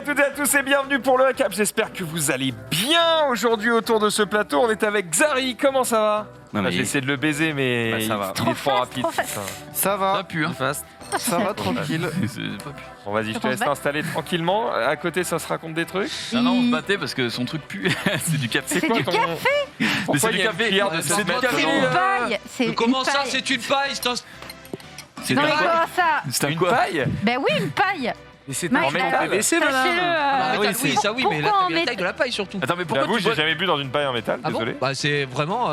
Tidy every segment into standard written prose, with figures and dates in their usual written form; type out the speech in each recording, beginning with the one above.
toutes et à tous et bienvenue pour le récap. J'espère que vous allez bien aujourd'hui autour de ce plateau. On est avec Xari, comment ça va? Non, mais J'ai essayé de le baiser mais ça va. il est trop rapide. Ça va, Ça pue, hein. ça va tranquille. C'est pas pu. Bon vas-y, je te laisse t'installer tranquillement. À côté, ça se raconte des trucs. Ah non, on se battait parce que son truc pue. C'est du café. C'est quoi du ton... café. Mais Pourquoi c'est il du y a une café. cuillère de C'est 7 du mètres café. C'est dedans une paille. C'est une Comment ça, paille. c'est une paille? C'est Non, un mais quoi comment ça? C'est un Une quoi paille? Ben oui, une paille. Mais c'est Mike, en métal. PVC, Sachez-le. Oui, ça oui, mais là, pourquoi t'as en vu la taille métal de la paille surtout. Attends, mais pourquoi J'avoue, tu j'ai bois... jamais bu dans une paille en métal, Ah bon désolé. Bah c'est vraiment,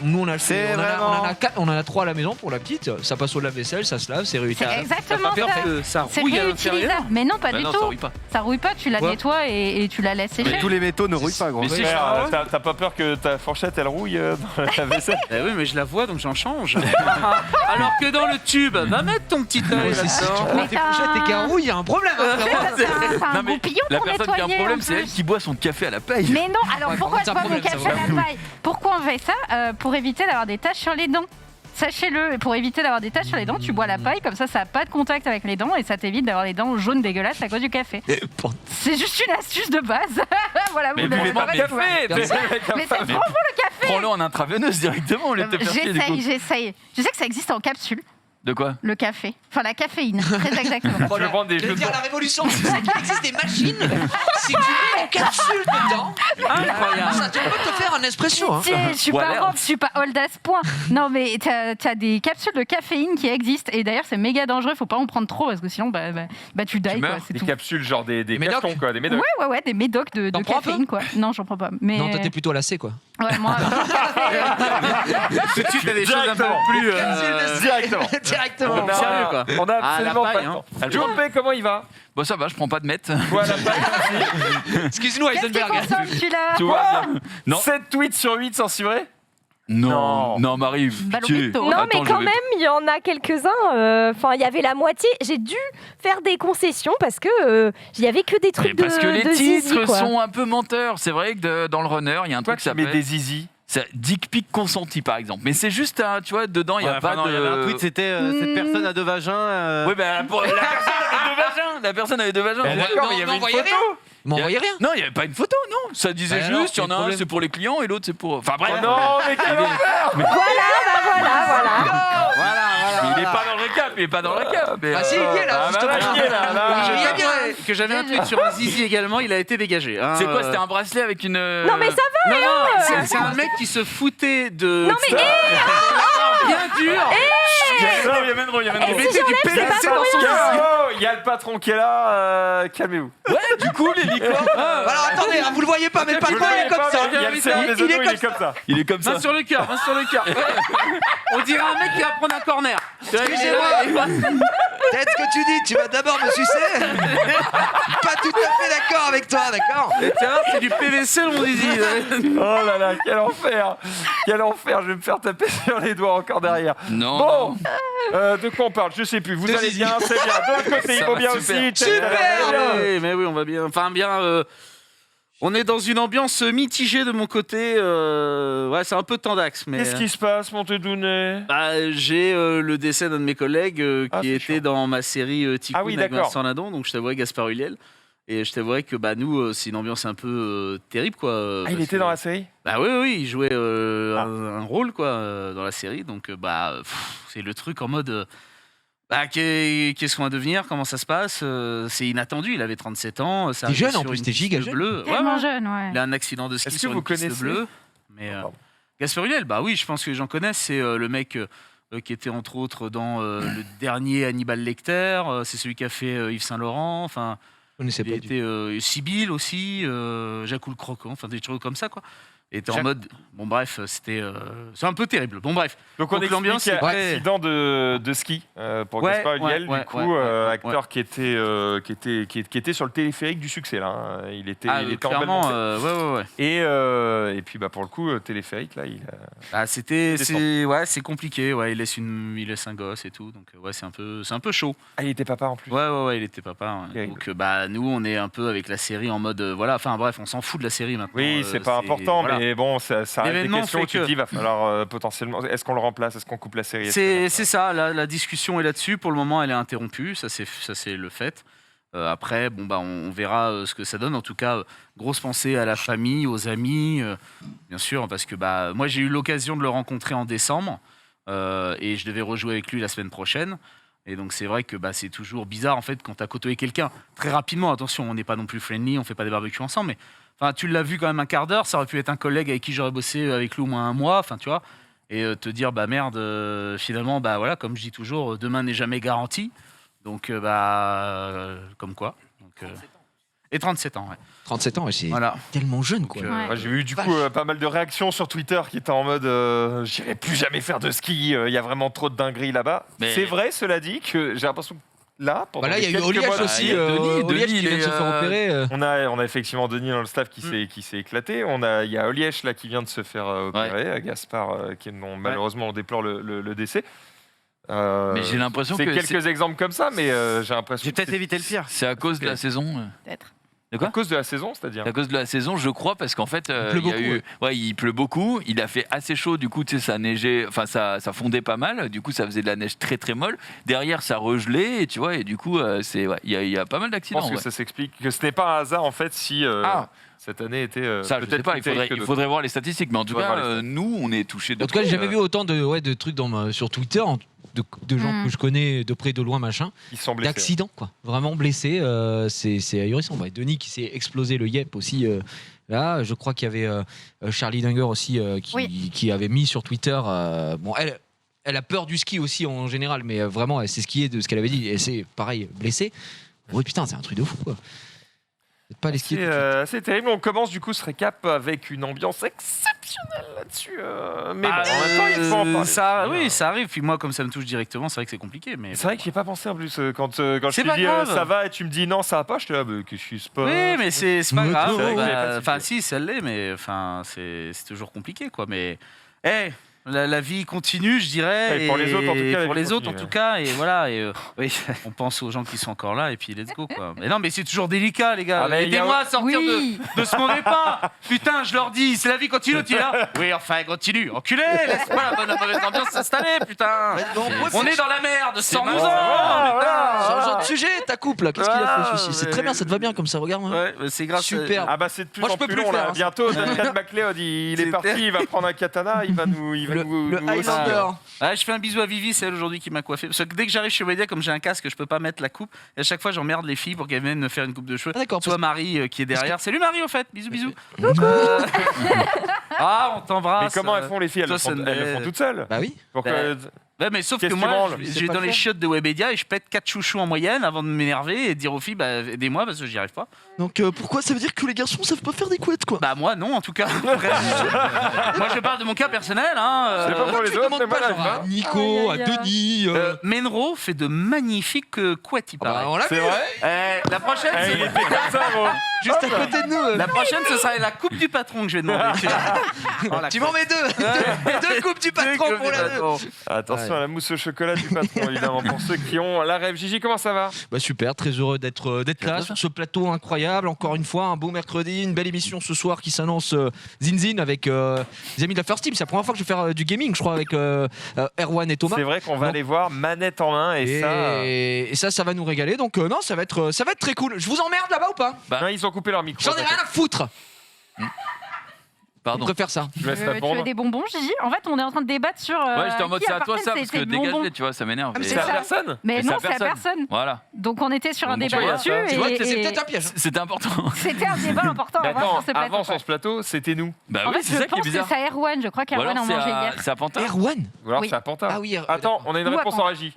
nous on a le C'est on en a- vraiment- on en a 4, on en a 3 à la maison pour la petite. Ça passe au lave-vaisselle, ça se lave, c'est réutilisable. C'est exactement ça. ça C'est rouille à l'intérieur. réutilisable. Mais non, pas Bah du non, ça tout. rouille pas. Ça rouille pas, tu la Quoi nettoies et tu la laisses sécher. Mais tous les métaux ne rouillent pas, gros. Mais si, Frère, t'as pas peur que ta fourchette elle rouille dans la vaisselle? Eh oui, mais je la vois donc j'en change. Alors que dans le tube, va mettre ton petit œil Si tu là-dedans. prends tes fourchettes et qu'un rouille, il y a un problème. T'as un Non, mais goupillon La pour personne qui a un nettoyer. problème, en c'est elle plus. qui boit son café à la paille. Mais non, alors Ouais, pourquoi par je contre, bois mon c'est un café à problème, la paille? Pourquoi on fait ça? Pour éviter d'avoir des taches sur les dents. Sachez-le, et pour éviter d'avoir des taches sur les dents, tu bois la paille, comme ça n'a pas de contact avec les dents et ça t'évite d'avoir les dents jaunes dégueulasses à cause du café. C'est juste une astuce de base. Voilà, Mais vous buvez l'avez pas pas de fait. café. Mais c'est trop bon le café. Prends-le en intraveineuse directement, on est peut-être perché du coup. J'essaye. Je sais que ça existe en capsule, De quoi? le café. Enfin, la caféine, très exactement. Je vends des jeux de dire mots. la révolution, c'est qu'il existe des machines. Si tu mets en capsule dedans, Incroyable. ça tu peux te faire un espresso. Hein. Tiens, je suis pas Voilà. robe, je suis pas old à ce point. Non, mais t'as des capsules de caféine qui existent. Et d'ailleurs, c'est méga dangereux. Faut pas en prendre trop parce que sinon, tu die, quoi. meurs. C'est Des tout. capsules genre des médocs. cartons quoi, des médocs. Ouais, des médocs de T'en prends un caféine, quoi. Non, j'en prends pas. Mais Non, toi t'es plutôt lassé quoi. ouais, moi. Tout de suite, t'as des choses un peu Directement. plus. Directement. Directement. On a, Sérieux, quoi. On a Ah, la absolument paille, pas le hein. temps. Joe, comment il va? Bon, ça va, je prends pas de mètre. Voilà, paille. Excuse-nous Qu'est-ce qu'il Heisenberg. consomme, celui-là? Tu vois? Non. 7 tweets sur 8 censurés? Non, non, Marie, Ballon pitié. mytho. Non, Attends, mais je quand vais- même, il y en a quelques-uns. Enfin, il y avait la moitié. J'ai dû faire des concessions parce que il y avait que des Mais trucs de parce que les de zizi, titres quoi. sont un peu menteurs. C'est vrai que dans le runner, il y a un Toi truc qui qui mets s'appelle des zizi. c'est dick pic consenti, par exemple. Mais c'est juste, tu vois, dedans, il y a pas Il y avait un de. tweet, c'était cette personne a deux vagins. Oui, ben la personne avait deux vagins. La personne avait deux vagins. Ben, d'accord, mais il y avait une m'envoyez photo. Vous m'envoyez rien. Non, il n'y avait pas une photo, non. Ça disait Bah alors, juste, il y en a quel un, problème. c'est pour les clients et l'autre, c'est pour. Enfin bref. Oh non, mais quel enfer! Voilà. Mais il est pas dans le récap, il est pas dans le récap. Mais, Ah si, il y est là, Ah, bah, justement. là, il est là, là. Je Il y a bien. que j'avais un tweet sur un zizi également, il a été dégagé. hein. C'est quoi, c'était un bracelet avec une. Non, mais ça va. Non, non, c'est un mec qui se foutait de. Non, mais bien dur. Non, il y a même drôle, il y a même Et drôle. si j'enlève, c'est pas pour rien. Oh, il y a le patron qui est là, calmez-vous. Ouais, du coup, les licornes. Alors attendez, hein, vous le voyez pas, mais pas Vous le le il voyez est comme pas, ça. mais il y a le cerveau des Il anneaux, est il est comme ça. Il est comme ça. Main sur le cœur, main sur le cœur. On dirait un mec qui va prendre un corner. Tu vois, il est là. Peut-être ce que tu dis, tu vas d'abord me sucer. Pas tout à fait d'accord avec toi, d'accord. Et tu vois, c'est du PVC mon zizi. Oh là là, quel enfer! Quel enfer, je vais me faire taper sur les doigts encore derrière. Non. Bon, de quoi on parle? Je sais plus. Vous allez bien, c'est bien. De l'autre côté, il Ça va va bien super. aussi. Mais oui, on va bien. Enfin, bien. On est dans une ambiance mitigée de mon côté. Ouais, c'est un peu tendax. Mais Qu'est-ce qui se passe, Montedounet? j'ai le décès d'un de mes collègues Ah, qui c'est était chiant. dans ma série Ticoun Ah oui, avec d'accord. Vincent Lindon. Donc je t'avouerais Gaspard Huliel. Et je t'avouerais que nous, c'est une ambiance un peu terrible, quoi. Ah, il parce était que- dans la série? Bah oui, il jouait un rôle, quoi, dans la série. Donc, c'est le truc en mode. Qu'est-ce qu'on va devenir? Comment ça se passe? C'est inattendu. Il avait 37 ans. T'es jeune, en plus, t'es giga jeune. bleu. Tellement jeune, ouais. Il a un accident de ski Est-ce que sur vous une piste connaissez bleue. Mais Oh, pardon. Gaspard Huliel, bah oui, je pense que les gens connaissent. C'est le mec qui était entre autres dans le dernier Hannibal Lecter. C'est celui qui a fait Yves Saint Laurent. Enfin, Je ne sais il pas. était Sibylle aussi, Jacques ou le Croquant. Enfin, des choses comme ça, quoi. Et était en Jacques- mode. Bon, bref, c'était. C'est un peu terrible. Bon, bref. Donc on Donc, l'ambiance, explique c'est très- accident de ski pour Ouais, Gaspard Huliel, ouais, du coup, ouais, acteur qui était sur le téléphérique du succès là. hein. Il était en belle clairement, montée. ouais. Et puis pour le coup, téléphérique là, C'est compliqué. Ouais, il laisse un gosse et tout. Donc, ouais, c'est un peu chaud. il était papa en plus. Ouais, il était papa. Hein. Terrible. Donc, nous, on est un peu avec la série en mode. Voilà, enfin, bref, on s'en fout de la série maintenant. Oui, c'est pas important, voilà. mais bon, ça reste des L'événement questions fait où tu te que- dis, va falloir potentiellement. Est-ce qu'on le remplace? Est-ce qu'on coupe la série? C'est ça, la discussion est là-dessus. Pour le moment, elle est interrompue. Ça, c'est le fait. Après, bon, bah, on verra ce que ça donne. En tout cas, grosse pensée à la famille, aux amis, bien sûr, parce que bah, moi, j'ai eu l'occasion de le rencontrer en décembre et je devais rejouer avec lui la semaine prochaine. Et donc, c'est vrai que bah, c'est toujours bizarre, en fait, quand tu as côtoyé quelqu'un très rapidement. Attention, on n'est pas non plus friendly, on fait pas des barbecues ensemble, mais enfin, tu l'as vu quand même un quart d'heure. Ça aurait pu être un collègue avec qui j'aurais bossé avec lui au moins un mois, enfin, tu vois. Et te dire, bah merde, finalement, bah voilà, comme je dis toujours, demain n'est jamais garanti. Donc, comme quoi. Donc, et 37 ans, ouais. 37 ans, ouais, c'est Voilà. tellement jeune, quoi. Donc, Ouais. Moi, j'ai eu du coup pas mal de réactions sur Twitter qui étaient en mode j'irai plus jamais faire de ski, il y a vraiment trop de dingueries là-bas. Mais- C'est vrai, cela dit, que j'ai l'impression que là, pendant Bah là, il y a les eu quelques Oliège mois- aussi. il y a Denis, Oliège qui il vient de est, se faire opérer. On a effectivement Denis dans le staff qui s'est éclaté. Il y a Oliège là qui vient de se faire opérer, Gaspard qui malheureusement on déplore le décès. Mais j'ai l'impression c'est que quelques exemples comme ça, mais j'ai l'impression J'ai que peut-être évité le pire. c'est à cause de la saison. Peut-être. De quoi à cause de la saison, c'est-à-dire. C'est à cause de la saison, je crois, parce qu'en fait, pleut il y a beaucoup, eu, il pleut beaucoup. Il a fait assez chaud, du coup, tu sais, ça neigeait, enfin, ça fondait pas mal. Du coup, ça faisait de la neige très très molle. Derrière, ça regelait, et tu vois, et du coup, il y a pas mal Je d'accidents. pense que ouais. ça s'explique, que ce n'est pas un hasard en fait si cette année était Ça, je sais peut-être pas. plus terrible que Il d'autres. faudrait voir les statistiques, mais en tout Faudrait cas, voir les nous, on est touchés de En tout cas, j'ai près, jamais vu autant de trucs sur Twitter, de gens que je connais de près, de loin, machin, Ils sont blessés. d'accidents, quoi. Vraiment blessés. C'est ahurissant. Bah, Denis qui s'est explosé le yep aussi. Là, je crois qu'il y avait Charlie Dinger aussi qui avait mis sur Twitter. Bon, elle a peur du ski aussi en général, mais vraiment, elle s'est skiée de ce qu'elle avait dit. Et c'est pareil, blessée. Oui, putain, c'est un truc de fou, quoi. Faites pas les skis. C'est terrible. On commence du coup ce récap avec une ambiance exceptionnelle là-dessus. Mais bon, en même temps, il faut en parler. Oui, ça arrive. Puis moi, comme ça me touche directement, c'est vrai que c'est compliqué. Mais C'est vrai que j'y ai pas pensé en plus. Quand je C'est te pas dis grave. ça va et tu me dis non, ça va pas, je te dis qu'est-ce qui se passe. Oui, mais c'est pas Mais grave. c'est vrai que j'avais pas Enfin, tilté. si, ça l'est, mais enfin, c'est toujours compliqué, quoi. Mais, la vie continue, je dirais. Et pour les autres, en tout cas, la Pour vie les autres, en continue, tout cas. Et voilà. Et, oui, on pense aux gens qui sont encore là, et puis let's go, quoi. Mais non, mais c'est toujours délicat, les gars. Ah, mais il y a- Aidez-moi à sortir Oui. de ce mauvais pas. Putain, je leur dis, c'est la vie continue, tu es là. Oui, enfin, continue. Enculé, laisse-moi la mauvaise ambiance s'installer, putain. On est dans la merde, 112 ans. Changeons de sujet, ta couple, là. Qu'est-ce qu'il a fait, celui-ci? C'est très bien, ça te va bien comme ça, regarde. Ouais, mais c'est grâce. Super. Ah bah c'est de plus Moi, je en peux plus plus long le faire, là. hein. Bientôt, Duncan MacLeod, il est parti, il va prendre un katana, il va nous Le nous- Highlander. Ouais, je fais un bisou à Vivi, c'est elle aujourd'hui qui m'a coiffé. Parce que dès que j'arrive chez Wedia, comme j'ai un casque, je peux pas mettre la coupe. Et à chaque fois, j'emmerde les filles pour qu'elles viennent me faire une coupe de cheveux. Ah, d'accord. Soit Marie qui est derrière. Salut Marie, au fait. Bisous, bisous. Ah, on t'embrasse. Mais comment elles font les filles? Elles toi, le font, ça elles le font toutes seules. Bah oui. Pourquoi Ouais, mais sauf que Qu'est-ce qui moi, branle je sais vais pas dans le les faire. chiottes de Webedia et je pète 4 chouchous en moyenne avant de m'énerver et de dire aux filles, bah, aidez-moi parce que j'y arrive pas. Donc pourquoi ça veut dire que les garçons savent pas faire des couettes, quoi? Bah, moi, non, en tout cas. Après, moi, je parle de mon cas personnel. Hein, C'est pas pour les Tu autres, demandes mais pas voilà, genre hein. à Nico, à Aïe, aïe, aïe. Denis. Menro fait de magnifiques couettes, il paraît. On l'a C'est vu, vrai. La prochaine, Eh, il c'est- était comme ça, gros. juste à côté de nous. La prochaine, ce sera la coupe du patron que je vais demander. Oh, la Tu m'en mets deux coupes du patron coupe pour du la deux. patron. Attention Ouais. à la mousse au chocolat du patron, évidemment, pour ceux qui ont la rêve. Gigi, comment ça va? Bah super, très heureux d'être là sur ce plateau incroyable. Encore une fois, un beau mercredi, une belle émission ce soir qui s'annonce Zin avec les amis de la First Team. C'est la première fois que je vais faire du gaming, je crois, avec Erwan et Thomas. C'est vrai qu'on va Non. aller voir manette en main et ça. Ça va nous régaler. Donc non, ça va être très cool. Je vous emmerde là-bas ou pas? Non, ils ont coupé leur micro. J'en ai rien à foutre. Je Pardon. préfère ça. Je laisse Tu veux répondre. des bonbons, Gigi? En fait, on est en train de débattre sur. Ouais, j'étais en mode qui c'est à toi ça, appartiennent parce que ces bonbons. dégage-les, tu vois, ça m'énerve. Ah, mais Et- C'est c'est à ça. personne? Mais Mais non, c'est à c'est à personne. Voilà. Donc on était sur un Donc, débat tu vois, là-dessus. Tu vois, et- c'est et- peut-être un piège. C'était important. C'était un débat important Mais à avoir attends, sur ce plateau. avant sur ce plateau, c'était nous. Bah En oui, fait, c'est je ça qui est pense que bizarre. c'est à Erwan. Je crois Ou qu'Erwan alors en c'est mangeait à hier. c'est à Pantin. Erwan. Ou alors Oui. c'est à Pantin. Ah oui. Attends, on a une Ou à réponse en Pantin. régie.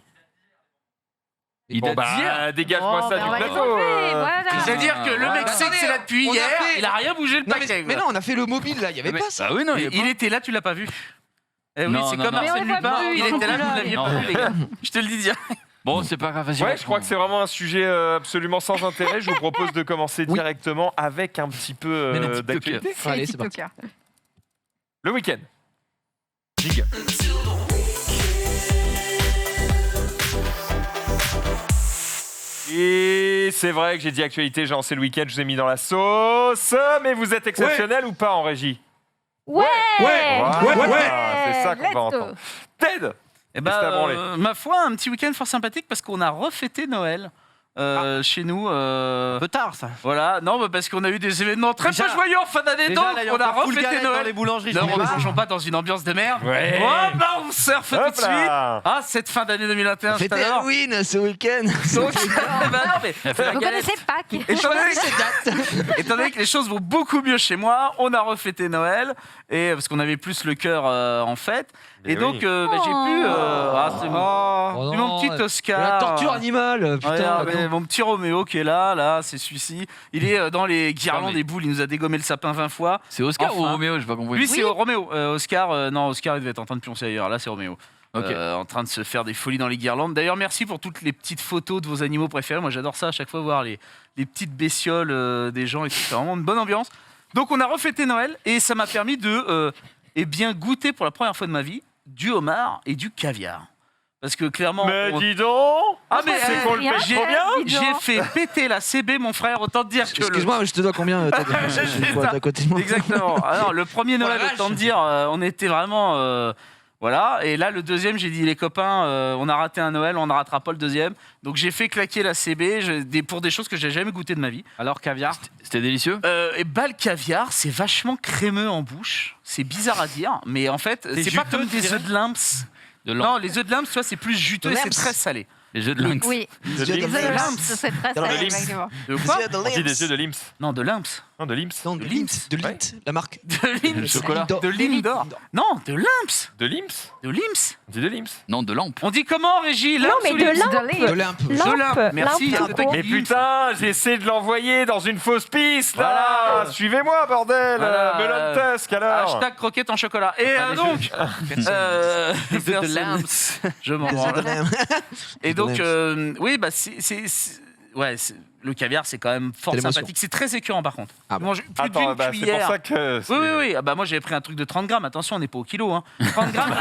Il Bon date d'hier. bah, dégage-moi Oh, ça ben, du on va les plateau. enlever, voilà. C'est-à-dire que le Ouais. mec sait que c'est là depuis On a hier, fait- il a rien bougé le Non, paquet. mais non, on a fait le mobile là, il y avait Mais- pas ça. Ah oui, non, Il était là, tu l'as pas vu. Eh oui, Non, c'est non, comme non. Arsène Mais on les voit Lupin, plus, il ils sont était là, plus vous là. l'aviez Non. pas vu, les gars. Je te le dis direct. Bon, c'est pas grave, vas-y. Ouais, je crois que c'est vraiment un sujet absolument sans intérêt. Je vous propose de commencer Oui. directement avec un petit peu Mais non, TikToker. d'actualité. C'est Allez, les c'est parti. TikTokers. Le week-end. Giga. Et c'est vrai que j'ai dit actualité, j'ai lancé le week-end, je vous ai mis dans la sauce. Mais vous êtes exceptionnel ou pas en régie? Ouais. C'est ça qu'on Let's va go. entendre. Ted. Eh Qu'est-ce que t'as branlé ma foi, un petit week-end fort sympathique parce qu'on a refêté Noël. chez nous. Un peu tard, ça. Voilà, non, parce qu'on a eu des événements très Déjà- peu joyeux en fin d'année, donc Déjà, là, il y on a encore full refêté galette dans Noël. les boulangeries. Ne je sais pas. replongeons pas dans une ambiance de merde. Ouais. Oh, bah, on surfe tout de Hop suite. là. Ah, cette fin d'année 2021, tout à l'heure. Halloween ce week-end. Donc, bah non, mais Vous connaissez Pâques étant donné que les choses vont beaucoup mieux chez moi, on a refêté Noël, et parce qu'on avait plus le cœur en fête. Mais Et donc, oui. j'ai pu. C'est Oh mon petit Oscar. La torture animale, putain. Regarde, attends. mais mon petit Roméo qui est là, c'est celui-ci. Il est dans les guirlandes Non, mais- et boules, il nous a dégommé le sapin 20 fois. C'est Oscar ou Enfin. Roméo, j'ai pas compris. Lui, c'est Roméo. Oscar, non, Oscar, il devait être en train de pioncer ailleurs. Là, c'est Roméo. Ok. En train de se faire des folies dans les guirlandes. D'ailleurs, merci pour toutes les petites photos de vos animaux préférés. Moi, j'adore ça à chaque fois, voir les petites bestioles des gens et tout. C'est vraiment une bonne ambiance. Donc, on a refêté Noël et ça m'a permis de bien goûter pour la première fois de ma vie du homard et du caviar. Parce que clairement. Mais dis donc. Ah, mais C'est qu'on le Rien. pêche trop bien. Dis donc. j'ai fait péter la CB, mon frère, autant te dire que. Excuse-moi, je te dois combien t'as C'est quoi, ça. d'à côté de moi. Exactement. Alors, le premier Noël, vache. autant te dire, on était vraiment. Voilà. Et là, le deuxième, j'ai dit, les copains, on a raté un Noël, on ne ratera pas le deuxième. Donc, j'ai fait claquer la CB pour des choses que j'ai jamais goûtées de ma vie. Alors, caviar. C'était délicieux. Et le caviar, c'est vachement crémeux en bouche. C'est bizarre à dire, mais en fait, c'est pas juteux, comme tu des dirais œufs de lynx. De Non, les œufs de lynx, tu vois, c'est plus juteux De et c'est lynx. très salé. Les jeux de lynx. Oui, De yeux de lynx. les lynx. c'est très Dans le salé, lynx. exactement. De quoi On dit des yeux de lynx. Non, de lynx. Non, de lynx. Non, de Lynx. Lint, de Lint, la marque. De lynx. chocolat. De Lindor. Non, de lynx. De lynx. De lynx. On dit de lynx. Non, de lampe. On dit comment, Régie? Non, Lynx mais ou de lynx limpe. De limpe. Limpe. Merci. Limpe. C'est toi qui Mais dis lynx. putain, j'essaie de l'envoyer dans une fausse piste là. Voilà. Suivez-moi, bordel. Voilà. Melon Tusk alors. Hashtag croquette en chocolat. Et donc, Les œufs de lynx. je m'en branle. Et donc, lynx. oui, bah, le caviar, c'est quand même fort C'est l'émotion. sympathique. C'est très écœurant, par contre. Ah bon. Mange plus Attends, d'une bah, c'est pour cuillère. ça que. Oui, oui, oui. Ah bah, moi, j'avais pris un truc de 30 grammes. Attention, on n'est pas au kilo. Hein. 30 grammes,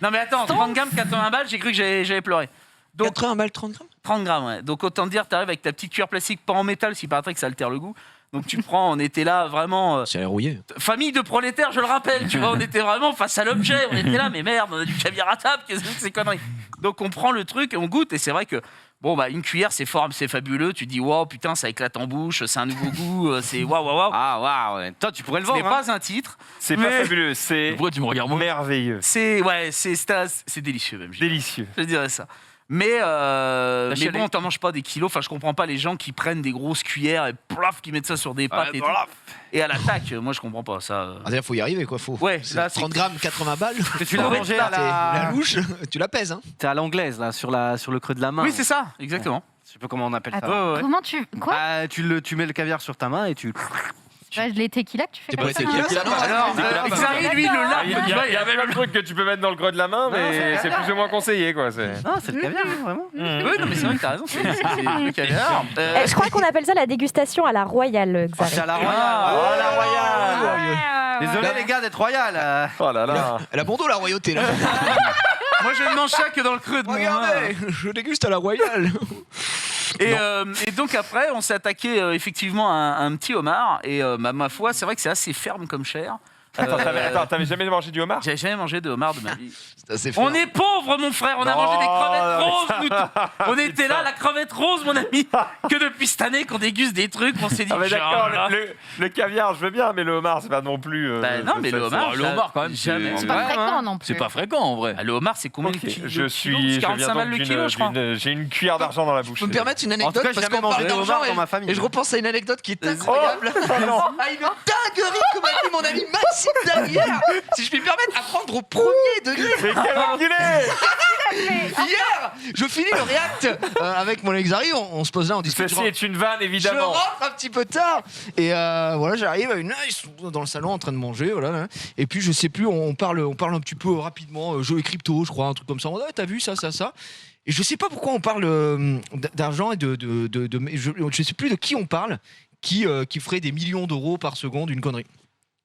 non, mais attends, 30 grammes, 80 balles, j'ai cru que j'avais pleuré. Donc, 80 balles, 30 grammes 30 grammes, ouais. Donc autant te dire, tu arrives avec ta petite cuillère plastique, pas en métal, s'il paraîtrait que ça altère le goût. Donc tu prends, on était là vraiment. C'est rouillé. Famille de prolétaires, je le rappelle, tu vois, on était vraiment face à l'objet. On était là, mais merde, on a du caviar à table, qu'est-ce que c'est que ces conneries? Donc on prend le truc et on goûte, et c'est vrai que. Bon, bah, une cuillère, c'est fort, c'est fabuleux. Tu dis, waouh, putain, ça éclate en bouche, c'est un nouveau goût, c'est waouh, waouh, waouh. Ah, waouh. Ouais. Toi, tu pourrais le Ce n'est vendre. hein. pas un titre. C'est pas Mais- fabuleux, c'est Pourquoi tu me regardes moi merveilleux, C'est délicieux même. délicieux. Je dirais ça. Mais chialé. bon, t'en manges pas des kilos. Enfin, je comprends pas les gens qui prennent des grosses cuillères et plaf, qui mettent ça sur des pâtes et tout. Et à l'attaque, moi je comprends pas ça. C'est-à-dire, faut y arriver, quoi. Faut. Ouais, C'est là, c'est- 30 grammes, 80 balles. Que tu l'as mangé à La la. louche, tu la pèses, hein. T'es à l'anglaise, là, sur le creux de la main. Oui, c'est ça, exactement. Je sais pas comment on appelle ça. Attends, Ouais, ouais. comment tu. Quoi Ah, tu mets le caviar sur ta main et tu. Bah, les tequila que tu fais T'es comme pas ça. tequila, hein. ça, non Alors, Xari, lui, le Ah, lave. Il y a même un truc que tu peux mettre dans le creux de la main, mais c'est plus ou moins conseillé, quoi. Non, c'est le caviar, hein, vraiment. Oui, non, mais c'est vrai que t'as raison, c'est le caviar. Je crois qu'on appelle ça la dégustation à la royale, Oh, Xavier. c'est à la royale. Ah, Oh, la Ah, royale. ouais, ouais. Désolé, les gars, d'être royal. Oh là là. Elle a bon dos, la royauté, là. Moi, je ne mange ça que dans le creux de mon main. Regardez, je déguste à la royale. Et donc après, on s'est attaqué effectivement à un petit homard. Et ma foi, c'est vrai que c'est assez ferme comme chair. Attends, t'avais jamais mangé du homard? J'avais jamais mangé de homard de ma vie. C'est assez On fort. est pauvres, mon frère. On a Non, mangé des crevettes non, mais roses. Nous tous. On était là, la crevette rose, mon ami. Que depuis cette année qu'on déguste des trucs, on s'est dit. Ah mais d'accord, genre, le caviar, je veux bien, mais le homard, c'est pas non plus. Bah non, mais le homard, le homard, quand même, jamais. C'est pas fréquent non plus. C'est pas fréquent en vrai. Ah, le homard, c'est combien Ok, de kilos? je 45 viens balles donc le kilo, je crois. j'ai une cuillère d'argent dans la bouche. Je peux me permettre une En tout anecdote cas, j'ai parce jamais qu'on parle mangé de d'argent homard dans ma famille. et je repense à une anecdote qui est Oh, incroyable. non. Ah, une dinguerie que m'a dit mon ami Maxime derrière. Si je puis me permettre, à prendre au premier degré. Mais quel enculé! Hier, je finis le React avec mon Exari, on se pose là, on discute. Ceci est une vanne, Je évidemment. rentre un petit peu tard et voilà, j'arrive à une heure, ils sont dans le salon en train de manger, voilà. Et puis je sais plus, on parle un petit peu rapidement jeux et crypto, je crois, un truc comme ça. On dit, ah, t'as vu ça. Et je sais pas pourquoi on parle d'argent et je sais plus de qui on parle, qui ferait des millions d'euros par seconde, une connerie.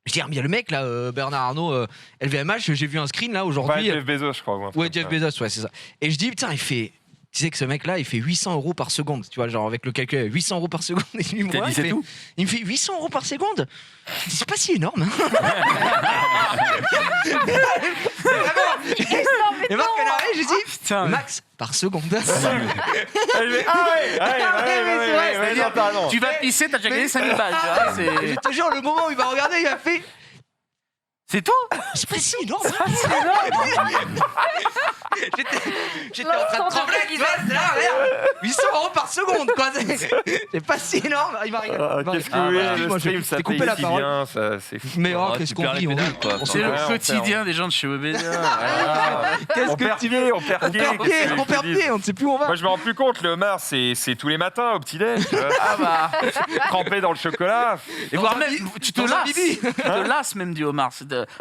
Je dis, ah, mais il y a le mec là, Bernard Arnault, LVMH, j'ai vu un screen là Ouais, aujourd'hui. Jeff Bezos, je crois. ou un truc Ouais, comme Jeff ça. Bezos, ouais, c'est ça. Et je dis, putain, tu sais que ce mec-là, il fait 800 euros par seconde. Tu vois, genre avec le calcul, 800 euros par seconde. Et lui, moi, T'as dit il, c'est fait- tout il me fait 800 euros par seconde. Je dis, c'est pas si énorme. Hein. Et Marc, elle arrive, j'ai dit, Putain, Max par seconde. tu vas pisser, t'as déjà gagné 5000 balles. tu vois, je te jure, le moment où il m'a regardé, il a fait. C'est tout. C'est pas si énorme. J'étais en train de trembler, tu vois, c'est là, merde. 800 € par seconde, quoi. C'est pas si énorme. Il m'a regardé. Qu'est-ce que vous voulez, le moi, je stream, t'ai ça coupé paye la si parole. bien, ça, c'est fou. Mais Oh, qu'est-ce tu qu'on perds les rit, on pédales, rit. quoi. C'est le Ouais, on quotidien des gens de chez Webedia. Qu'est-ce On que perd tu pied, on perd pied. On perd pied, on ne sait plus où on va. Moi, je me rends plus compte, le homard, c'est tous les matins au petit-déj. Ah bah. Trempé dans le chocolat. Et voire même, tu te dans un lasses. bibi. Tu te lasses même du homard.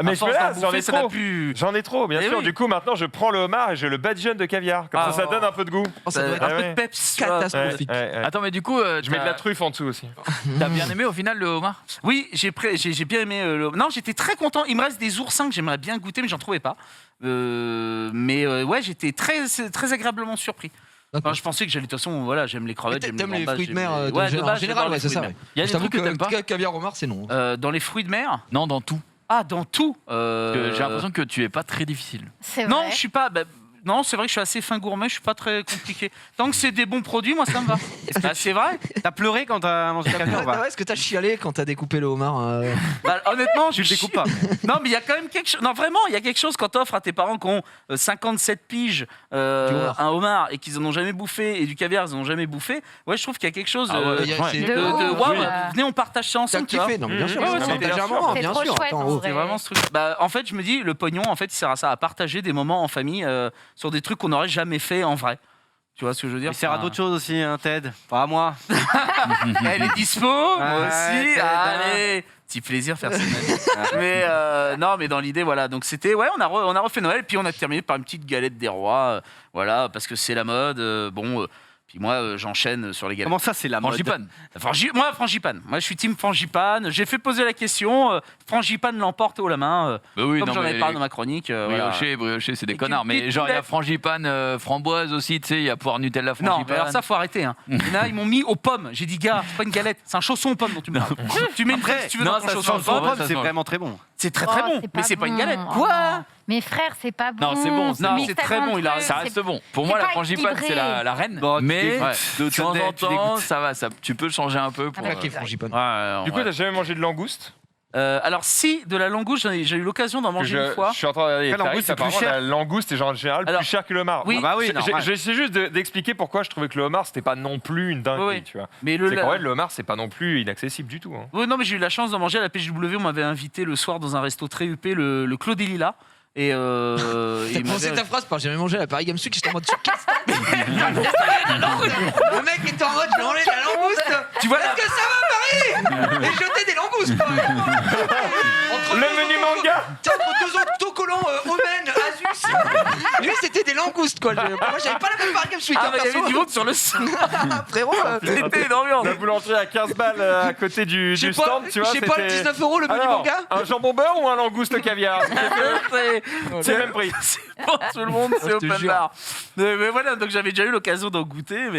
Mais à je force me d'en lasse, j'en bouffer, ai ça n'a trop. plus. J'en ai trop, bien Eh sûr. oui. Du coup, maintenant, je prends le homard et je le badigeonne de caviar. Comme ça donne un peu de goût. Oh, ça doit être Un Ah peu ouais. de peps. tu vois. catastrophique. Attends, mais du coup, Je mets de la truffe en dessous aussi. t'as bien aimé au final le homard? Oui, j'ai bien aimé. Non, j'étais très content. Il me reste des oursins que j'aimerais bien goûter, mais j'en trouvais pas. Ouais, j'étais très agréablement surpris. D'accord. Enfin, je pensais que j'allais, de toute façon, voilà, j'aime les crevettes, j'aime T'aimes les gambas, fruits de j'aime mer les- de Ouais, de en base, général, j'adore ouais, les c'est fruits ça. de ouais. Il y a Je des t'avoue trucs que t'aimes pas? caviar homard, c'est non. mer. Dans les fruits de mer. Non, dans tout. Ah, dans tout. J'ai l'impression que tu es pas très difficile. C'est Non, vrai. je suis pas. Non, c'est vrai que je suis assez fin gourmet, je suis pas très compliqué. Tant que c'est des bons produits, moi ça me va. C'est vrai. T'as pleuré quand t'as mangé le caviar ou pas? Est-ce que t'as chialé quand t'as découpé le homard Bah, honnêtement, Tu le découpes pas. Non, mais il y a quand même quelque chose. Non, vraiment, il y a quelque chose quand t'offres à tes parents qui ont 57 piges homard. un homard et qu'ils en ont jamais bouffé et du caviar, ils en ont jamais bouffé. Ouais, je trouve qu'il y a quelque chose. Ah ouais, c'est- de, De ouf, waouh, ouais. venez, on partage ça T'as ensemble. tu vois. kiffé? Non, mais bien sûr. Ouais, c'est ouais, partager bien un sûr. moment, C'est bien trop sûr. chouette, Attends, en oh. vrai. C'est vraiment ce truc. Bah, en fait, je me dis, le pognon, en fait, il sert à ça, à partager des moments en famille sur des trucs qu'on n'aurait jamais fait en vrai. Tu vois ce que je veux dire? Il sert à d'autres choses aussi, hein, Ted. Pas à moi. Elle est dispo, moi Ouais, aussi. Ted, Allez, petit plaisir faire ça. Mais non, mais dans l'idée, voilà. Donc c'était, ouais, on a refait Noël, puis on a terminé par une petite galette des rois, voilà, parce que c'est la mode. Puis moi, j'enchaîne sur les galettes. Comment ça, c'est la mode? Frangipane. Moi, frangipane. Moi, je suis team frangipane. J'ai fait poser la question. Frangipane l'emporte haut la main. Bah oui, Comme non, j'en mais avais parlé dans ma chronique. voilà. brioché, c'est des Et connards. tu Mais piques genre, il y a poulet. frangipane, framboise aussi, tu sais, il y a poire Nutella, Non, frangipane. mais alors ça, faut arrêter. Hein. Il y en a, ils m'ont mis aux pommes. J'ai dit, gars, c'est pas une galette, c'est un chausson aux pommes dont tu me parles. Tu mets une fraise si tu veux non, dans ton ça chausson aux change pas. pommes. Ouais, ça C'est se mange. vraiment très bon. C'est très très Oh, bon, mais c'est pas une galette. bon. Quoi? Oh, mais frère, c'est pas bon. Non, c'est bon. Non, Mais c'est t'as très un bon, il a truc, raison. Ça reste bon. Pour c'est moi, la pas frangipane, équilibré. c'est la reine. Bon, tu mais dégoûtes. de Ça temps en tu temps, dégoûtes. ça va. Tu peux changer un peu. Pour, Craqué, frangipane. Ouais, Du coup, ouais. t'as jamais mangé de langouste? Alors si, de la langouste, j'ai eu l'occasion d'en manger une fois. Je suis en train de regarder les Quelle tarifs, langouste, c'est apparemment, plus cher? la langouste est en général Alors, plus cher que le homard. oui. Ah bah oui, normal. J'essaie juste d'expliquer pourquoi je trouvais que le homard, c'était pas non plus une dinguerie, Oui, oui. tu vois. Mais C'est qu'en vrai, le homard, c'est pas non plus inaccessible du tout. Hein. Oui, non, mais j'ai eu la chance d'en manger à la PJW. On m'avait invité le soir dans un resto très huppé, le Claude et Lila. Et, T'as il commencé m'avait- ta phrase par j'ai jamais mangé à la Paris Games Week, j'étais en mode sur quel stade Le mec était en mode, je vais enlever de la langouste. Tu vois, Est-ce que ça va, Paris? Et jeter des langoustes, quand même. Entre Le deux menu autos- manga. Tiens, entre deux autocollants, Omen, Asus. Lui, c'était des langoustes, quoi. Moi, j'avais pas la même Paris Games Week, ah, hein, bah, il y perso. avait du monde sur le site. Frérot, C'était une ambiance. La boulangerie à 15 balles à côté du je sais stand, pas, tu vois. je sais pas, le c'était- 19 € le menu Alors, manga. un jambon beurre ou un langouste caviar? C'est le même prix. Pour tout le monde, c'est Je te open jure. bar. Mais voilà, donc j'avais déjà eu l'occasion d'en goûter,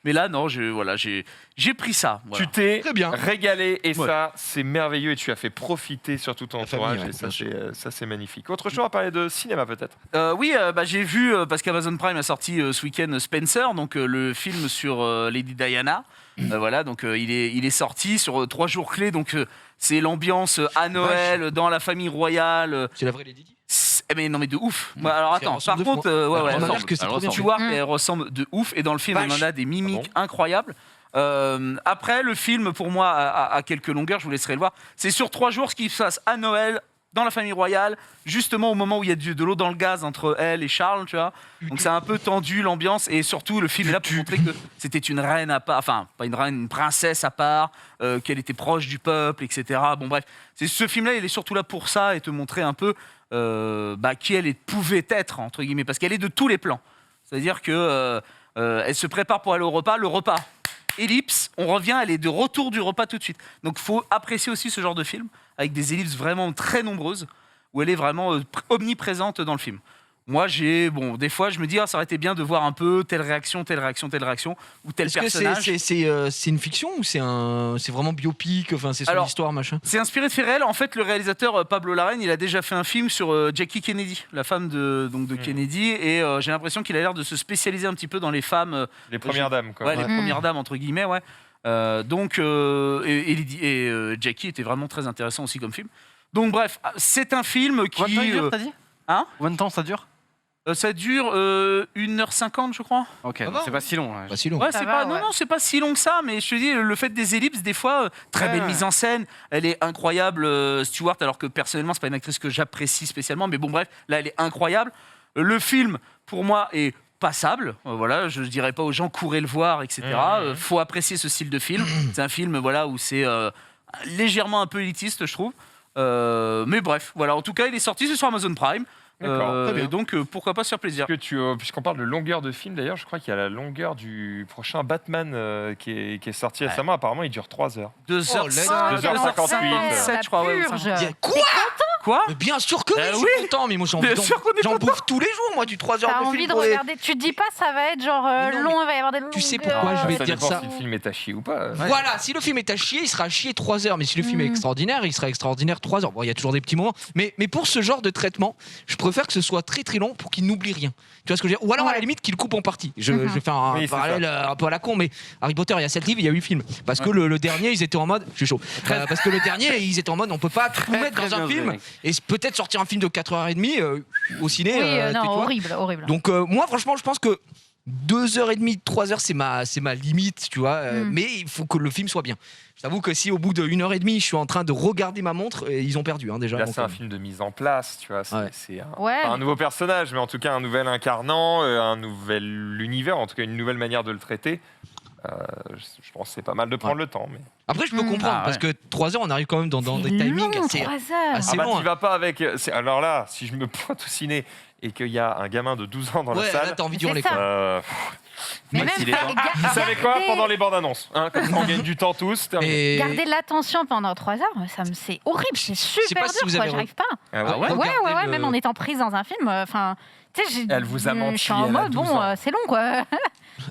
mais là, non, j'ai pris ça. Voilà. Tu t'es Très bien. régalé et Ouais. ça, c'est merveilleux et tu as fait profiter surtout ton La famille, entourage ouais, et ça, bien ça, c'est magnifique. Autre chose à parler de cinéma peut-être? Oui, j'ai vu, parce qu'Amazon Prime a sorti ce week-end Spencer, donc le film sur Lady Diana. Voilà, donc il est sorti sur 3 jours clés, donc c'est l'ambiance à Noël, dans la famille royale. C'est la vraie Lady Di? Mais non, mais de ouf. Moi, alors Elle attends, ressemble par de contre, fou, hein. ouais, Elle elle ressemble. ressemble. Que c'est trop bien Tu fait. vois qu'elle ressemble de ouf, et dans le film, elle en a des mimiques incroyables. Après, le film, pour moi, a quelques longueurs, je vous laisserai le voir. C'est sur 3 jours ce qui se passe à Noël, dans la famille royale, justement au moment où il y a de l'eau dans le gaz entre elle et Charles, tu vois. Donc c'est un peu tendu l'ambiance, et surtout le film est là pour montrer que c'était une reine à part, enfin pas une reine, une princesse à part, qu'elle était proche du peuple, etc. Bon bref, ce film-là, il est surtout là pour ça et te montrer un peu qui elle pouvait être, entre guillemets, parce qu'elle est de tous les plans. C'est-à-dire que elle se prépare pour aller au repas, le repas. Ellipse, on revient, elle est de retour du repas tout de suite. Donc il faut apprécier aussi ce genre de film, avec des ellipses vraiment très nombreuses, où elle est vraiment omniprésente dans le film. Moi, des fois, je me dis, ça aurait été bien de voir un peu telle réaction, ou tel Est-ce personnage. que c'est une fiction ou c'est vraiment biopic, enfin c'est son Alors, histoire machin? C'est inspiré de faits réels. En fait, le réalisateur Pablo Larraín, il a déjà fait un film sur Jackie Kennedy, la femme de Kennedy, et j'ai l'impression qu'il a l'air de se spécialiser un petit peu dans les femmes. Les premières dames, quoi. Ouais, les premières dames, entre guillemets, ouais. Jackie était vraiment très intéressant aussi comme film. Donc bref, c'est un film qui... Combien de temps il dure, t'as dit Hein? Combien de temps ça dure? Ça dure 1h50, je crois. Ok, Ça va. c'est pas si long. Pas si long. Ouais, Ça c'est va, pas, ouais. non, c'est pas si long que ça, mais je te dis, le fait des ellipses, des fois, très belle mise en scène, elle est incroyable, Stewart, alors que personnellement, c'est pas une actrice que j'apprécie spécialement, mais bon, bref, là, elle est incroyable. Le film, pour moi, est passable. Voilà, je dirais pas aux gens courez le voir, etc. Faut apprécier ce style de film. C'est un film, voilà, où c'est légèrement un peu élitiste, je trouve. Mais bref, voilà. En tout cas, il est sorti, c'est sur Amazon Prime. D'accord, très bien. Et donc, pourquoi pas se faire plaisir. Puisqu'on parle de longueur de film, d'ailleurs, je crois qu'il y a la longueur du prochain Batman qui est sorti récemment. Apparemment, il dure 3 heures. 2h58, 2h58, je crois. Ouais, purge. Quoi? Mais bien sûr que oui, je suis content, mais moi j'en bouffe tous les jours, moi, du 3 heures T'as de envie film. de regarder. Tu te dis pas ça va être genre Mais non, long, il va y avoir des longueurs. tu sais pourquoi je vais Ça dire dépend ça. si le film est à chier ou pas. Voilà, si le film est à chier, il sera à chier 3 heures. Mais si le film est extraordinaire, il sera extraordinaire 3 heures. Bon, il y a toujours des petits moments. Mais pour ce genre de traitement, je préfère que ce soit très très long pour qu'il n'oublie rien. Tu vois ce que je veux dire? Ou alors à la limite qu'il coupe en partie. Je vais faire un Oui, c'est parallèle un peu à la con, mais Harry Potter, il y a 7 livres, il y a 8 films. Parce que le dernier, ils étaient en mode. Je suis chaud. Parce que le dernier, ils étaient en mode, on peut pas tout mettre dans un film. Et peut-être sortir un film de 4h30 au ciné. Oui, tu non, vois. horrible. Donc moi franchement je pense que 2h30, 3h c'est ma limite, tu vois, mais il faut que le film soit bien. Je t'avoue que si au bout de 1h30 je suis en train de regarder ma montre, ils ont perdu déjà. Là, donc, c'est un film de mise en place, tu vois. C'est Ouais. pas un nouveau personnage, mais en tout cas un nouvel incarnant, un nouvel univers, en tout cas une nouvelle manière de le traiter. Je pense que c'est pas mal de prendre le temps. Mais... Après je peux comprendre, parce que 3h on arrive quand même dans des timings assez 3 heures. assez longs. tu vas pas avec... Alors là, si je me pointe au ciné et qu'il y a un gamin de 12 ans dans la Ouais, salle... là t'as envie d'y C'est hurler ça. quoi. Mais même, Vous savez quoi? Pendant les bandes annonces, hein, comme ça on gagne du temps tous. terminé. Et- garder l'attention pendant 3 heures, c'est horrible, c'est super pas si dur, vous quoi, avez j'arrive pas. Ah ouais Regardez Même en étant prise dans un film, enfin, tu sais, Elle vous a menti, je suis en elle a mode, 12 bon, ans. c'est long, quoi.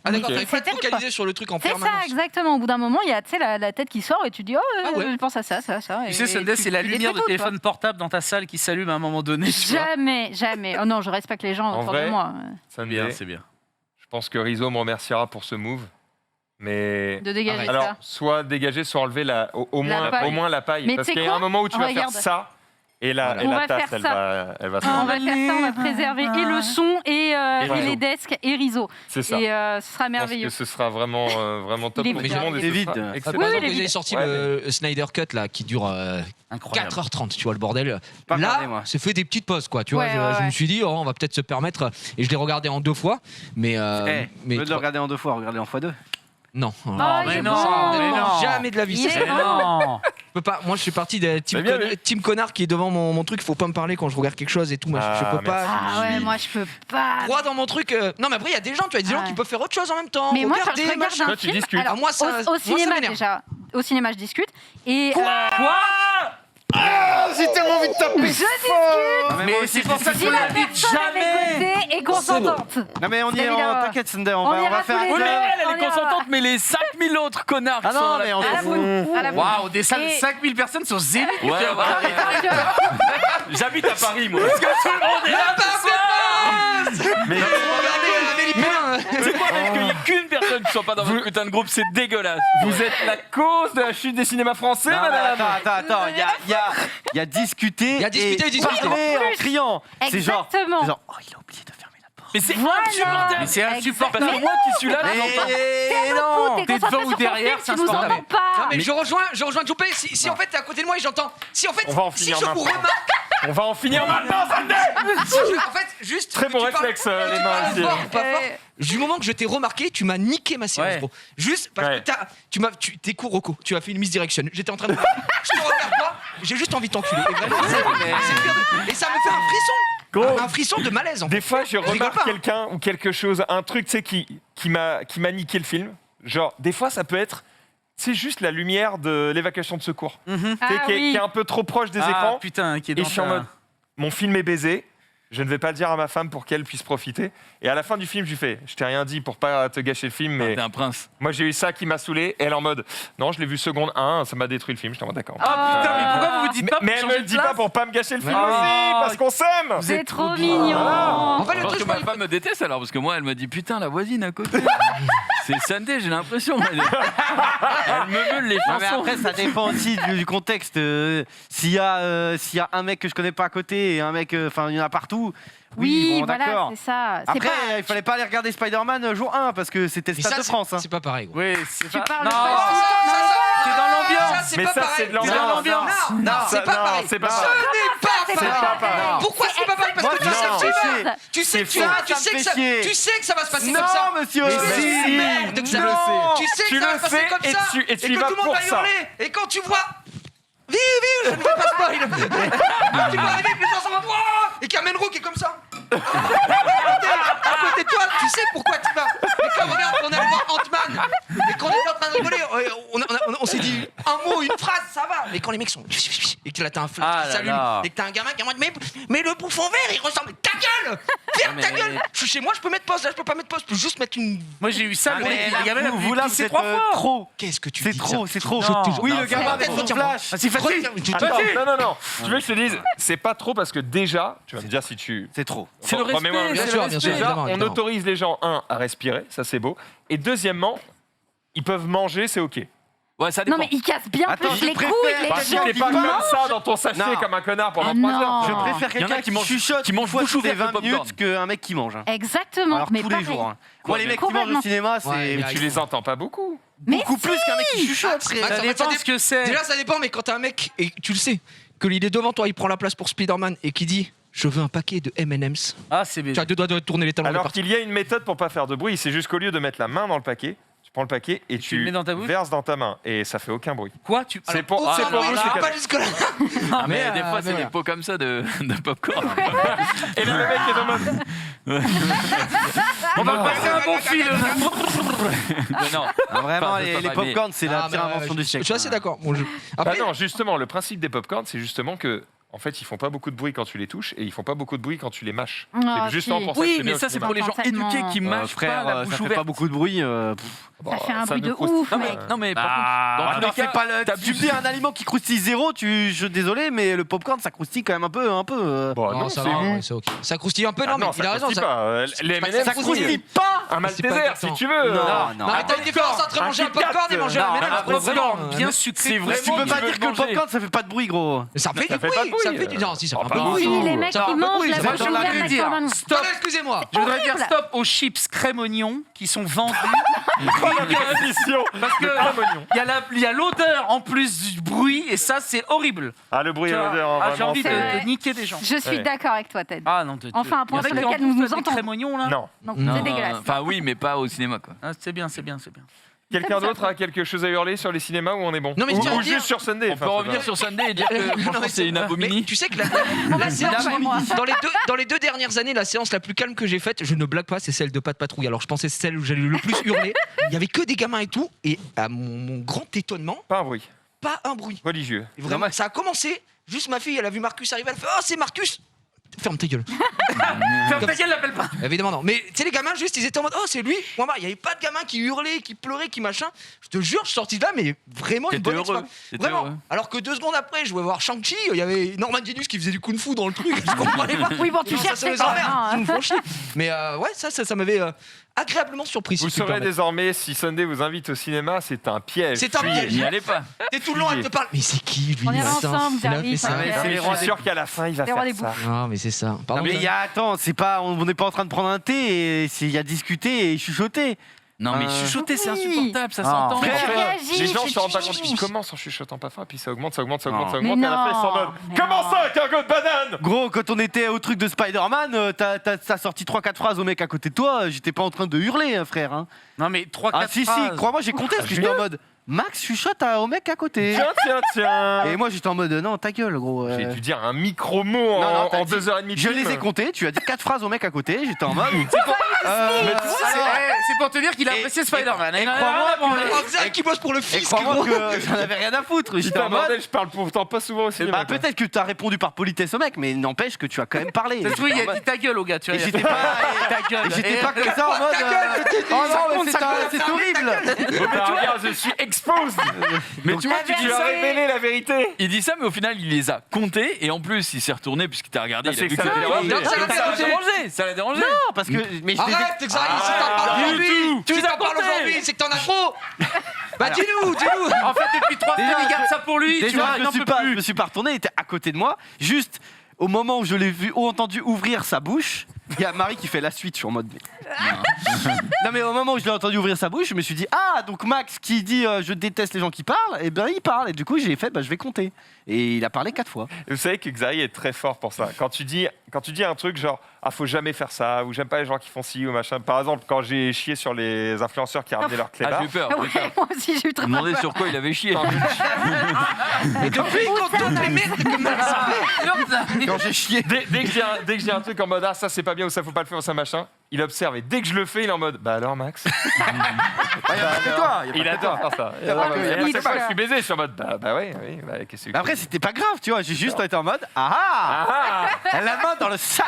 Ah d'accord, Ok. t'arrives pas à te C'est terrible, focaliser sur le truc en C'est permanence. ça, exactement. Au bout d'un moment, il y a, tu sais, la tête qui sort et tu dis, je pense à ça. Tu sais, Sunday, c'est la lumière de téléphone portable dans ta salle qui s'allume à un moment donné. tu vois. Jamais. Oh non, je respecte les gens En autour vrai, de moi. Ça me Bien, dit. c'est bien. Je pense que Rizzo me remerciera pour ce move. Mais De dégager alors, ça. soit dégager, soit enlever au paille. moins la paille. Mais Parce tu sais qu'il y a un quoi? moment où tu vas Regarde. faire ça, et la, On la va tasse, faire elle ça. va se On va faire ça, on va préserver et le son et Rizzo. les desks et Rizzo. C'est ça. Et ce sera Je pense merveilleux. que ce sera vraiment top Il est pour tout vide. le monde. et Il est ce vide. sera Par excellent. Oui, exemple, les ils avaient vidéos. sorti Ouais, le Snyder Cut là qui dure Incroyable. 4h30, tu vois le bordel. Pas regardé, Là, moi. c'est fait des petites pauses quoi, tu vois. Ouais, Je ouais. me suis dit, on va peut-être se permettre, et je l'ai regardé en 2 fois, mais Au lieu de le regarder en 2 fois, regardez en x2. non. Non, Ah, mais il est non, bon. mais non. Jamais de la vie. Il ça. est Mais non. Je peux pas. Moi, je suis parti de Mais bien vu. Team Connard qui est devant mon truc. Faut pas me parler quand je regarde quelque chose et tout. Moi, je peux pas. Ah ouais, moi je peux pas. Droit dans mon truc. Non, mais après, il y a des gens. Tu as des gens Ouais. qui peuvent faire autre chose en même temps. Mais moi, quand Regarder, je regarde machin. un Toi, tu film, discutes. Alors, moi, ça, au moi, ça cinéma m'énerve. déjà, au cinéma je discute et J'ai tellement envie de taper. je discute Mais c'est pour ça si qu'on la n'invite personne à mes jamais. côtés est consentante. Non, mais on y est, Évidemment. t'inquiète, Sunday, on On va ira faire tous les Oui, deux. mais elle On est ira. consentante, mais les 5000 autres connards qui Ah sont non, dans la mais on À s'en la fout. boule, à la boule. Waouh, des salles de Et- 5000 personnes sur Zénith. Ouais, ouais. J'habite à Paris, moi. Parce que tout le monde est là ce soir. Mais Regardez Amélie Poulain. C'est quoi, mec, qu'il n'y a qu'une personne qui soit pas dans votre putain de groupe, c'est dégueulasse. vous êtes la cause de la chute des cinémas français, Non, mais madame. attends, il y a discuté. Il y a discuté et discuté. parlé en criant. C'est genre, Exactement. oh, il a oublié de fermer la porte. Mais c'est Voilà. insupportable. Mais c'est insupportable. Parce que moi qui suis là, j'entends. non. T'es devant ou derrière, tu c'est nous insupportable. entends pas. Non, mais je rejoins Joupé. Si en fait t'es à côté de moi et j'entends. Si en fait, On va en si finir je vous maintenant. remarque. On va en finir maintenant, Sunday. En fait, juste. Très bon tu parles- réflexe, les tu mains parles ici. fort ou pas fort. Du moment que je t'ai remarqué, tu m'as niqué ma séance, Ouais. gros. Juste parce Ouais. que t'es court Rocco. Tu as fait une misdirection. J'étais en train de. Je te regarde pas. J'ai juste envie de t'enculer. Et vraiment, c'est le pire de- Et ça me fait un frisson. Gros. Un frisson de malaise en fait. Des fois, je rigole remarque pas. quelqu'un ou quelque chose, un truc, tu sais, qui m'a niqué le film. Genre, des fois, ça peut être, c'est juste la lumière de l'évacuation de secours. Tu sais, Ah qui est oui. un peu trop proche des Ah écrans. putain, qui est Et dans je suis en ta- mode, mon film est baisé. je ne vais pas le dire à ma femme pour qu'elle puisse profiter. Et à la fin du film, je lui fais, je t'ai rien dit pour pas te gâcher le film, mais T'es un prince. moi j'ai eu ça qui m'a saoulé. Et elle en mode, non, je l'ai vu seconde 1, ça m'a détruit le film. J'étais en mode d'accord. Ah putain, mais pourquoi vous vous dites pas Mais pour elle me changer le de dit place pas pour pas me gâcher le film Ah. aussi, parce qu'on s'aime. C'est trop mignon. En fait, le Je pense truc, que ma femme me déteste alors, parce que moi, elle me dit putain, la voisine à côté. C'est Sunday, j'ai l'impression. Elle me meule les Non, mais chansons. après, ça dépend aussi du contexte. S'il y a un mec que je connais pas à côté et un mec, enfin, il y en a partout. Oui, bon, voilà, d'accord. c'est ça. C'est Après, pas... il fallait pas aller regarder Spider-Man jour 1 parce que c'était Mais Stade ça, de France. Hein. C'est pas pareil. Gros. Oui, c'est Tu pas. parles Non, de c'est dans l'ambiance. c'est Mais pas ça, pareil. c'est de C'est dans l'ambiance. Non, c'est pas pareil. c'est pas Ce pareil. n'est pas C'est pareil. pas pareil. Pourquoi c'est pas pareil? Parce que tu Moi, sais non, que tu c'est- vas. Tu sais que tu faux. vas. Tu Ça me sais que fait ça. chier. Tu sais que ça va se passer comme ça. Non, monsieur. Mais Si. c'est merde que ça. Je le sais. Tu sais Tu que ça va le se passer sais comme et ça. tu y que vas tout le monde pour va ça. hurler. Et quand tu vois. Vive, je ne veux pas spoil. Tu vas arriver, puis les gens sont en mode, Wouah et Kamel Roux qui est comme ça. À côté de toi, tu sais pourquoi tu vas. Mais quand regarde, on allait voir Ant-Man et qu'on était en train de rigoler, on s'est dit un mot, une phrase, ça va. Mais quand les mecs sont et que là t'as un flash Ah qui là s'allume là. et que t'as un gamin qui est en mode mais le bouffon vert il ressemble. Ta gueule, ferme ta gueule. Je suis chez moi, je peux mettre pause, là je peux pas mettre pause, je peux juste mettre une. Moi, j'ai eu ça, Ah, le mais mec, là, le gamin, vous là, c'est vous 3 êtes fois. trop. Qu'est-ce que tu C'est dis trop, c'est trop. Non. Oui, Non, le gamin avec son retire-moi. flash. Ah, c'est facile. Attends, Vas-y. non. Tu veux que je te dise, c'est pas trop parce que déjà, tu vas me dire si tu. C'est trop. C'est le Remets-moi un respect. Bien c'est sûr, le bien respect. sûr, Déjà, évidemment, on évidemment. autorise les gens, à respirer, ça c'est beau. Et deuxièmement, ils peuvent manger, c'est ok. Ouais, ça dépend. Non, mais il casse bien Attends, plus je les couilles, préfère- les Bah, si gens t'es qui pas comme mangent. ça dans ton sachet Non. comme un connard pendant Ah 3 non. heures. Je préfère Il y en quelqu'un a qui qui mangent- chuchote qui mangent une fois bouche toutes les ouverte 20 le popcorn. minutes qu'un mec qui mange. Hein. Exactement, Alors mais tous les pareil. jours. Hein. Quoi, Moi, les mais mecs qui mangent complètement. au cinéma, c'est Ouais, Mais tu les entends pas beaucoup. Mais beaucoup plus qu'un mec qui chuchote. Attends, Ça mais dépend ce que c'est. Déjà, ça dépend, mais quand t'as un mec, et tu le sais, que il est devant toi, il prend la place pour Spider-Man et qui dit je veux un paquet de M&M's. Ah, c'est bien. Tu as deux doigts de tourner les talons de Alors partout. qu'il y a une méthode pour pas faire de bruit, c'est juste qu'au lieu de mettre la main dans le paquet, tu prends le paquet et tu le mets dans ta bouche verses dans ta main et ça fait aucun bruit. Quoi tu... C'est pour, Oh, c'est non, pour vous, non, c'est pas cadeau. jusque-là. Ah, mais des fois, mais c'est des voilà. pots comme ça de popcorn. Et là, le mec est en mode. On va passer un bon film. Mais non. Ah, vraiment, Enfin, c'est les pas mal, popcorn, c'est la Ah, pire mais, invention du je siècle. suis assez d'accord. Bon, Bah Après, non, justement, le principe des popcorn, c'est justement que. En fait, ils font pas beaucoup de bruit quand tu les touches et ils font pas beaucoup de bruit quand tu les mâches. Ah, c'est justement si. pour ça que Oui, c'est mais bien ça, au c'est cinéma. pour les gens Tellement. éduqués qui mâchent pas Frère, la ça bouche fait ouverte. pas beaucoup de bruit. Ça fait un ça bruit ne de croustille ouf, pas. mec. Non, mais par Bah, contre, dans tous les c'est cas, pas le. Tu me dis un aliment qui croustille zéro, je désolé, mais le popcorn ça croustille quand même un peu. Bon, Non, non, ça c'est va, mou. ouais, c'est ok. ça croustille un peu, Ah non, mais non, il a ça raison. croustille pas. Les pas- M&M's, ça croustille pas. un C'est pas Malteser, si exactement. tu veux. Non, Non, mais t'as une différence entre Un manger un Kit Kat, popcorn et manger non, un non, M&M's. non, popcorn bien c'est sucré. vrai. Tu peux Vraiment, pas tu veux dire que le manger. popcorn ça fait pas de bruit, gros. Ça fait Ça du fait pas de bruit. Ça bruit. fait du. Non, si, ça fait Oh, pas de bah, bruit. Oui, les mecs Ça fait qui un peu de mangent bruit, la ça fait bouche dans la ouverte rue, avec dire. leur main. Stop. Attends, excusez-moi. Je voudrais dire Horrible. stop aux chips crème oignon qui sont vendus. Parce que il y a l'odeur en plus du bruit et ça c'est horrible. Ah, le bruit et Tu vois, l'odeur. ah, j'ai vraiment, envie c'est- c'est- de niquer des gens. Je suis Ouais. d'accord avec toi, Ted. Ah non, Enfin, un point Il y en a sur qui lequel en nous bouffent nous avec entendons. crème oignon là. Non. Non, Non, c'est dégueulasse. Enfin, oui, mais pas au cinéma, quoi. Ah, c'est bien, c'est bien, c'est bien. Quelqu'un ça. d'autre a quelque chose à hurler sur les cinémas où on est bon Non, mais je Ou tiens à ou dire- juste sur Sunday. On enfin, peut c'est revenir pas- sur Sunday et dire que Non, franchement, mais c'est une Mais abominie. tu sais que la séance, chez moi. dans les deux dernières années, la séance la plus calme que j'ai faite, je ne blague pas, c'est celle de Pas de Patrouille. Alors je pensais c'est celle où j'allais le plus hurler. Il y avait que des gamins et tout, et à mon grand étonnement, Pas un bruit. pas un bruit. Religieux. Et vraiment, ça a commencé. Juste ma fille, elle a vu Marcus arriver, elle fait oh c'est Marcus. Ferme ta gueule. Ferme ta gueule, l'appelle pas. Évidemment non. Mais tu sais les gamins juste ils étaient en mode oh c'est lui. Moi il y avait pas de gamins qui hurlaient, qui pleuraient, qui machin. Je te jure je suis sorti de là mais vraiment une T'étais bonne heureux. expérience. T'étais Vraiment. heureux. Alors que 2 secondes après je vais voir Shang-Chi, il y avait Norman Reedus qui faisait du kung-fu dans le truc. Je comprenais pas. Oui, bon, tu Non, ça, cherches ça tes les emmerde. parents, Ils hein. me font chier. Mais ouais ça m'avait agréablement surpris. si Vous je puis me saurez permettre. désormais si Sunday vous invite au cinéma, c'est un piège. C'est un Fuyez. piège. N'y allez pas. T'es tout le long elle te parle. Mais c'est qui lui On ira Attends, ensemble, il a Jarvis, fait ça. t'inquiète. c'est les Je rois suis sûr qu'à la fin, il va Les rois faire des ça. Non, mais c'est ça. Pardon. Mais attends, on n'est pas en train de prendre un thé, il y a discuter et chuchoter. Non, mais chuchoter, c'est Oui. insupportable, ça Ah. s'entend. Mais tu Frère, réagis, Les gens tu se rendent pas compte. touches. Ils commencent en chuchotant pas fort, puis ça augmente, ça augmente, ça augmente, Non. ça Mais augmente. Et à la fin, ils sont en mode non, comment mais ça, avec un goût de banane Gros, quand on était au truc de Spider-Man, t'as sorti 3-4 phrases au mec à côté de toi, j'étais pas en train de hurler, hein, frère. Hein. Non mais 3-4 Ah si, phrases. crois-moi, j'ai compté parce que j'étais en mode Max chuchote au mec à côté. Tiens. Et moi j'étais en mode non, ta gueule gros. J'ai dû dire un micro-mot Non, t'as en dit- 2h30. Je les ai comptés, tu as dit 4 phrases au mec à côté, j'étais en mode. C'est pour te dire qu'il a apprécié Spider-Man. Et crois-moi On dirait qu'il bosse pour le et fisc, crois-moi gros. que j'en avais rien à foutre. J'étais Putain, en mode. bordel, je parle pourtant pas souvent aussi. Bah, peut-être que tu as répondu par politesse au mec, mais n'empêche que tu as quand même parlé. Ça se trouve, il a dit ta gueule au gars, tu vois. Et j'étais pas, ta gueule. j'étais pas comme ça en mode. Oh non, mais c'est horrible. Regarde, je suis exposed. Mais tu vois, tu lui as révélé la vérité. Il dit ça, mais au final, il les a comptés et en plus, il s'est retourné puisqu'il t'a regardé. Bah, Il a c'est vu que que ça l'a dérangé. dérangé. Ça l'a Ça l'a dérangé. dérangé. Ça l'a dérangé. Non, parce que. Mais je t'ai dit- Arrête, Xari, si t'en parles aujourd'hui, Tu si nous as t'en parles compté. aujourd'hui, c'est que t'en as trop. Bah dis-nous. En fait, depuis 3 semaines, il garde ça pour lui. Tu Déjà, vois, je il me en suis peut pas, je plus. me suis pas retourné, il était à côté de moi. Juste au moment où je l'ai vu ou entendu ouvrir sa bouche, il y a Marie qui fait la suite. Je suis en mode. Non mais au moment où je l'ai entendu ouvrir sa bouche, je me suis dit donc Max qui dit je déteste les gens qui parlent, et ben il parle et du coup j'ai fait je vais compter. Et il a parlé 4 fois. Vous savez que Xari est très fort pour ça. Quand tu dis un truc genre faut jamais faire ça, ou j'aime pas les gens qui font ci ou machin. Par exemple, quand j'ai chié sur les influenceurs qui ramenaient leur Ah, clébard. j'ai eu peur. Ouais, moi aussi, j'ai eu très Je me demandais peur. sur quoi il avait chié. Et depuis quand toutes les merdes que Max fait. Quand j'ai chié. Dès que j'ai un truc en mode ça c'est pas bien ou ça faut pas le faire ou ça machin, il observe et dès que je le fais il est en mode alors Max. Il adore faire ça. Et pas que- à chaque fois que je ça. suis baisé, je suis en mode bah ouais, qu'est-ce que Après c'était pas grave, tu vois, j'ai juste été en mode la main dans le sac.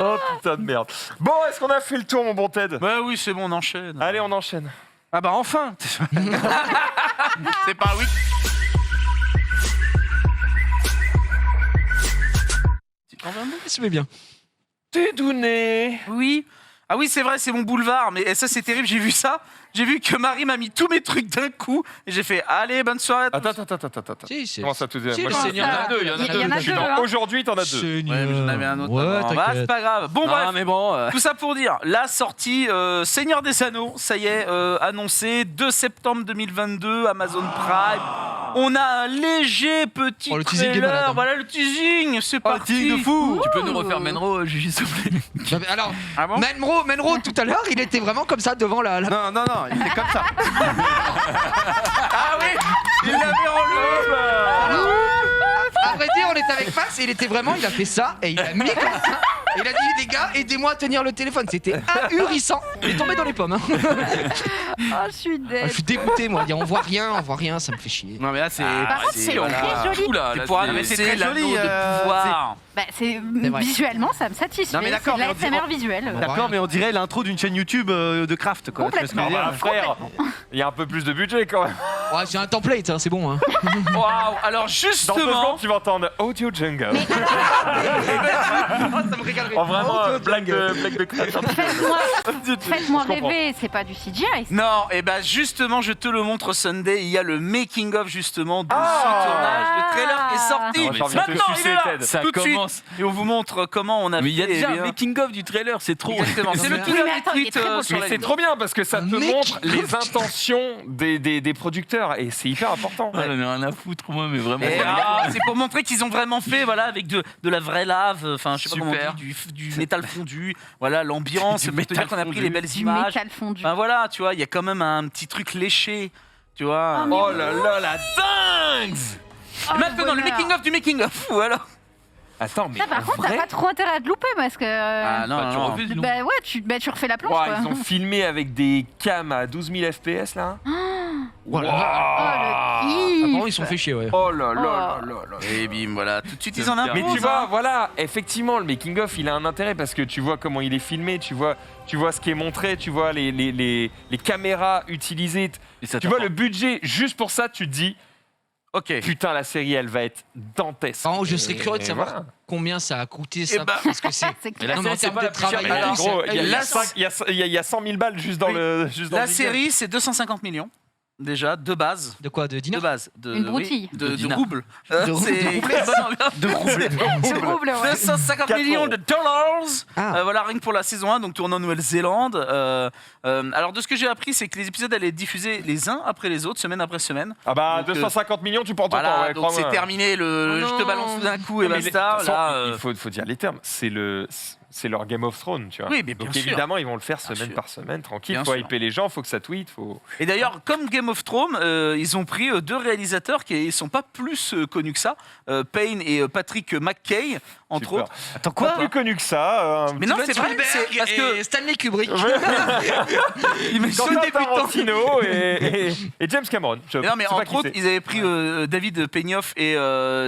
Oh putain de merde. Bon, est-ce qu'on a fait le tour mon bon Ted? Bah oui, c'est bon, on enchaîne. Allez, on enchaîne. Ah bah enfin. C'est pas oui. Ça met bien. Tédouné. Oui. Ah oui, c'est vrai, c'est mon boulevard. Mais ça, c'est terrible. J'ai vu ça. J'ai vu que Marie m'a mis tous mes trucs d'un coup. Et j'ai fait, allez, bonne soirée. à tous. Attends. Si, c'est. Comment ça tout dire? Si, Moi, le je- Seigneur, il y en a deux, il y en a Il y en a je suis deux. dans- hein. Aujourd'hui, t'en as deux. Ouais, mais j'en avais un autre. Ouais, avant. Bah, c'est t'inquiète. pas grave. Bon, bref. mais bon. Tout ça pour dire, la sortie Seigneur des Anneaux, ça y est, annoncé 2 septembre 2022, Amazon Prime. On a un léger petit Oh, le teasing est trailer. malade, hein. Voilà le teasing, c'est Oh, le parti. teasing de fou. Tu peux nous refaire Menro, Gigi, s'il te plaît? Non, mais alors, Ah bon Menro, tout à l'heure, il était vraiment comme ça devant la. Non, il était comme ça. Ah oui, il l'avait enlevé. À vrai dire, on était avec Max et il était vraiment, il a fait ça et il a mis comme ça. Et il a dit les gars, aidez-moi à tenir le téléphone. C'était ahurissant. il est tombé dans les pommes. Hein. Oh, je suis Ah, dead. je suis dégoûté, moi. Dire on voit rien, ça me fait chier. Non mais là c'est. Par contre, c'est très joli. Oula, C'est là, pour c'est- annoncer très l'anneau joli, de pouvoir. Bah, c'est vrai. visuellement, ça me satisfait. Non, mais d'accord, c'est mais on dit- l'ASMR visuel. D'accord, mais on dirait l'intro d'une chaîne YouTube de craft quoi. Tu vois ce que je veux dire Frère, il y a un peu plus de budget quand même. Ouais, c'est un template, hein, c'est bon. Hein. Waouh. Alors Dans 2 justement, secondes, tu vas entendre Audio Jungle. Ça me régalerait. En vraiment, blague de créateur. Faites-moi Je comprends. rêver, c'est pas du CGI. non, et ben justement, je te le montre Sunday. Il y a le making of justement de ce Ah. tournage. Le trailer est sorti. Ah, j'ai envie de te Maintenant, il sucer, est là. Ted. Ça Tout de suite. commence. Et on vous montre comment on a Mais il y a fait, déjà eh un bien, making-of du trailer, c'est trop. Exactement. C'est le Oui, tout mais dernier attends, il est tweet très beau sur Mais la c'est ligne. trop bien parce que ça te Mec. montre les intentions des producteurs et c'est hyper important. Ah, j'en ai rien à foutre, moi, mais vraiment. Et, c'est pour montrer qu'ils ont vraiment fait voilà, avec de la vraie lave, enfin je sais pas comment Super. on dit, du métal fondu, voilà l'ambiance, Du c'est pour te dire métal qu'on a pris fondu. les belles Du images. métal fondu. Ben voilà, tu vois, il y a quand même un petit truc léché, tu vois. Ah, mais Oh là là, la dingue! Oh, Et maintenant, le bonheur. making of du making of, ou alors Attends, mais Ça, par en contre, t'as vrai, pas trop intérêt à te louper parce que. Ah non, Bah, tu non. refais, sinon. Bah ouais, tu refais la planche ouah, quoi. ils ont filmé avec des cams à 12 000 FPS là. Voilà. Oh le Apparemment, kiff. ils sont fait chier, ouais. Oh là là Oh. là là là. Et bim, voilà, tout de suite ils en imposent. Mais tu vois, voilà, effectivement, le making of, il a un intérêt parce que tu vois comment il est filmé, tu vois ce qui est montré, tu vois les caméras utilisées, Et ça tu vois le budget. Juste pour ça, tu te dis, Ok. putain, la série, elle va être dantesque. Par contre, je serais curieux de Et savoir voilà. combien ça a coûté ça. Eh ben, parce que c'est. C'est Mais clair. la Non, mais en série, c'est termes pas de la plus chère, travail, mais Alors, c'est- gros, il y a la- 100 000 balles juste dans Oui. le. Juste dans La le budget. série, c'est 250 millions. Déjà, de base. De quoi? De De dinars? base. Une broutille. Oui, De de dinars. roubles. De C'est roubles. très bonne ambiance. De roubles. Ce rouble, ouais. 250 4 millions de dollars. Ah. Voilà, rien que pour la saison 1, donc tournée en Nouvelle-Zélande. Alors, de ce que j'ai appris, c'est que les épisodes allaient être diffusés les uns après les autres, semaine après semaine. Ah bah, Donc, 250 millions, tu prends ton temps, Voilà, ouais, donc crois-moi. c'est terminé. Oh Je te non. balance tout d'un coup et Mais de basta. toute façon, Là, il faut dire les termes. c'est leur Game of Thrones, tu vois. Oui, mais bien Donc sûr. évidemment, ils vont le faire Bien semaine sûr. par semaine, tranquille. Bien Faut sûr. hyper les gens, faut que ça tweet, faut. Et d'ailleurs, comme Game of Thrones, ils ont pris 2 réalisateurs qui ne sont pas plus connus que ça, Payne et Patrick McKay, entre Super. autres. Attends, Pas quoi plus connu que ça. Mais non, c'est vrai, Spielberg c'est parce que et Stanley Kubrick. ils me sont Quentin des putains. Tarantino et James Cameron. Je Mais non, mais sais pas entre qui autres, c'est. ils avaient pris David Benioff et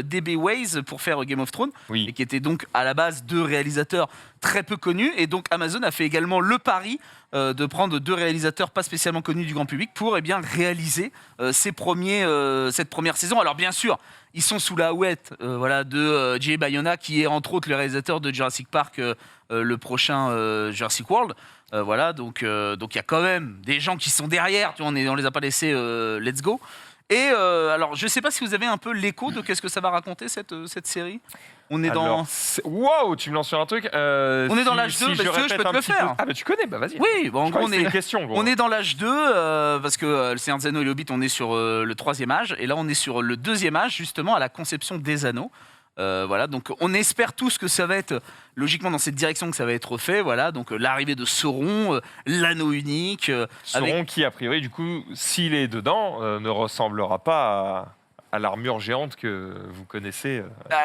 D.B. Weiss pour faire Game of Thrones, et Oui. qui étaient donc à la base 2 réalisateurs très peu connus. Et donc Amazon a fait également le pari de prendre 2 réalisateurs pas spécialement connus du grand public pour réaliser cette première saison. Alors bien sûr, ils sont sous la houette de Jay Bayona, qui est entre autres le réalisateur de Jurassic Park, le prochain Jurassic World. Donc il y a quand même des gens qui sont derrière. Tu vois, on les a pas laissés let's go. Et alors, je sais pas si vous avez un peu l'écho de qu'est-ce que ça va raconter cette série. On est dans. Waouh, tu me lances sur un truc. On est dans l'âge 2, mais si tu veux, je répète peux te un le petit faire. peu- Ah, bah tu connais, bah vas-y. Oui, bon, en Je gros, crois que c'est une question, gros. on est dans l'âge 2, parce que le Seigneur des Anneaux et le Hobbit, on est sur le 3e âge, et là on est sur le 2e âge, justement, à la conception des anneaux. Donc on espère tous que ça va être logiquement dans cette direction que ça va être fait. Donc l'arrivée de Sauron, l'anneau unique. Sauron qui, a priori, du coup, s'il est dedans, ne ressemblera pas à l'armure géante que vous connaissez.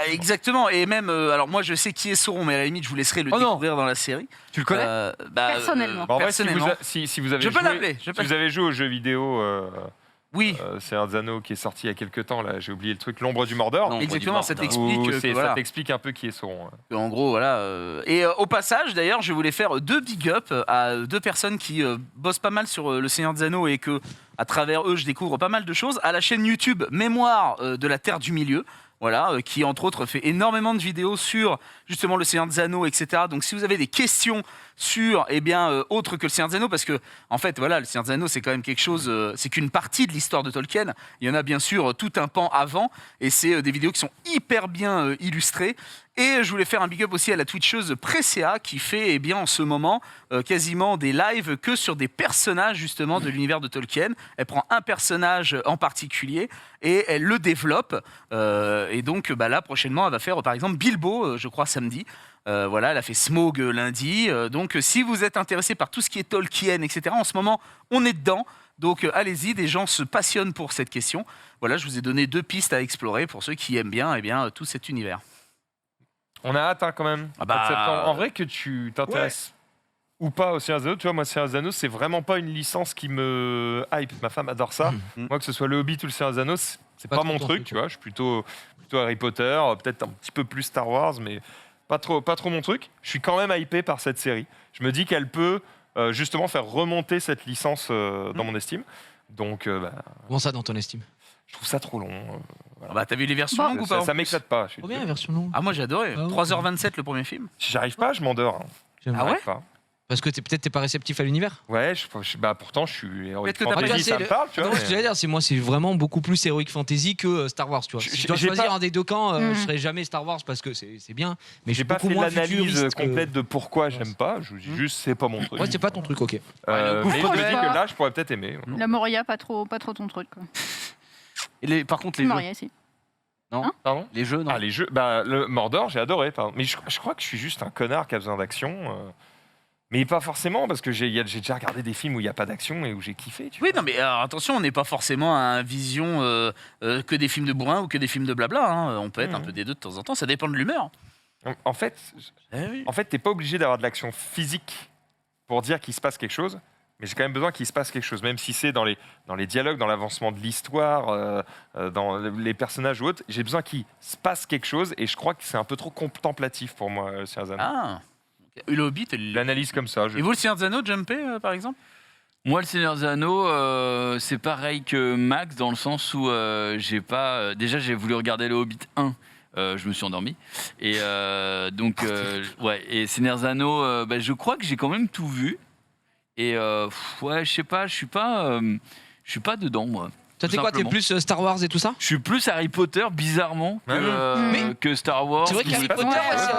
Exactement, et même, alors moi je sais qui est Sauron, mais à la limite je vous laisserai le Oh non. découvrir dans la série. Tu le connais Personnellement. Bon, en vrai, si vous, personnellement. si vous avez Je peux joué, l'appeler, si vous avez joué aux jeux vidéo, Oui, c'est un Zano qui est sorti il y a quelques temps, là, j'ai oublié le truc, l'ombre du Mordor. Non. exactement, ça Où t'explique Où que, ça voilà. t'explique un peu qui est Sauron. En gros, voilà. Et au passage, d'ailleurs, je voulais faire 2 big up à 2 personnes qui bossent pas mal sur Le Seigneur des Anneaux et que, à travers eux, je découvre pas mal de choses. À la chaîne YouTube Mémoire de la Terre du Milieu. Qui entre autres fait énormément de vidéos sur justement le Seigneur des Anneaux, etc. Donc si vous avez des questions sur, autre que le Seigneur des Anneaux, parce que en fait, le Seigneur des Anneaux, c'est quand même quelque chose, c'est qu'une partie de l'histoire de Tolkien. Il y en a bien sûr tout un pan avant, et c'est des vidéos qui sont hyper bien illustrées. Et je voulais faire un big up aussi à la twitcheuse Presea qui fait en ce moment quasiment des lives que sur des personnages justement de l'univers de Tolkien. Elle prend un personnage en particulier et elle le développe. Et donc là prochainement elle va faire par exemple Bilbo, je crois samedi. Elle a fait Smaug lundi. Donc si vous êtes intéressé par tout ce qui est Tolkien, etc., en ce moment on est dedans. Donc allez-y, des gens se passionnent pour cette question. Je vous ai donné 2 pistes à explorer pour ceux qui aiment bien tout cet univers. On a hâte quand même. Ah bah, 4 septembre. En vrai, que tu t'intéresses ou pas au Seigneur des Anneaux, tu vois, moi, Seigneur des Anneaux, c'est vraiment pas une licence qui me hype. Ma femme adore ça. Moi, que ce soit le Hobbit ou le Seigneur des Anneaux, c'est pas trop mon ton truc, truc, tu vois. Je suis plutôt Harry Potter, peut-être un petit peu plus Star Wars, mais pas trop mon truc. Je suis quand même hypé par cette série. Je me dis qu'elle peut justement faire remonter cette licence dans mon estime. Donc, Comment ça dans ton estime? je trouve ça trop long. T'as vu les versions Bon. longues ou pas? Ça m'éclate pas. Je suis Trop bien la désolé. version longue. Ah, moi j'ai adoré. Ah ouais. 3h27 le premier film. Si j'arrive pas, je m'endors. J'aime Ah bien. ouais? Pas. Parce que peut-être t'es pas réceptif à l'univers. Ouais, pourtant, je suis Heroic Peut-être que t'as pas Fantasy, dit, ça c'est me le- parle, tu vois. Non, ce que j'allais dire, c'est moi, c'est vraiment beaucoup plus Heroic Fantasy que Star Wars, tu vois. J'ai- Si je dois j'ai choisir pas- un des 2 camps, Mm. je serais jamais Star Wars parce que c'est bien, mais je J'ai suis pas beaucoup fait moins l'analyse futuriste que- complète de pourquoi j'aime pas. Je vous dis juste, c'est pas mon truc. Ouais, c'est pas ton truc, ok. Ouais, Mais je me dis Pourquoi que là, je pourrais peut-être aimer. La Moria, pas trop ton truc. Quoi. Et par contre, les jeux. Moria, si. Pardon Les jeux, non. Ah, les jeux, le Mordor, j'ai adoré. Pardon. Mais je crois que je suis juste un connard qui a besoin d'action. Mais pas forcément, parce que j'ai déjà regardé des films où il n'y a pas d'action et où j'ai kiffé. Tu Oui, vois. non, mais alors, attention, on n'est pas forcément à une vision que des films de bourrin ou que des films de blabla. Hein. On peut être un peu des deux de temps en temps, ça dépend de l'humeur. En fait, t'es pas obligé d'avoir de l'action physique pour dire qu'il se passe quelque chose. Mais j'ai quand même besoin qu'il se passe quelque chose, même si c'est dans les dialogues, dans l'avancement de l'histoire, dans les personnages ou autres. J'ai besoin qu'il se passe quelque chose et je crois que c'est un peu trop contemplatif pour moi, Seigneur des Anneaux. Ah, le Hobbit. L'analyse comme ça. Et vous, le Seigneur des Anneaux, Jumpé, par exemple? Moi, le Seigneur des Anneaux, c'est pareil que Max, dans le sens où j'ai pas. Déjà, j'ai voulu regarder le Hobbit 1. Je me suis endormi. Et et Seigneur des Anneaux, je crois que j'ai quand même tout vu. Et je sais pas, je suis pas dedans, moi. Toi, t'es quoi? T'es simplement. plus Star Wars et tout ça? Je suis plus Harry Potter, bizarrement, que Star Wars. C'est vrai qu'Harry Potter,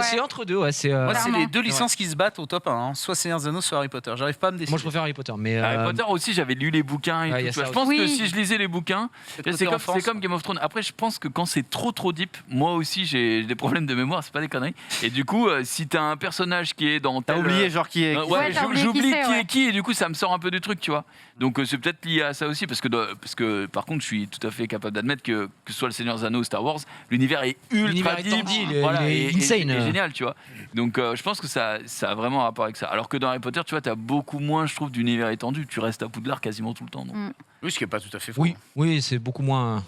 c'est entre deux. Ouais, c'est, Moi, c'est Clairement. les deux licences qui se battent au top 1. Hein. Soit Seigneur des Anneaux, soit Harry Potter. J'arrive pas à me décider. moi, je préfère Harry Potter. Mais, Harry Potter aussi, j'avais lu les bouquins et Ouais, y a tout. Tu vois. ça Je pense aussi. que Oui. si je lisais les bouquins, c'est comme Game of Thrones. Après, je pense que quand c'est trop deep, moi aussi j'ai des problèmes de mémoire, c'est pas des conneries. Et du coup, si t'as un personnage qui est dans T'as tel, oublié genre qui est. ouais, Ouais, t'as oublié j'oublie qui c'est, qui ouais. est qui et du coup ça me sort un peu du truc, tu vois. Donc c'est peut-être lié à ça aussi parce que par contre je suis tout à fait capable d'admettre que ce soit le Seigneur des Anneaux ou Star Wars, l'univers est L'univers ultra est deep, tendu, il est et insane. et génial, tu vois. Donc je pense que ça a vraiment un rapport avec ça. Alors que dans Harry Potter, tu vois, t'as beaucoup moins, je trouve, d'univers étendu. Tu restes à Poudlard quasiment tout le temps. Donc. Oui, ce qui est pas tout à fait faux. oui, c'est beaucoup moins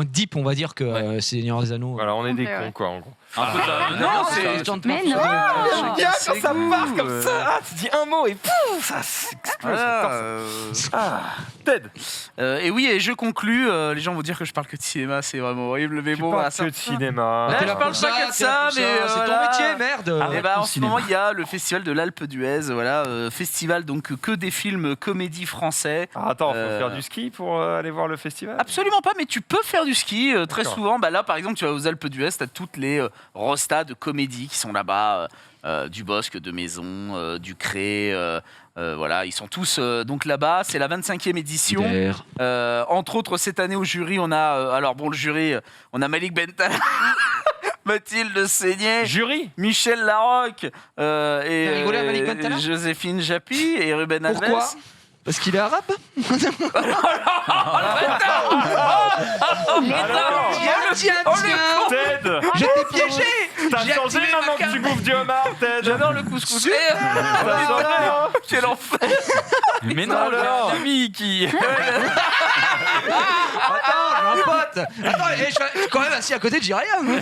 deep, on va dire, que Seigneur des Anneaux. Voilà, on est des Ouais. cons, quoi, en gros. Un peu de- Non, non, c'est- Mais non. J'aime bien quand ça part comme ça. Ah, tu dis un mot et pouf, ça explose. Voilà, Ah, Ted, et oui, et je conclus. Les gens vont dire que je parle que de cinéma, c'est vraiment horrible. Mais tu bon, parles voilà, ça. que de cinéma. Là, T'es je là parle pour pas que de ça, t'es là mais pour c'est ton voilà. métier, merde. Et bah, tout en ce moment, il y a le festival de l'Alpe d'Huez, voilà, festival donc que des films comédie français. Ah, attends, faut Euh, faire du ski pour aller voir le festival. Absolument pas, mais tu peux faire du ski très D'accord. souvent. Bah là, par exemple, tu vas aux Alpes d'Huez, tu as toutes les rostas de comédie qui sont là-bas, du Bosque, de Maison, du Cré. Voilà, ils sont tous donc là-bas. C'est la 25e édition. Entre autres, cette année au jury, on a alors bon le jury, on a Malik Bentala, Mathilde Seignet, Jury. Michel Larocque T'as rigolé à Malik Bentala Joséphine Japy et Ruben Alves. Pourquoi? Parce qu'il est arabe? Alors, Tiens, Ted, je t'ai piégé. t'as J'ai changé activé ma maintenant que carte. tu bouffes du homard, Ted. J'adore le couscous. T'as changé, hein. Quel enfer. Mais non, Alors. j'ai un ami qui. Attends, j'ai un pote. Attends, je suis quand même assis à côté, je dis rien.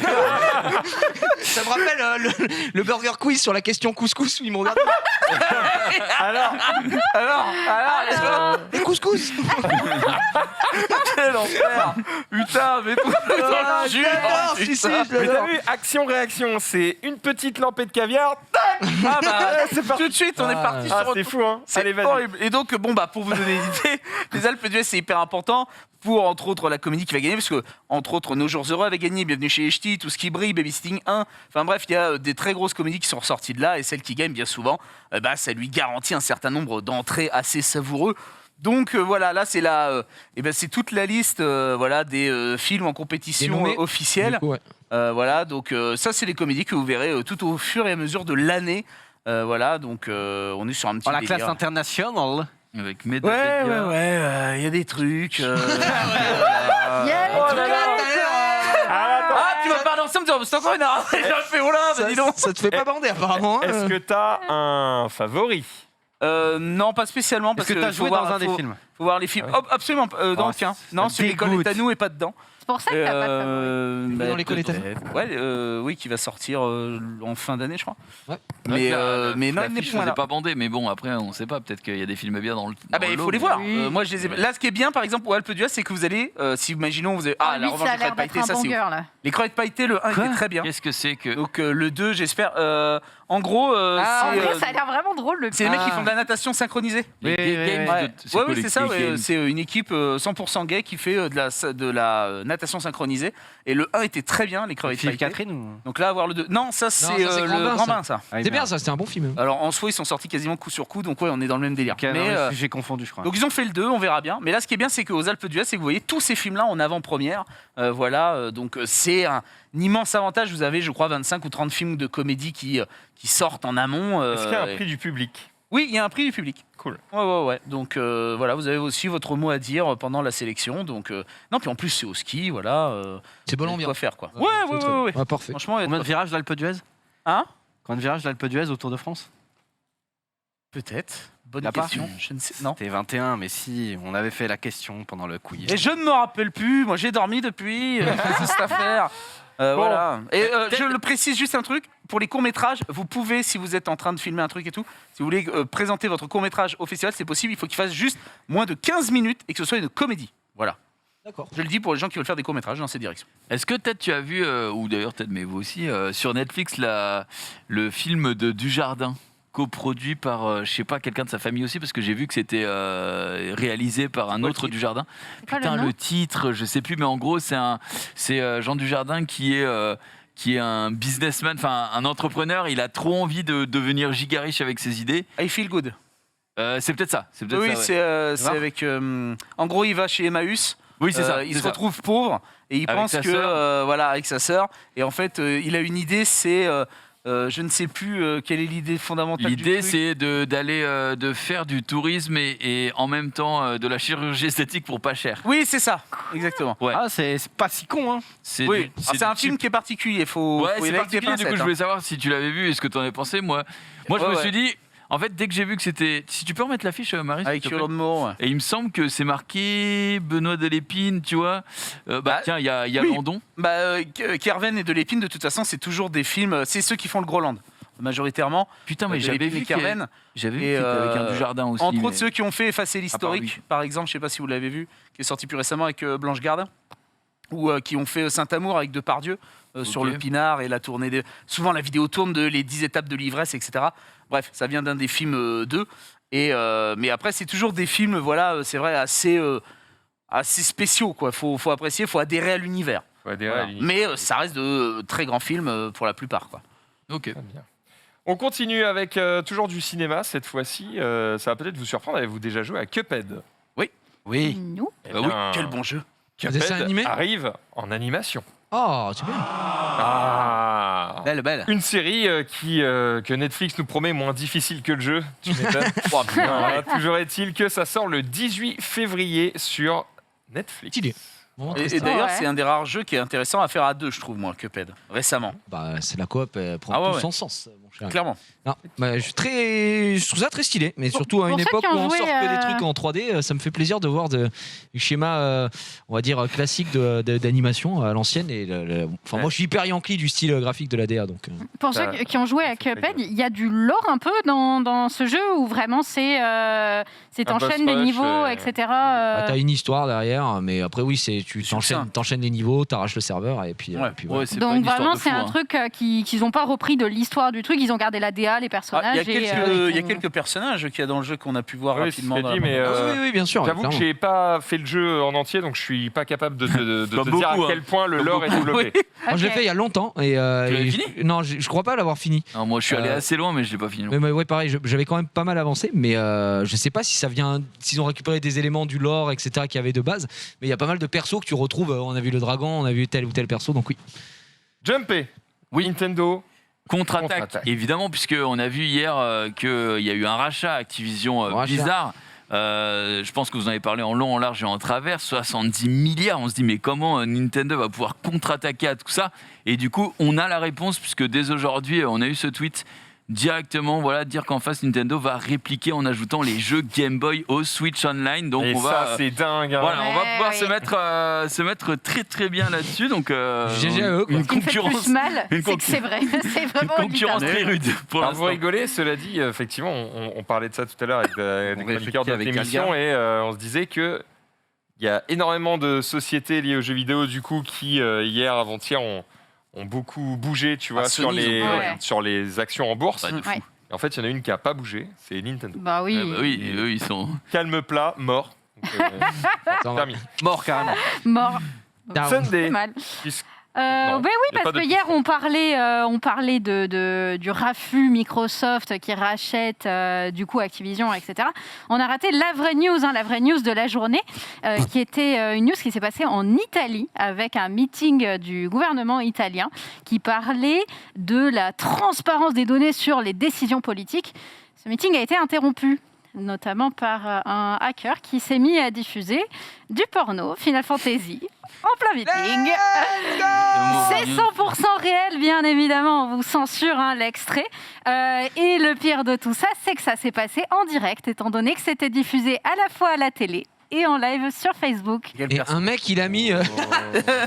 Ça me rappelle le burger quiz sur la question couscous où ils m'ont regardé. Alors, Et couscous. Quel enfer. Putain, mais tout. J'adore, si, si, je mais t'as l'adore. vu, action-réaction, c'est une petite lampée de caviar. Ah bah, C'est parti. tout de suite, on est parti Ah, sur c'est fou, hein. C'est Allez, vas-y. horrible. Et donc, bon, bah, pour vous donner une idée, les Alpes d'Huez, c'est hyper important pour, entre autres, la comédie qui va gagner, parce que, entre autres, Nos Jours Heureux avait gagné, Bienvenue chez les Ch'tis, Tout ce qui brille, Babysitting 1. Enfin bref, il y a des très grosses comédies qui sont ressorties de là, et celle qui gagne, bien souvent, bah, ça lui garantit un certain nombre d'entrées assez savoureux. Donc voilà, là c'est c'est toute la liste voilà des films en compétition Dénommés. officielle. Du coup, ouais. Voilà, donc ça c'est les comédies que vous verrez tout au fur et à mesure de l'année. Voilà, donc on est sur un petit En la délire. classe internationale. Avec mes Ouais, il y a des trucs. Il y a les Oh trucs là là. Ah, Ah, tu vas parler ensemble, c'est encore une arme. J'ai fait, oh là, bah dis donc. Ça te fait pas bander apparemment. hein. Est-ce que t'as un favori? Non, pas spécialement, parce Est-ce que t'as faut joué voir- dans un des faut- films? Faut voir les films. Ah ouais. Oh, absolument, dans Ah, aucun. ça Non, me celui l'école est à nous et pas dedans. C'est pour ça que t'as pas de favori. Bah, Dans l'école est à nous. peut-être. Ouais, oui, qui va sortir en fin d'année, je crois. Ouais. Mais, mais non, la il n'est fiche point faisait là. pas bander, mais bon, après, on sait pas. Peut-être qu'il y a des films bien dans le. Ah bah dans il le faut lot, les mais- voir. Oui. Moi je les ai. Là ce qui est bien par exemple au Alpe d'Huez c'est que vous allez si imaginons vous avez Ah, la lui, revanche ça a des l'air crevettes d'être un pailletées ça bon c'est ouf. girl, là. Les crevettes pailletées le 1 Quoi était très bien. Qu'est-ce que c'est que. Donc le 2 j'espère en gros En c'est vrai, ça a l'air vraiment drôle, le c'est les mecs qui font de la natation synchronisée. Les Gay Games Ouais, de- quoi, oui, les c'est ça. Gay Ouais, Games c'est une équipe 100% gay qui fait de la natation synchronisée. Et le 1 était très bien, les crevettes Philippe pailletées. Catherine ou... Donc là, avoir le 2. Non, ça c'est ça, c'est le Grand Bain, grand ça. bain, ça. C'est bien ça, c'était un bon film. Alors en soi, ils sont sortis quasiment coup sur coup, donc ouais, on est dans le même délire. Ok, non, Mais j'ai confondu, je crois. donc ils ont fait le 2, on verra bien. Mais là, ce qui est bien, c'est qu'aux Alpes d'Huez, c'est que vous voyez tous ces films-là en avant-première. Voilà, donc c'est un immense avantage. Vous avez, je crois, 25 ou 30 films de comédie qui sortent en amont. Est-ce qu'il y a un et- prix du public? Oui, il y a un prix du public. Cool. Ouais. Donc voilà, vous avez aussi votre mot à dire pendant la sélection. Donc non, puis en plus c'est au ski, voilà. C'est il y bon a de quoi ambiance. faire quoi. Ouais, Ouais, c'est ouais, très ouais, bon. ouais. Ah, parfait. Franchement, il y a de Combien quoi de virages d'Alpe d'Huez? Hein Combien de virages d'Alpe d'Huez autour de France? Peut-être. Bonne Y a pas question. Je ne sais. Non. C'était 21, mais si, on avait fait la question pendant le quiz. Et je ne me rappelle plus. Moi, j'ai dormi depuis. C'est cette affaire. Voilà. Et je le précise juste un truc. Pour les courts-métrages, vous pouvez, si vous êtes en train de filmer un truc et tout, si vous voulez présenter votre court-métrage au festival, c'est possible. Il faut qu'il fasse juste moins de 15 minutes et que ce soit une comédie. Voilà. D'accord. Je le dis pour les gens qui veulent faire des courts-métrages dans cette direction. Est-ce que peut-être tu as vu, ou d'ailleurs peut-être mais vous aussi, sur Netflix, le film de Dujardin coproduit par, je sais pas, quelqu'un de sa famille aussi, parce que j'ai vu que c'était réalisé par un autre Dujardin. Quoi, Putain, le nom le titre, je sais plus, mais en gros, c'est Jean Dujardin qui est un businessman, enfin un entrepreneur. Il a trop envie de devenir giga riche avec ses idées. I Feel Good. C'est peut-être ça. C'est peut-être Oui, ça, ouais. c'est avec. En gros, il va chez Emmaüs. Oui, c'est ça. Il c'est se ça. retrouve pauvre et il Avec pense sa que sœur. voilà, avec sa sœur. Et en fait, il a une idée. C'est je ne sais plus quelle est l'idée fondamentale. L'idée, du truc. c'est de faire du tourisme et en même temps de la chirurgie esthétique pour pas cher. Oui, c'est ça. Exactement. Ouais. Ah, c'est pas si con, hein. C'est Oui. du- C'est un du film type- qui est particulier. Faut Ouais, y c'est aller avec des particulier. Du coup, pincettes, je voulais savoir si tu l'avais vu et ce que tu en avais pensé. Moi, je Ouais, me ouais. suis dit, en fait, dès que j'ai vu que c'était. Si tu peux remettre l'affiche, Marie, s'il avec te plaît. Yolande Moreau. Ouais. Et il me semble que c'est marqué Benoît Delépine, tu vois. Tiens, il y a oui. Landon. Kerven et Delépine, de toute façon, c'est toujours des films. C'est ceux qui font le Groland, majoritairement. Putain, mais Delépine j'avais et vu qu'il y avait- Kerven. j'avais vu Et, qu'il était avec un Dujardin aussi. Entre mais- autres, ceux qui ont fait Effacer l'historique, lui. par exemple, je sais pas si vous l'avez vu, qui est sorti plus récemment avec Blanche Gardin, ou qui ont fait Saint-Amour avec Depardieu sur Ok. le Pinard et la tournée. Souvent, la vidéo tourne de les 10 étapes de l'ivresse, etc. Bref, ça vient d'un des films d'eux. Mais après, c'est toujours des films, voilà, c'est vrai, assez spéciaux, quoi. Faut apprécier, faut adhérer à l'univers. Faut adhérer à Voilà. l'univers. Mais ça reste de très grands films pour la plupart, quoi. Ok. Très bien. On continue avec toujours du cinéma cette fois-ci. Ça va peut-être vous surprendre. Avez-vous déjà joué à Cuphead? Oui. Nous. Eh Bah oui, bien, Quel bon jeu. Cuphead dessin animé arrive en animation. Oh, c'est bien. Ah. Belle. Une série que Netflix nous promet moins difficile que le jeu. Tu m'étonnes. Voilà, toujours est-il que ça sort le 18 février sur Netflix. Stylé. Vraiment très Et stylé. d'ailleurs, Ouais. c'est un des rares jeux qui est intéressant à faire à deux, je trouve, moi, Cuphead, récemment. Bah, c'est la coop, elle prend Ah ouais, tout ouais. son sens, mon cher. Clairement. Non, bah, je trouve ça très stylé, mais surtout à pour une ceux époque qui où ont on joué, sort que des trucs en 3D, ça me fait plaisir de voir du schéma, on va dire, classique d'animation à l'ancienne. Enfin, moi, je suis hyper yankee du style graphique de la DA, donc. Pour ceux qui ont joué à Cuphead, il y a du lore un peu dans ce jeu où vraiment c'est Un t'enchaînes boss les rush, niveaux, etc. Bah, t'as une histoire derrière, mais après, oui, tu succinct. t'enchaînes les niveaux, t'arraches le serveur, et puis. Ouais. et puis voilà. Ouais, c'est pas Donc une histoire vraiment de c'est fou, un hein. truc qu'ils n'ont pas repris de l'histoire du truc, ils ont gardé la DA, les Il personnages. y a et, quelques personnages qu'il y a dans le jeu qu'on a pu voir Oui, rapidement. c'est dans la dit, mais bande. Ah, oui, oui, bien sûr. J'avoue que clairement. j'ai pas fait le jeu en entier, donc je suis pas capable de Comme te dire à beaucoup, quel point le Comme lore est beaucoup. développé. Moi, je l'ai Ok. fait il y a longtemps. Et, l'avais et fini non, je crois pas l'avoir fini. Non, moi, je suis allé assez loin, mais je l'ai pas fini. Mais ouais, pareil, j'avais quand même pas mal avancé, mais je sais pas si ça vient, s'ils ont récupéré des éléments du lore, etc., qu'il y avait de base. Mais il y a pas mal de persos que tu retrouves. On a vu le dragon, on a vu tel ou tel perso, donc oui. Jumpé. Oui. Nintendo. Contre-attaque, Contre-attaque. évidemment, puisqu'on a vu hier qu'il y a eu un rachat Activision Rachat. Blizzard. Je pense que vous en avez parlé en long, en large et en travers. 70 milliards. On se dit, mais comment Nintendo va pouvoir contre-attaquer à tout ça? Et du coup, on a la réponse, puisque dès aujourd'hui, on a eu ce tweet directement, voilà, dire qu'en face, Nintendo va répliquer en ajoutant les jeux Game Boy au Switch Online. Donc, Et on ça, va. c'est dingue. hein. Voilà, on va Ouais, pouvoir oui. se mettre très très bien là-dessus. Donc, GG à eux, quoi. une Ce qui me fait le concurrence, plus mal, une c'est que c'est vrai. C'est une vraiment concurrence évident. très rude pour Alors vous l'instant. rigolez, cela dit, effectivement, on parlait de ça tout à l'heure avec des On chroniqueurs de réfléchit avec l'émission et on se disait que il y a énormément de sociétés liées aux jeux vidéo du coup qui hier, avant-hier, ont beaucoup bougé, tu vois, sur Sony, ils ont- Ouais. sur les actions en bourse. Pas de fou. Ouais. Et en fait, il y en a une qui a pas bougé, c'est Nintendo. Bah oui. Ah bah oui, et eux, ils sont. Calme plat, mort. Donc, Attends, terminé. Mort carrément. Mort. Down. C'est Sunday. mal. Puisque- Ben Non, oui, y a pas parce de que hier piste. on parlait du raffut Microsoft qui rachète du coup Activision, etc. On a raté la vraie news de la journée, qui était une news qui s'est passée en Italie avec un meeting du gouvernement italien qui parlait de la transparence des données sur les décisions politiques. Ce meeting a été interrompu, notamment par un hacker qui s'est mis à diffuser du porno, Final Fantasy, en plein meeting. C'est 100% réel, bien évidemment. On vous censure l'extrait. Et le pire de tout ça, c'est que ça s'est passé en direct, étant donné que c'était diffusé à la fois à la télé et en live sur Facebook. Et un mec, il a mis. Non,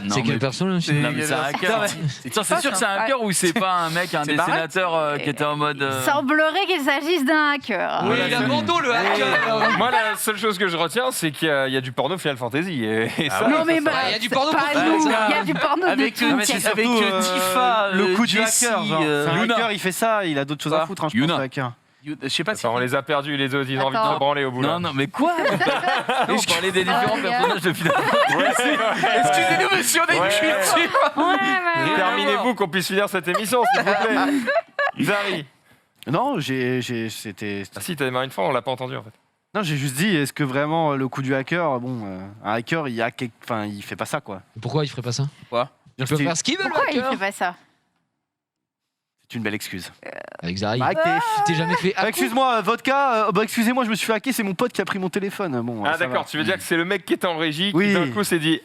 C'est quelle mais- personne Non, mais c'est un hacker. Attends, c'est sûr que c'est un hacker ou c'est pas un mec, un C'est des Barrett sénateurs qui était en mode. Il semblerait qu'il s'agisse d'un hacker. Oui, il a bandeau le hacker. Moi, la seule chose que je retiens, c'est qu'il y a du porno Final Fantasy. Et ça, Non mais ça, bah, il y a du porno pas pour nous, tout, il y a du porno Avec, de tout. c'est avec surtout, Tifa, le coup du du hacker, hacker. genre. C'est un Yuna. hacker, il fait ça, il a d'autres choses à Quoi foutre, hein, je Yuna. pense, le hacker. Je sais pas si. Attends, on les a perdus, les autres, ils ont envie de Attends. se branler au bout. Non, non, mais quoi On parlait des différents personnages de Final Excusez-nous, monsieur, on a une culture. Ouais. Terminez-vous qu'on puisse finir cette émission, s'il vous plaît. Zari. Non, c'était. Ah si, t'as démarré une fois, on l'a pas entendu en fait. Non, j'ai juste dit, est-ce que vraiment le coup du hacker, un hacker, il fait pas ça, quoi. Pourquoi il ferait pas ça Quoi Il peut faire ce qu'il veut, le Pourquoi il hacker. fait pas ça? C'est une belle excuse. Avec Zari. Bah, Tu t'es jamais fait hacker. excuse-moi, vodka. Excusez-moi, je me suis fait hacker. C'est mon pote qui a pris mon téléphone. Bon. Ah ça d'accord, va. tu veux dire que c'est le mec qui était en régie qui Oui. d'un coup s'est dit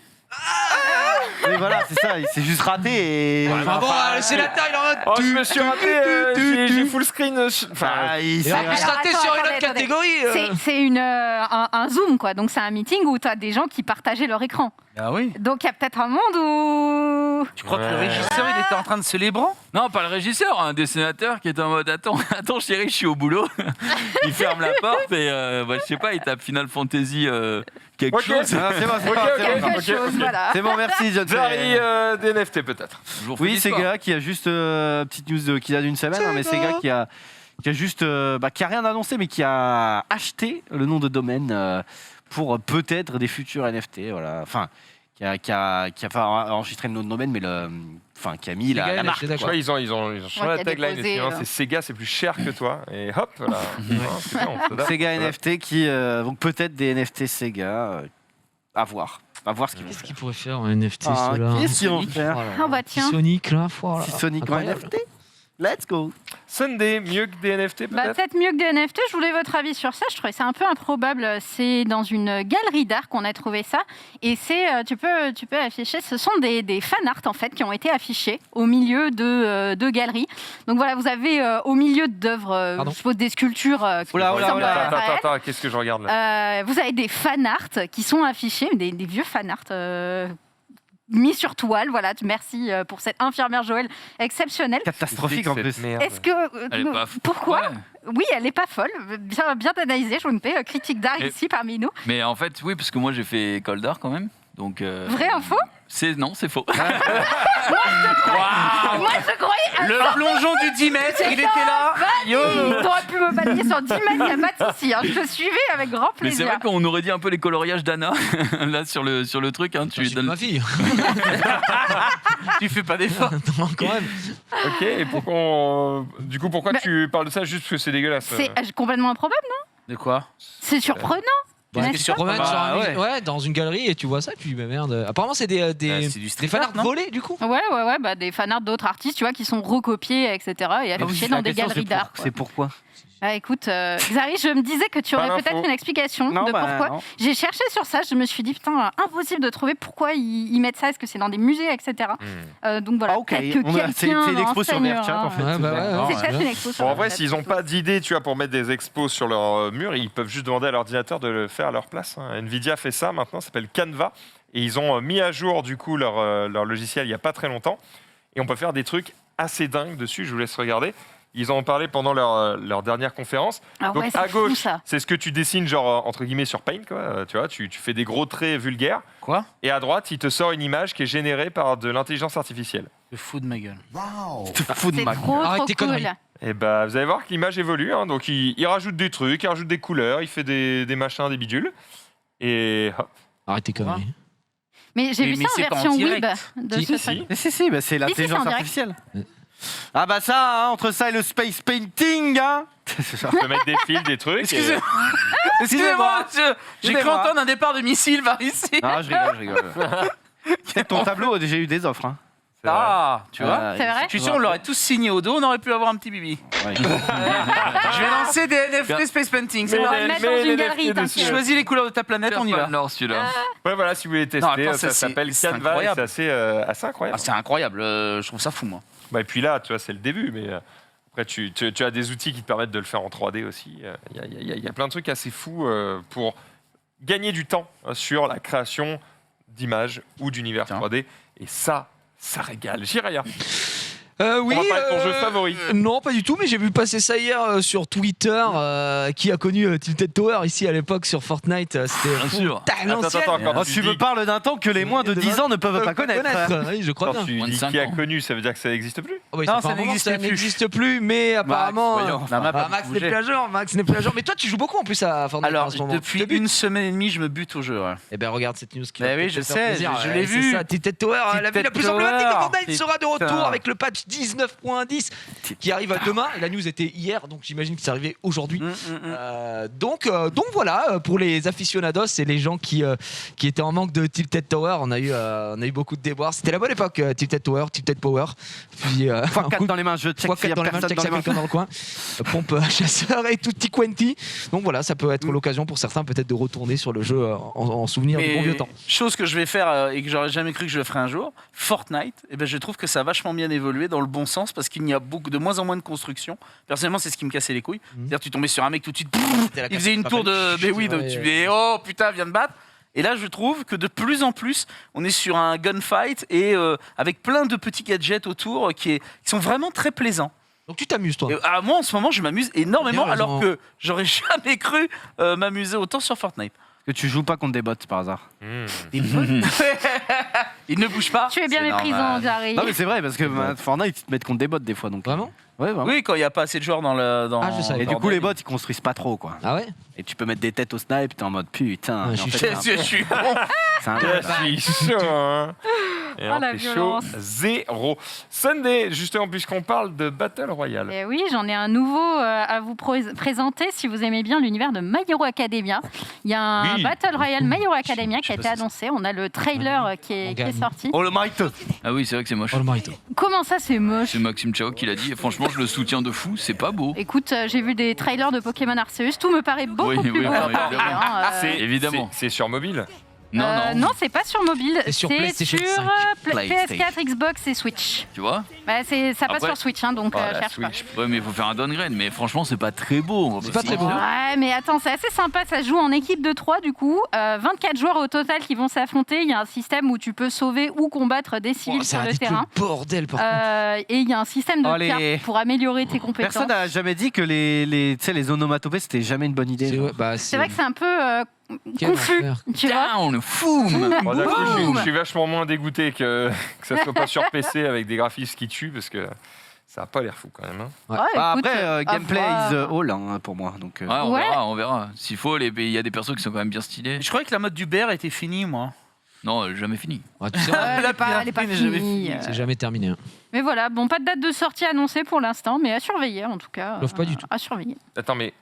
Oui, voilà, c'est ça. Il s'est juste raté et. Enfin bon, le sénateur, il est en mode. oh, je me suis raté, j'ai full screen. Enfin, Il s'est Et Il alors, se raté attends, sur une attendez, autre catégorie. C'est un Zoom, quoi. Donc, c'est un meeting où tu as des gens qui partageaient leur écran. Ah oui. Donc, il y a peut-être un monde où. Tu crois que le Ouais. régisseur, il était en train de se les bras? Non, pas le régisseur, un des sénateurs qui est en mode attends chérie, je suis au boulot. Il ferme la porte et je sais pas, il tape Final Fantasy quelque Ok. chose. Ah, c'est bon, c'est Ok, bon, c'est ok. bon. Quelque chose, voilà. C'est bon, merci, John. Zari, des NFT peut-être. Je vous refais Oui, l'histoire. Sega qui a juste petite news qui date d'une semaine, hein, mais Sega qui a juste qui a rien annoncé, mais qui a acheté le nom de domaine pour peut-être des futurs NFT, voilà. Enfin, qui a pas enregistré le nom de domaine, mais qui a mis Sega, la NFT, marque. d'accord. Je crois qu'ils ont changé qui la a tagline. déposé, Sinon, c'est Sega, c'est plus cher que toi. Et hop, voilà. C'est bon, ça date. Sega Voilà. NFT qui donc peut-être des NFT Sega à voir ce qu'ils vont Qu'est-ce faire. qu'ils pourraient faire en NFT, Ah, ceux-là qu'est-ce qu'ils vont faire Ah, bah, tiens. Sonic, là, voilà. Si Sonic en Incroyable. NFT, let's go. Sunday, mieux que des NFT Bah, peut-être. peut-être mieux que des NFT. Je voulais votre avis sur ça. Je trouvais ça un peu improbable. C'est dans une galerie d'art qu'on a trouvé ça. Et tu peux afficher. Ce sont des fan art en fait qui ont été affichés au milieu de galeries. Donc voilà, vous avez au milieu d'œuvres, Pardon. je suppose des sculptures qui Oula, ressemblent oula. à Raphaël. Attends, qu'est-ce que je regarde là Vous avez des fan art qui sont affichés, des vieux fan art mis sur toile. Voilà, merci pour cette infirmière Joël exceptionnelle. Catastrophique en plus. Merde. Est-ce que Elle est pas pourquoi Ouais. Oui, elle n'est pas folle. Bien analysé, Junpei, critique d'art Et- ici parmi nous. Mais en fait, oui, parce que moi j'ai fait école d'art quand même. Donc, Vraie info non, c'est faux. Moi, je croyais. Le plongeon du 10 mètres, il était là. Yo. T'aurais pu me balayer sur 10 mètres, il n'y a pas de souci. Hein. Je te suivais avec grand Mais c'est plaisir. vrai qu'on aurait dit un peu les coloriages d'Anna là sur le truc. Hein, tu C'est donnes ma fille. Tu fais pas d'effort. Attends, quand même. Ok, et pourquoi Mais- tu parles de ça juste parce que c'est dégueulasse C'est complètement improbable, non De quoi? C'est surprenant. Ouais, N'est-ce tu te pas promènes Bah, sur un musée- ouais. ouais, dans une galerie et tu vois ça, tu dis, mais merde. Apparemment, c'est des c'est du street fanarts art, non volés, du coup. Ouais, bah, des fanarts d'autres artistes, tu vois, qui sont recopiés, etc. et affichés dans des galeries d'art. quoi. C'est pourquoi Ah, écoute, Xari, je me disais que tu Pas aurais l'info. peut-être une explication de pourquoi. non. J'ai cherché sur ça, je me suis dit, putain, impossible de trouver pourquoi ils mettent ça, est-ce que c'est dans des musées, etc. Donc voilà, Ah, ok. peut-être que C'est une quelqu'un expo sur renseignera. Verchat en fait. Ouais, bah ouais, C'est peut-être une expo sur Bon, en vrai, Verchat, s'ils n'ont plutôt. pas d'idée, tu vois, pour mettre des expos sur leur mur, ils peuvent juste demander à l'ordinateur de le faire à leur place. hein. Nvidia fait ça maintenant, ça s'appelle Canva, et ils ont mis à jour du coup leur logiciel il y a pas très longtemps, et on peut faire des trucs assez dingues dessus. Je vous laisse regarder. Ils en ont parlé pendant leur dernière conférence. Ah Donc ouais, c'est à fou, gauche, ça. c'est ce que tu dessines genre entre guillemets sur Paint, quoi. Tu vois, tu fais des gros traits vulgaires. Quoi? Et à droite, il te sort une image qui est générée par de l'intelligence artificielle. Je fous de ma gueule. Tu te fous de C'est ma trop, Arrête trop tes cool. conneries. Et bah, vous allez voir que l'image évolue. hein. Donc, il rajoute des trucs, il rajoute des couleurs, il fait des machins, des bidules. Et hop. Arrête tes conneries. Mais j'ai Mais- vu mais ça c'est en pas en version direct. web de Si, ce si. truc. Mais si, bah, c'est l'intelligence en direct. artificielle. Ah bah ça, hein, entre ça et le space painting, hein. C'est ça. Tu peux mettre des fils, des trucs. Excusez-moi. Excusez-moi. Excusez-moi, j'ai cru Excusez-moi. entendre un départ de missile par ici. Ah, je rigole. Peut-être ton tableau a déjà eu des offres. Hein. Ah, tu vois? Ah, C'est vrai Je suis sûr, on l'aurait tous signé au dos, on aurait pu avoir un petit bibi. Ouais. Je vais lancer des NFT Space Painting. c'est Mais bon. va le mettre dans une galerie, dessus. Choisis les couleurs de ta planète, on y va. Non, celui-là. Ouais, voilà, si vous voulez tester, Non, attends, ça ça, s'appelle c'est Canva. Et incroyable. c'est assez Ah, incroyable. c'est incroyable, je trouve ça fou, moi. Bah, et puis là, tu vois, c'est le début. Mais après, tu as des outils qui te permettent de le faire en 3D aussi. Il y a plein de trucs assez fous pour gagner du temps sur la création d'images ou d'univers Tiens. 3D. Et ça régale. J'y rien. Oui. On va parler de ton jeu favori. Non, pas du tout, mais j'ai vu passer ça hier sur Twitter. Qui a connu Tilted Tower ici à l'époque sur Fortnite. C'était Bien sûr. Quand Tu me parles d'un temps que les moins de 10 ans ne peuvent pas connaître. Oui, je crois Quand bien. tu Moins de dis 5 qui a ans. connu, ça veut dire que ça n'existe plus. Oh, oui, Non, fait ça un moment que n'existe plus. n'existe plus, mais apparemment. voyons, la map a Max bougé. n'est plus à jour. Max n'est plus à jour. Mais toi, tu joues beaucoup en plus à Fortnite Alors, en ce moment. depuis Tu te butes. une semaine et demie, je me bute au jeu. Ouais. Eh ben regarde cette news qui Bah va oui, peut-être je te faire sais, plaisir. je l'ai Ouais, vu. C'est ça, Tilted Tower, la ville la plus Tilted emblématique de Tower. Fortnite sera de retour Putain. avec le patch 19.10 qui arrive demain. Et la news était hier, donc j'imagine que c'est arrivé aujourd'hui. Donc voilà, pour les aficionados et les gens qui étaient en manque de Tilted Tower, on a eu beaucoup de déboires. C'était la bonne époque, Tilted Tower, Tilted Power. Puis x4 dans les mains, je check s'il y a dans les mains, personne check s'il y a quelqu'un dans le coin. Pompe à chasseur et tutti quanti. Donc voilà, ça peut être l'occasion pour certains peut-être de retourner sur le jeu en souvenir du bon vieux temps. Chose que je vais faire et que j'aurais jamais cru que je le ferais un jour, Fortnite, eh ben, je trouve que ça a vachement bien évolué dans le bon sens parce qu'il y a de moins en moins de construction. Personnellement, c'est ce qui me cassait les couilles. C'est-à-dire tu tombais sur un mec tout de suite, il faisait une tour de... Mais oui, donc tu fais oh putain, viens de battre. Et là, je trouve que de plus en plus, on est sur un gunfight et avec plein de petits gadgets autour qui sont vraiment très plaisants. Donc tu t'amuses toi. Et, moi, en ce moment, je m'amuse énormément Bien raison. alors que j'aurais jamais cru m'amuser autant sur Fortnite. Que tu joues pas contre des bots par hasard. Il ne bouge pas. Tu es bien C'est méprisant, normal. Jarry. Non mais c'est vrai parce que Fortnite ils te mettent contre des bots des fois donc. Vraiment? Ouais, vraiment. Oui, quand il n'y a pas assez de joueurs dans le. Ah, je savais Et pas. du coup les bots ils construisent pas trop quoi. Ah ouais? Et tu peux mettre des têtes au snipe, t'es en mode putain. Ouais, mais je en suis fait, Je suis bon. c'est un Je suis chaud, hein. Et Oh, alors, la t'es chaud, violence. 0. Sunday, justement, puisqu'on parle de Battle Royale. Et oui, j'en ai un nouveau à vous présenter si vous aimez bien l'univers de My Hero Academia. Il y a un Oui. Battle Royale My Hero Academia Je qui a sais été pas si annoncé. On a le trailer qui est sorti. Oh le might. Ah oui, c'est vrai que c'est moche. Oh le marito. Comment ça, c'est moche? C'est Maxime Chao qui l'a dit. Et franchement, je le soutiens de fou. C'est pas beau. Écoute, j'ai vu des trailers de Pokémon Arceus, tout me paraît beaucoup Oui, plus oui, beau. oui, à Paris, évidemment. hein, Évidemment. C'est sur mobile. Non, non. non, c'est pas sur mobile, C'est sur c'est PlayStation sur 5. PS4, Xbox et Switch. Tu vois? Bah, ça passe Après- sur Switch, hein, donc Oh, la cherche pas. Switch. Ouais, mais il faut faire un downgrade. Mais franchement, c'est pas très beau. C'est pas très beau. Ouais, mais attends, c'est assez sympa. Ça se joue en équipe de 3 du coup. 24 joueurs au total qui vont s'affronter. Il y a un système où tu peux sauver ou combattre des civils sur le terrain. bordel par contre. Et il y a un système de Oh, les- cartes pour améliorer tes compétences. Personne n'a jamais dit que tu sais, les onomatopées c'était jamais une bonne idée. C'est genre. ouais, bah, C'est vrai que c'est un peu Quel confus, enfer. tu vois. Down, fou. Bon, d'un coup, je suis vachement moins dégoûté que ça soit pas sur PC avec des graphismes qui tuent parce que ça a pas l'air fou quand même. Hein. Ouais, Bah, écoute, après à gameplay voir. is all hein, pour moi donc. Ouais, on Ouais. verra, on verra. S'il faut, il y a des persos qui sont quand même bien stylés. Je croyais que la mode du bear était finie, moi. Non, jamais fini. Ouais, tu sais, Ouais, elle est pas Elle est jamais finie. c'est jamais terminé. Hein. Mais voilà, bon, pas de date de sortie annoncée pour l'instant, mais à surveiller en tout cas. Sauf pas du tout. À surveiller. Attends, mais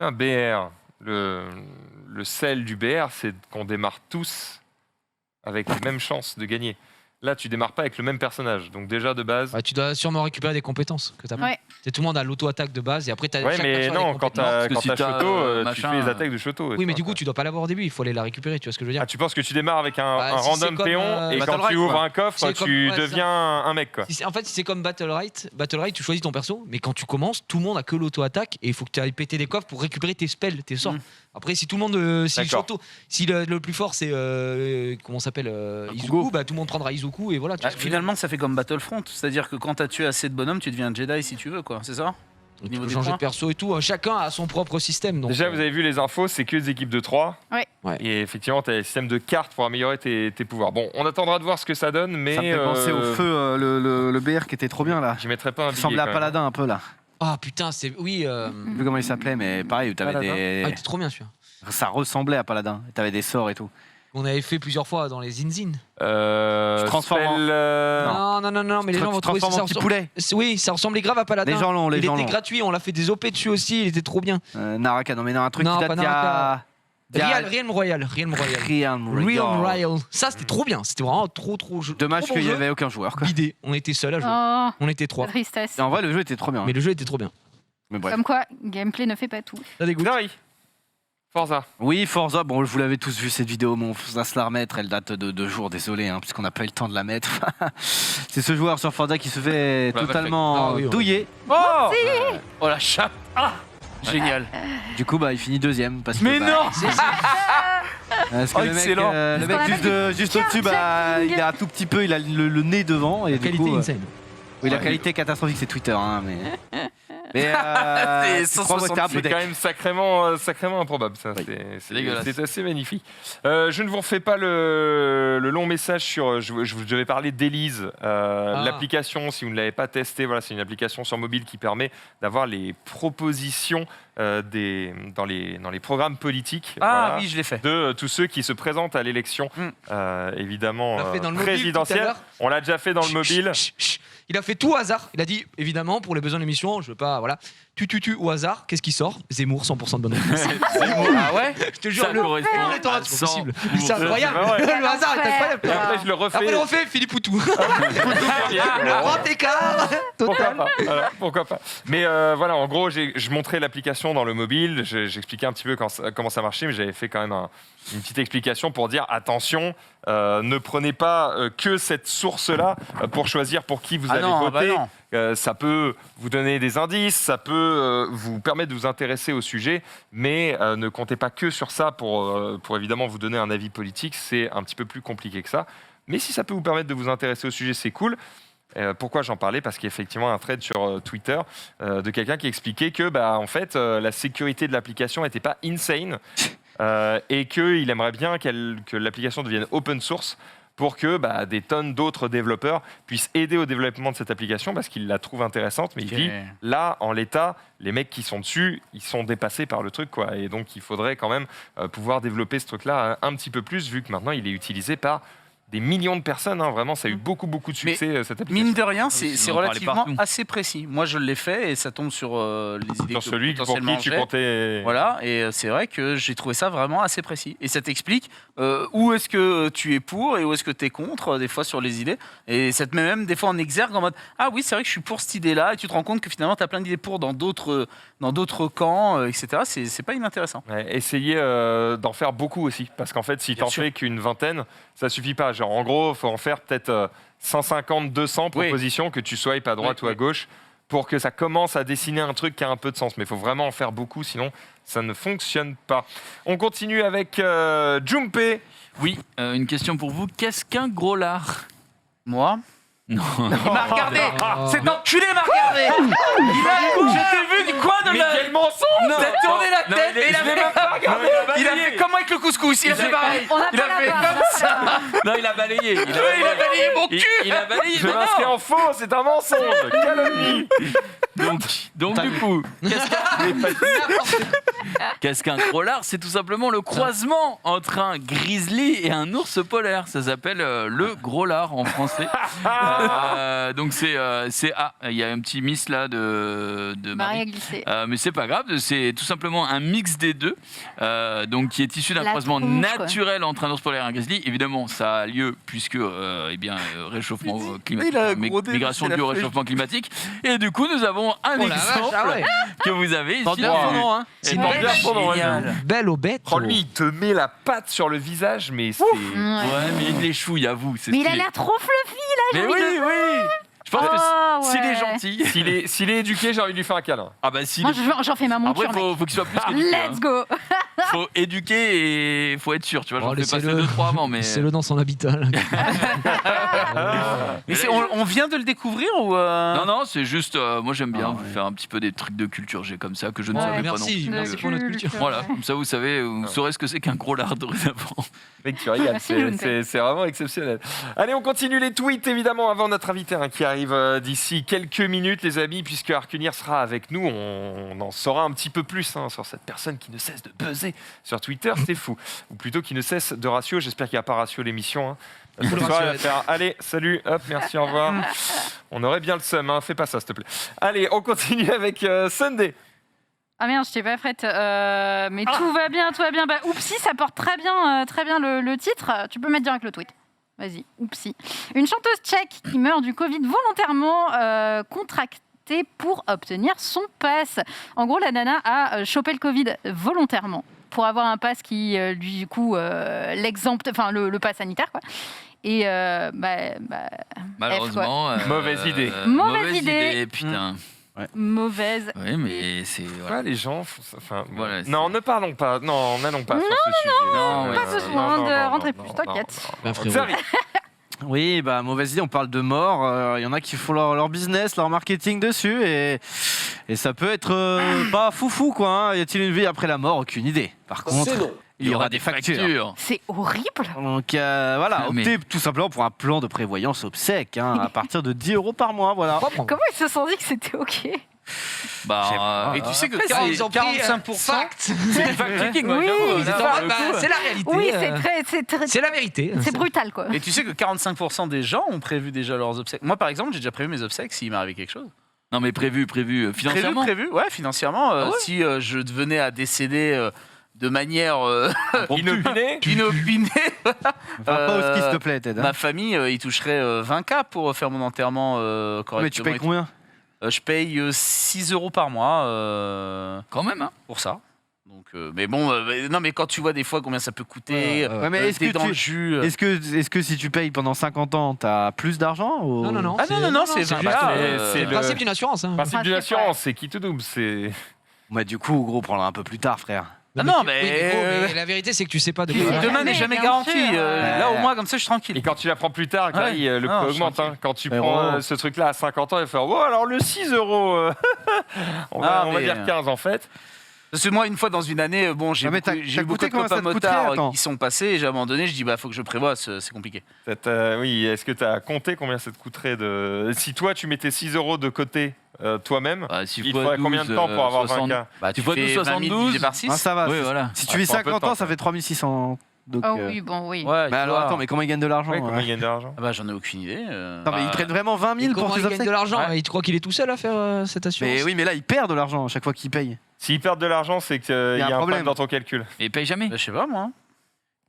un BR, le sel du BR, c'est qu'on démarre tous avec les mêmes chances de gagner. Là, tu démarres pas avec le même personnage. Donc déjà de base. Ouais, tu dois sûrement récupérer des compétences que t'as pas. Ouais. C'est tout le monde a l'auto-attaque de base et après t'as Ouais, chaque mais perso a des non, quand compétences. t'as parce que si t'as, Shoto, tu machin, fais les attaques de Shoto. Oui, mais du coup, tu dois pas l'avoir au début, il faut aller la récupérer, tu vois ce que je veux dire? Ah, tu penses que tu démarres avec un Bah, si random c'est comme, péon et Battle quand tu Right, ouvres quoi. un coffre, C'est tu comme- ouais, c'est deviens un mec quoi. En fait, si c'est comme Battle Right, tu choisis ton perso, mais quand tu commences, tout le monde a que l'auto-attaque et il faut que tu ailles péter des coffres pour récupérer tes spells, tes sorts. Après, si tout le monde, si D'accord. Shoto, si le plus fort c'est comment ça s'appelle Izuku, bah tout le monde prendra Izuku et voilà. tu vois ce que je veux Finalement, ça fait comme Battlefront. C'est-dire que quand t'as tué assez de bonhommes, tu deviens un Jedi si tu veux, quoi. C'est ça? dire. Tu niveau peux des changer points. de perso et tout. Chacun a son propre système. Donc, Déjà, vous avez vu les infos, c'est que des équipes de 3. Ouais. Ouais. Et effectivement, tu as des systèmes de cartes pour améliorer tes pouvoirs. Bon, on attendra de voir ce que ça donne, mais. Ça me fait penser au feu le BR qui était trop bien là. J'y mettrais pas un Il billet. ressemblait à quand même. Paladin un peu là. Ah putain, c'est oui. Je sais plus comment il s'appelait mais pareil où t'avais Paladin. des. Ah, il était trop bien celui-là. Ça ressemblait à Paladin. T'avais des sorts et tout. On avait fait plusieurs fois dans les Zinzin. Tu transformes en- Non, mais les gens vont trouver transformes en petit ressemble- poulet. Oui, ça ressemblait grave à Paladin. Les gens l'ont, les il gens était l'ont. gratuit, on l'a fait des OP dessus aussi, il était trop bien. Naraka, non mais non, un truc Non, qui pas date d'il y a. Realm Royal. Realm Realm Royal. Ça, c'était trop bien. C'était vraiment trop. Dommage trop bon qu'il n'y jeu. avait aucun joueur. Quoi. Bidé. On était seuls à jouer. Oh, On était trois. tristesse. Et en vrai, le jeu était trop bien. Mais le jeu était trop bien. Mais bref. Comme quoi, gameplay ne fait pas tout. Ça dégoûte. Dari. Forza. Oui, Forza, bon, vous l'avez tous vu cette vidéo, mais on va se la remettre. Elle date de 2 jours, désolé, hein, puisqu'on n'a pas eu le temps de la mettre. C'est ce joueur sur Forza qui se fait Ouais, totalement Ah oui, ouais. douiller. Oh la chatte. Ah génial. Du coup, bah, il finit 2ème. Parce que, Mais bah, non. Parce que Oh, le mec, excellent. le C'est ce mec qu'on juste, appelle juste au-dessus, bah, il est un tout petit peu, il a le nez devant. Et du Qualité coup, insane. Oui, la qualité catastrophique, c'est Twitter, hein, mais. Mais C'est je crois que c'était un peu C'est deck. quand même sacrément improbable, ça. Oui. C'est dégueulasse. C'est assez magnifique. Je ne vous refais pas le long message sur. Je vais parler d'Elise, l'application. Si vous ne l'avez pas testée, voilà, c'est une application sur mobile qui permet d'avoir les propositions dans les programmes politiques. Ah voilà, oui, je l'ai fait. de tous ceux qui se présentent à l'élection, évidemment On l'a fait dans le mobile tout à présidentielle. l'heure. On l'a déjà fait dans le mobile. Il a fait tout au hasard. Il a dit, évidemment, pour les besoins de l'émission, je veux pas, voilà. Tu au hasard. Qu'est-ce qui sort? Zemmour, 100% de bonne réponse. Ah ouais? Je te jure, Ça le correspond c'est pas à possible. 100%. C'est incroyable. C'est vrai. Le hasard est incroyable. Et après, je le refais. Après, le refait, Philippe Poutou. Grand écart Pourquoi pas, voilà, pourquoi pas. Mais voilà, en gros, je montrais l'application dans le mobile, j'expliquais un petit peu comment ça marchait, mais j'avais fait quand même une petite explication pour dire attention, ne prenez pas que cette source-là pour choisir pour qui vous allez voter. Ça peut vous donner des indices, ça peut vous permettre de vous intéresser au sujet, mais ne comptez pas que sur ça pour évidemment vous donner un avis politique, c'est un petit peu plus compliqué que ça. Mais si ça peut vous permettre de vous intéresser au sujet, c'est cool. Pourquoi j'en parlais? Parce qu'il y a effectivement un thread sur Twitter de quelqu'un qui expliquait que en fait, la sécurité de l'application n'était pas insane et qu'il aimerait bien que l'application devienne open source pour que des tonnes d'autres développeurs puissent aider au développement de cette application parce qu'il la trouve intéressante. Mais il dit, là, en l'état, les mecs qui sont dessus, ils sont dépassés par le truc, quoi. Et donc, il faudrait quand même pouvoir développer ce truc-là un petit peu plus, vu que maintenant, il est utilisé par des millions de personnes, hein. Vraiment, ça a eu beaucoup de succès, cette application. Mine de rien, oui, c'est on en parlait relativement partout. assez précis. Moi, je l'ai fait et ça tombe sur les idées Sur que celui pour potentiellement qui tu j'ai. comptais... Voilà, et c'est vrai que j'ai trouvé ça vraiment assez précis. Et ça t'explique où est-ce que tu es pour et où est-ce que tu es contre, des fois, sur les idées. Et ça te met même des fois en exergue en mode « Ah oui, c'est vrai que je suis pour cette idée-là » et tu te rends compte que finalement, tu as plein d'idées pour dans d'autres camps, etc. C'est pas inintéressant. Ouais, essayez d'en faire beaucoup aussi, parce qu'en fait, si tu Bien n'en sûr. fais qu'une vingtaine, ça suffit pas. Genre, en gros, il faut en faire peut-être 150, 200 propositions, que tu swipes à droite ou à gauche, pour que ça commence à dessiner un truc qui a un peu de sens. Mais il faut vraiment en faire beaucoup, sinon ça ne fonctionne pas. On continue avec Jumpé. Oui, une question pour vous. Qu'est-ce qu'un gros lard? Moi Non. Il m'a regardé. Cet enculé m'a regardé. Je t'ai vu du coin de Mais l'œil. quel mensonge! T'as tourné la Non, tête et il a fait... Il a fait comme avec le couscous. Il a fait pareil. On a Il a pas fait la comme ça. Non, il a balayé. Il a balayé mon cul. Il a balayé. Je mais m'inscris non. en faux, c'est un mensonge! Calomnie! Donc du coup, qu'est-ce qu'un gros lard? C'est tout simplement le croisement entre un grizzly et un ours polaire. Ça s'appelle le gros lard en français. Donc c'est il y a un petit miss là de Marie a Marie. glissé. Mais c'est pas grave, c'est tout simplement un mix des deux, donc qui est issu d'un La croisement tronche, quoi. naturel entre un ours polaire et un grizzly. Évidemment, ça a lieu puisque réchauffement climatique, il a gros dé, migration c'est la due au flèche. réchauffement climatique. Et du coup, nous avons un Oh la vache, exemple ah ouais. que vous avez ici. Porte bien son nom, hein. Et C'est porte une bien son nom, génial. Belle aux bêtes. Oh, lui, il te met la patte sur le visage, mais c'est... Ouais. Ouais, mais il les chouille, avoue. c'est Mais il a stylé. l'air trop fluffy là, j'ai Mais envie oui, de... oui. Je pense que Oh, s'il est ouais. gentil. S'il est éduqué, j'ai envie de lui faire un câlin. Ah bah s'il Moi, est... j'en fais ma Après, monture, faut qu'il soit plus qu'éduqué. hein. Let's go. Faut éduquer et faut être sûr, tu vois. Oh, J'en fais passer laissez-le. 2-3 avant, mais... C'est le dans son habitat. là. Mais on vient de le découvrir ou Non, c'est juste, moi j'aime bien Ah, vous faire un petit peu des trucs de culture G comme ça que je ne Ouais. savais pas non Merci, plus. merci pour notre culture. Voilà, comme ça vous savez, vous saurez ce que c'est qu'un gros lard dorénavant. Mec, tu rigoles, Merci, Junpei. c'est vraiment exceptionnel. Allez, on continue les tweets, évidemment, avant notre invité qui arrive d'ici quelques minutes, les amis, puisque Arcunir sera avec nous. On en saura un petit peu plus sur cette personne qui ne cesse de buzzer sur Twitter, c'est fou. Ou plutôt qui ne cesse de ratio. J'espère qu'il n'y a pas ratio l'émission. Hein. Il faut le Ce soir, il va ratio. faire, allez, salut, hop, merci, au revoir. On aurait bien le seum, hein. Fais pas ça, s'il te plaît. Allez, on continue avec Sunday. Ah merde, je t'ai pas prête. Mais tout va bien, tout va bien. Bah, oupsie, ça porte très bien le titre. Tu peux mettre direct le tweet. Vas-y, oupsie. Une chanteuse tchèque qui meurt du Covid volontairement contractée pour obtenir son pass. En gros, la nana a chopé le Covid volontairement pour avoir un pass qui, du coup, l'exempte, enfin le pass sanitaire, quoi. Et Malheureusement. Mauvaise idée. Mauvaise idée. Putain. Mauvaise. Oui, mais c'est. Voilà. Voilà, les gens font ça. Enfin, Voilà, non, ne parlons pas. Non, n'allons pas sur ce sujet. non, Pas besoin de rentrer plus, t'inquiète. Ben, frérot. Ça arrive. Oui, bah mauvaise idée, on parle de mort. Il y en a qui font leur business, leur marketing dessus et ça peut être pas foufou quoi. Hein. Y a-t-il une vie après la mort? Aucune idée. Par contre, il y aura des factures. C'est horrible. Donc voilà, optez tout simplement pour un plan de prévoyance obsèque à partir de 10 € par mois. Voilà. Comment ils se sont dit que c'était OK? Et tu sais que ils ont pris, 45%, fact. C'est du fact-checking, Oui, C'est la réalité. Oui, c'est c'est la vérité. c'est brutal, quoi. et tu sais que 45% des gens ont prévu déjà leurs obsèques. Moi, par exemple, j'ai déjà prévu mes obsèques s'il m'arrivait quelque chose. Non, mais prévu, financièrement. Prévu, ouais, financièrement. Ah ouais Si je devenais à décéder de manière Inopinée. inopinée, Va pas au ski s'il te plaît, Ted. Hein. ma famille, ils toucheraient 20K pour faire mon enterrement correctement. Mais tu payes combien? Je paye 6 € par mois Quand même, hein. pour ça. Donc, mais bon, non, mais quand tu vois des fois combien ça peut coûter, Ouais, mais est-ce t'es que dans le jus. Est-ce que si tu payes pendant 50 ans, t'as plus d'argent ou... Non. Ah non, c'est juste, voilà, c'est le le- principe d'une assurance. Hein. Le principe d'une Principe, ouais. assurance, c'est qui te double. C'est. Ouais, du coup, gros, prends-le un peu plus tard, frère. Ah non, Oui, mais- gros, mais la vérité, c'est que tu sais pas de Oui, quoi. oui. demain n'est jamais bien garanti. sûr. Là, au moins, comme ça, je suis tranquille. Et quand tu la prends plus tard, Gary, le Non, prix je suis augmente. tranquille. Quand tu Mais prends vraiment. ce truc-là à 50 ans, il va faire oh, alors le 6 €. On va mais, dire 15 en fait. Parce que moi, une fois dans une année, bon, j'ai Ah, mais beaucoup, t'as j'ai eu beaucoup coûté de combien ça copains te coûterait, motards attends qui sont passés et j'ai abandonné. Je dis, bah, faut que je prévoie, c'est compliqué. Oui, est-ce que tu as compté combien ça te coûterait de. Si toi tu mettais 6 € de côté toi-même, Bah, si il fois faudrait 12, combien de temps pour avoir 20K? Bah, Tu vois, fais 12, 20 000 divisé par 6. Ah, ça va. Oui, voilà. Si tu vis faut un peu de 50 temps, ans, ça fait 3600. Donc, Oh oui, bon, oui. Ouais, Mais alors, attends, mais comment ils gagnent de l'argent? Ouais, comment hein ils gagnent de l'argent? Ah bah, j'en ai aucune idée. Non, mais ils prennent vraiment 20 Et 000 comment pour tes il gagne de obsèques? l'argent? Ouais. Il croit qu'il est tout seul à faire cette assurance? Mais oui, mais là, ils perdent de l'argent à chaque fois qu'ils payent. S'ils perdent de l'argent, c'est qu'il y a un problème dans ton calcul. Et ils payent jamais. Bah, je sais pas, moi.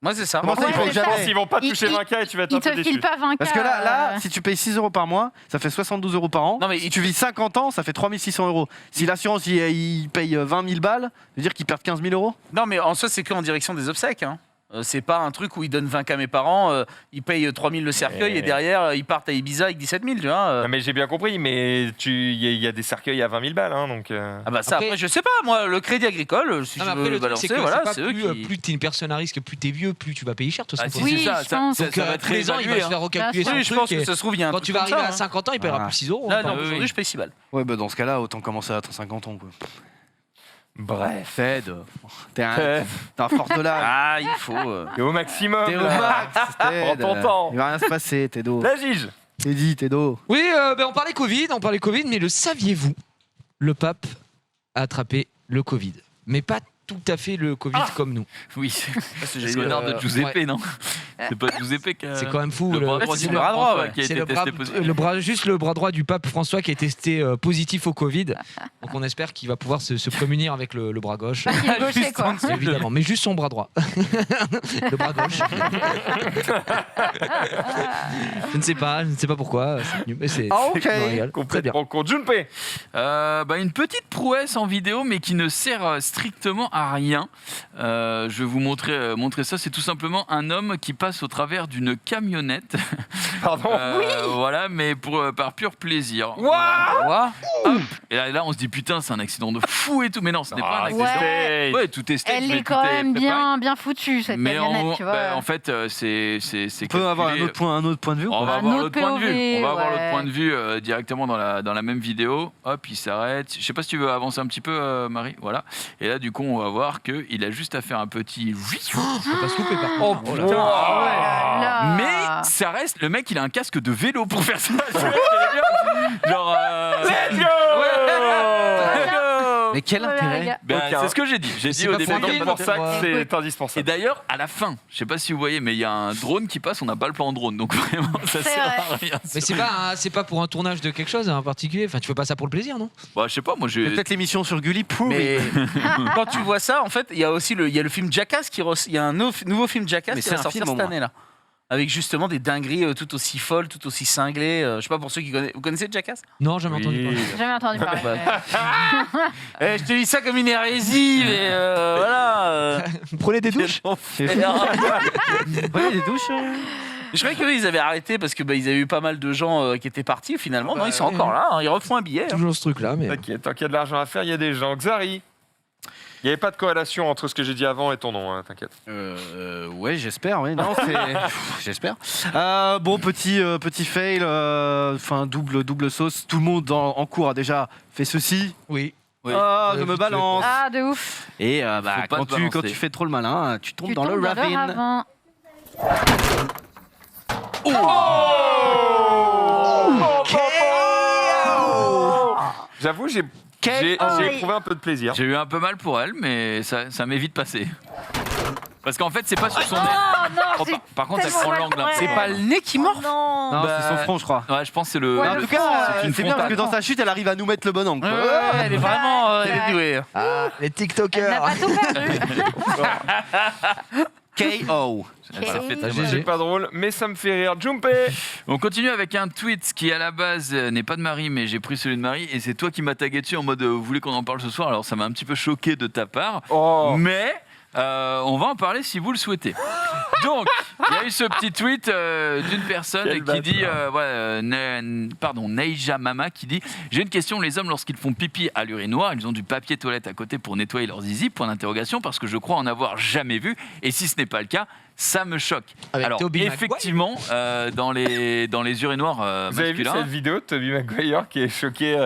Moi, c'est ça. Comment ça, Ouais, ils payent c'est jamais? ça. S'ils vont pas Ils- toucher ils- 20K et tu vas être Ils un peu te déçu. filent pas 20K. Parce que là, si tu payes 6 € par mois, ça fait 72 € par an. Non, mais si tu vis 50 ans, ça fait 3600 €. Si l'assurance, il paye 20 000 balles, ça veut dire qu'ils perdent 15 000 €. Non, mais en soi, c'est que en direction des obsèques. Hein. C'est pas un truc où ils donnent 20K à mes parents, ils payent 3 000 le cercueil et derrière, ils partent à Ibiza avec 17 000, tu vois. Non, mais j'ai bien compris, mais il y a des cercueils à 20 000 balles, hein, donc. Ah bah ça, Après- après, je sais pas, moi, le crédit agricole, si Non, je mais après, veux le le truc, balancer, c'est que voilà, c'est c'est pas eux plus, qui... plus t'es une personne à risque, plus t'es vieux, plus tu vas payer cher. De toute Ah, façon. si, Oui, c'est ça, je pense. Donc ça va tous les ans, il va se faire recalculer son Oui, je truc. pense que et ça se trouve, il y a un Quand truc tu vas comme arriver ça, à hein. 50 ans, il paiera Ah. plus 6 €. Là, hein. non, oui, aujourd'hui, oui. je paye 6 balles. Ouais, bah dans ce cas-là, autant commencer à 50 ans, quoi. Bref. Ted, t'es un fort de l'âge. Ah, il faut... Et au maximum. T'es au là. max, Ted. Prends ton temps. Il va rien se passer, Tedo. La Gige. Tedo. Oui, on parlait Covid, mais le saviez-vous? Le pape a attrapé le Covid. Mais pas tout à fait le Covid comme nous. Oui, c'est j'ai l'honneur de Giuseppe, ouais. non? C'est pas Giuseppe qui a. C'est quand même fou. Le bras droit c'est du le bras droit, François ouais. qui a C'est été le bras, testé positif. juste le bras droit du pape François qui a été testé positif au Covid. Donc on espère qu'il va pouvoir se prémunir avec le bras gauche. Il est gaucher, quoi. Évidemment, mais juste son bras droit. Le bras gauche. Je ne sais pas pourquoi. C'est nul, mais c'est. Ah, ok. ça me régale. Très bien. Contre Junpei. Une petite prouesse en vidéo, mais qui ne sert strictement à rien. Je vais vous montrer ça. C'est tout simplement un homme qui passe au travers d'une camionnette. Pardon. Voilà, mais par pur plaisir. Waouh. Hop. Et là, on se dit putain, c'est un accident de fou et tout. Mais non, ce n'est pas un accident. Ouais. Ouais, tout est stage, Elle mais est tout quand est même préparé. bien foutue, cette Mais camionnette, tu vois. en fait, c'est On peut avoir un calculé. autre point de vue. ou On pas va Un avoir autre l'autre point de vue. POV, On va avoir ouais. l'autre point de vue directement dans la même vidéo. Hop, il s'arrête. Je sais pas si tu veux avancer un petit peu, Marie. Voilà. Et là, du coup, on va voir qu'il a juste à faire un petit. Faut pas se louper par contre. Oh, Oh là. putain. Là. Mais ça reste. Le mec, il a un casque de vélo pour faire ça. Tu vois ce que je veux dire Genre. Let's go. Mais quel Voilà, intérêt? les gars. Ben, Aucun. c'est ce que j'ai dit. J'ai c'est dit au pas début. pour C'est Écoute, pour ça que c'est Et indispensable. d'ailleurs, à la fin, je sais pas si vous voyez, mais il y a un drone qui passe, on n'a pas le plan en drone, donc vraiment, ça C'est sert à vrai. rien. Mais c'est pas pour un tournage de quelque chose en particulier. Enfin, tu fais pas ça pour le plaisir, non? Bah, je sais pas, moi j'ai. Peut-être l'émission sur Gulli pour. Mais quand tu vois ça, en fait, il y a aussi le film Jackass il y a un nouveau film Jackass Mais qui c'est va un sortir film, au cette moins. année là, avec justement des dingueries tout aussi folles, tout aussi cinglées. Je sais pas pour ceux qui connaissent. Vous connaissez Jackass? Non, jamais entendu parler. J'ai jamais entendu parler. Je te dis ça comme une hérésie, mais voilà. Prenez des douches. Ouais, des douches. Je croyais qu'eux ils avaient arrêté parce que ils avaient eu pas mal de gens qui étaient partis. Finalement, non, ils sont encore là. Hein, ils refont un billet. Hein. Toujours ce truc-là, mais. T'inquiète, tant qu'il y a de l'argent à faire, il y a des gens. Xari. Il n'y avait pas de corrélation entre ce que j'ai dit avant et ton nom, hein, t'inquiète. Ouais, j'espère, oui. Non, j'espère. Bon, petit fail, enfin double sauce. Tout le monde en cours a déjà fait ceci. Oui. Oui. Ah, je me balance. Ah, de ouf. Et Faut pas quand se balancer. tu fais trop le malin, tu tombes dans le tombes ravin. J'avoue, j'ai Oh. éprouvé un peu de plaisir. J'ai eu un peu mal pour elle, mais ça m'est vite passé. Parce qu'en fait, c'est pas sur son nez. Oh non, Oh, j'ai par contre, elle tellement prend mal l'angle. pour un peu. elle. C'est pas le nez qui mord. Non. Non, Bah, c'est son front, je crois. Ouais, je pense que c'est le. Ouais, En le tout cas, c'est une c'est bien parce que frontale. dans sa chute, elle arrive à nous mettre le bon angle. Ouais, quoi. elle est vraiment elle est douée. Ah, les Elle n'a TikTokers. pas tout perdu. KO. Ça fait très GG. mal. C'est pas drôle, mais ça me fait rire. Jumpé. On continue avec un tweet qui à la base n'est pas de Marie, mais j'ai pris celui de Marie et c'est toi qui m'as tagué dessus en mode vous voulez qu'on en parle ce soir. Alors ça m'a un petit peu choqué de ta part, Oh. mais on va en parler si vous le souhaitez. Donc il y a eu ce petit tweet d'une personne Quel qui dit Neija Mama qui dit j'ai une question, les hommes lorsqu'ils font pipi à l'urinoir ils ont du papier toilette à côté pour nettoyer leur zizi, point d'interrogation, parce que je crois en avoir jamais vu et si ce n'est pas le cas ça me choque. Avec Alors Tobey Maguire. effectivement dans les urinoirs Vous avez vu masculins cette vidéo de Tobey Maguire qui est choqué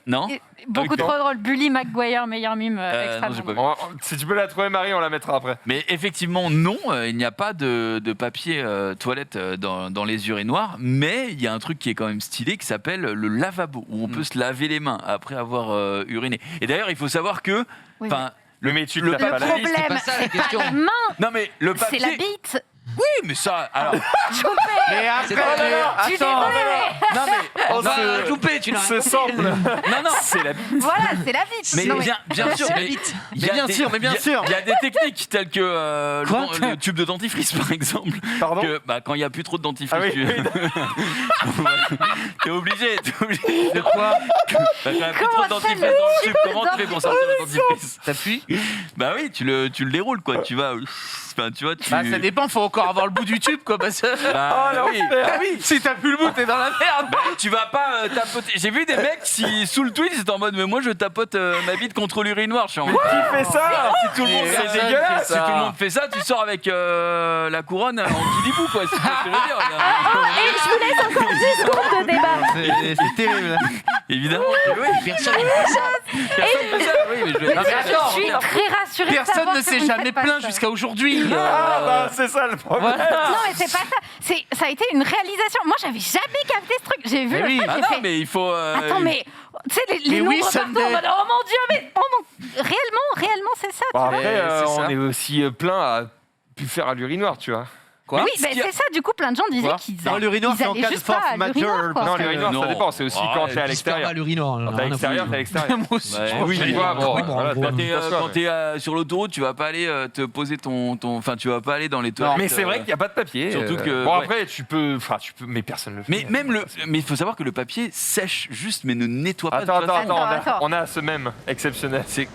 non. Beaucoup trop drôle. Bully Maguire, meilleur mime extra. non, j'ai pas vu. Si tu peux la trouver, Marie, on la mettra après. Mais effectivement, non, il n'y a pas de papier toilette dans les urinoirs, mais il y a un truc qui est quand même stylé qui s'appelle le lavabo, où on peut se laver les mains après avoir uriné. Et d'ailleurs, il faut savoir que... Oui, enfin, Le mais tu Le te tapes Le pas la bite. problème, pas ça, la c'est pas question. la main, non mais le c'est papier... la bite. Oui, mais ça... Alors, Et après, Tu dévoilais. non mais... On va Joupé, tu l'as. Ce semble. Non, non, C'est la bite. Voilà, c'est la bite. mais Non, bien sûr, mais il y a bien des- sûr, mais bien il y a- sûr. Il y a des techniques telles que Quoi le tube de dentifrice, par exemple. Pardon. Que, quand il n'y a plus trop de dentifrice, Ah oui, tu t'es obligé. de quoi Quand il n'y a plus trop de dentifrice dans le tube, comment tu fais pour sortir le dentifrice? T'appuies Bah oui, tu le déroules, quoi. Tu vas... Enfin, tu vois, tu... Bah, ça dépend, faut encore avoir le bout du tube, quoi. Parce que... Bah, oui. Ah oui, si t'as plus le bout, t'es dans la merde. Bah, tu vas pas tapoter. J'ai vu des mecs qui, sous le tweet, ils étaient en mode, mais moi je tapote ma bite contre l'urinoir. Je suis en mode, Qui fait ça? si tout le monde Mais c'est personne dégueulasse. fait Si ça. tout le monde fait ça, tu sors avec la couronne en kidibou, quoi. C'est ce que je veux dire. Et je vous laisse encore 10 secondes de débat. C'est terrible. Évidemment. Oui, personne ne fait ça. Personne ne fait ça. Oui, mais je vais... Je suis très rassurée de Personne savoir ne que s'est vous jamais faites pas plaint ça. jusqu'à aujourd'hui. Ah bah c'est ça le problème. Non, mais c'est pas ça. Ça a été une réalisation. Moi, j'avais jamais capté ce truc. J'ai vu Mais le oui. truc, Ah j'ai non, fait... mais il faut... Attends, mais tu sais, les Mais oui, nombres partout, Sunday. en mode, oh mon Dieu, mais oh mon... Réellement, c'est ça. Bon, tu vois. après, c'est on ça. est aussi plein à pu faire à l'urinoir, tu vois. Quoi Oui, bah, c'est ça. Du coup, plein de gens disaient Quoi qu'ils Non, l'urinoir, ils c'est en allaient cas de juste pas force à l'urinoir, majeure, quoi. Non, l'urinoir, ça non. dépend. C'est aussi quand t'es à l'extérieur. À l'urinoir. Quand t'es à l'extérieur, t'es à l'extérieur. Moi aussi. Ouais, Oui, oui, tu vois, bon, oui, voilà, bon, t'as Quand dit t'es pas ça, mais- sur l'autoroute, tu vas pas aller te poser ton... Enfin, tu vas pas aller dans les toilettes. Mais c'est vrai qu'il n'y a pas de papier. surtout que- Bon, ouais. après, tu peux. Enfin, mais personne ne le fait. Mais même mais il faut savoir que le papier sèche juste, mais ne nettoie pas. de Attends, toute façon. Attends. on a ce même exceptionnel. C'est...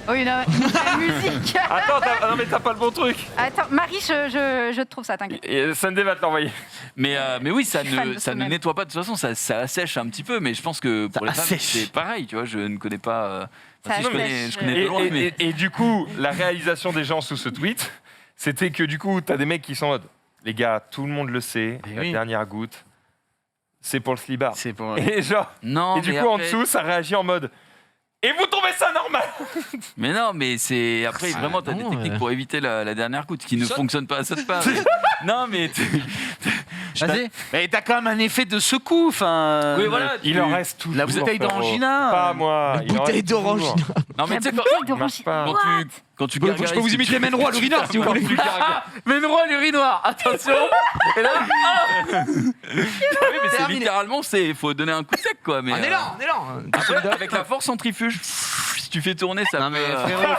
Oui, non, la musique. Non, mais t'as pas le bon truc. Attends, Marie, je te trouve ça, t'inquiète. Et Sunday va te l'envoyer. Mais oui, ça Je suis fan de ça ce ne même. nettoie pas de toute façon, ça sèche un petit peu, mais je pense que pour Ça les femmes, assèche. c'est pareil, tu vois, je ne connais pas... Ça si, je assèche. connais de loin, mais... Et du coup, la réalisation des gens sous ce tweet, c'était que du coup, t'as des mecs qui sont en mode les gars, tout le monde le sait, Eh la oui. dernière goutte, c'est pour le slibard. C'est pour. Et genre, Non, et du mais coup, en après- dessous, ça réagit en mode et vous trouvez ça normal? Mais non, mais c'est... Après, vraiment, t'as des non, techniques pour éviter la dernière goutte qui ne fonctionne pas à cette part. Non, mais... Vas-y. Mais t'as quand même un effet de secousse. Enfin. Oui, voilà. Il en reste toujours. La bouteille frérot. d'orangina. Pas moi. La il en bouteille reste toujours. d'orangina. Non, mais La tu sais, bouteille quand, d'orange. marche pas. quand tu Je peux gargarises, vous imiter Menro à l'urinoir si vous voulez. Menro à l'urinoir. Attention. Et là. Oui, mais c'est littéralement, il faut donner un coup de sec, quoi. Mais, On est là, on est là. après, avec la force centrifuge, si tu fais tourner, ça Non peut... mais frérot,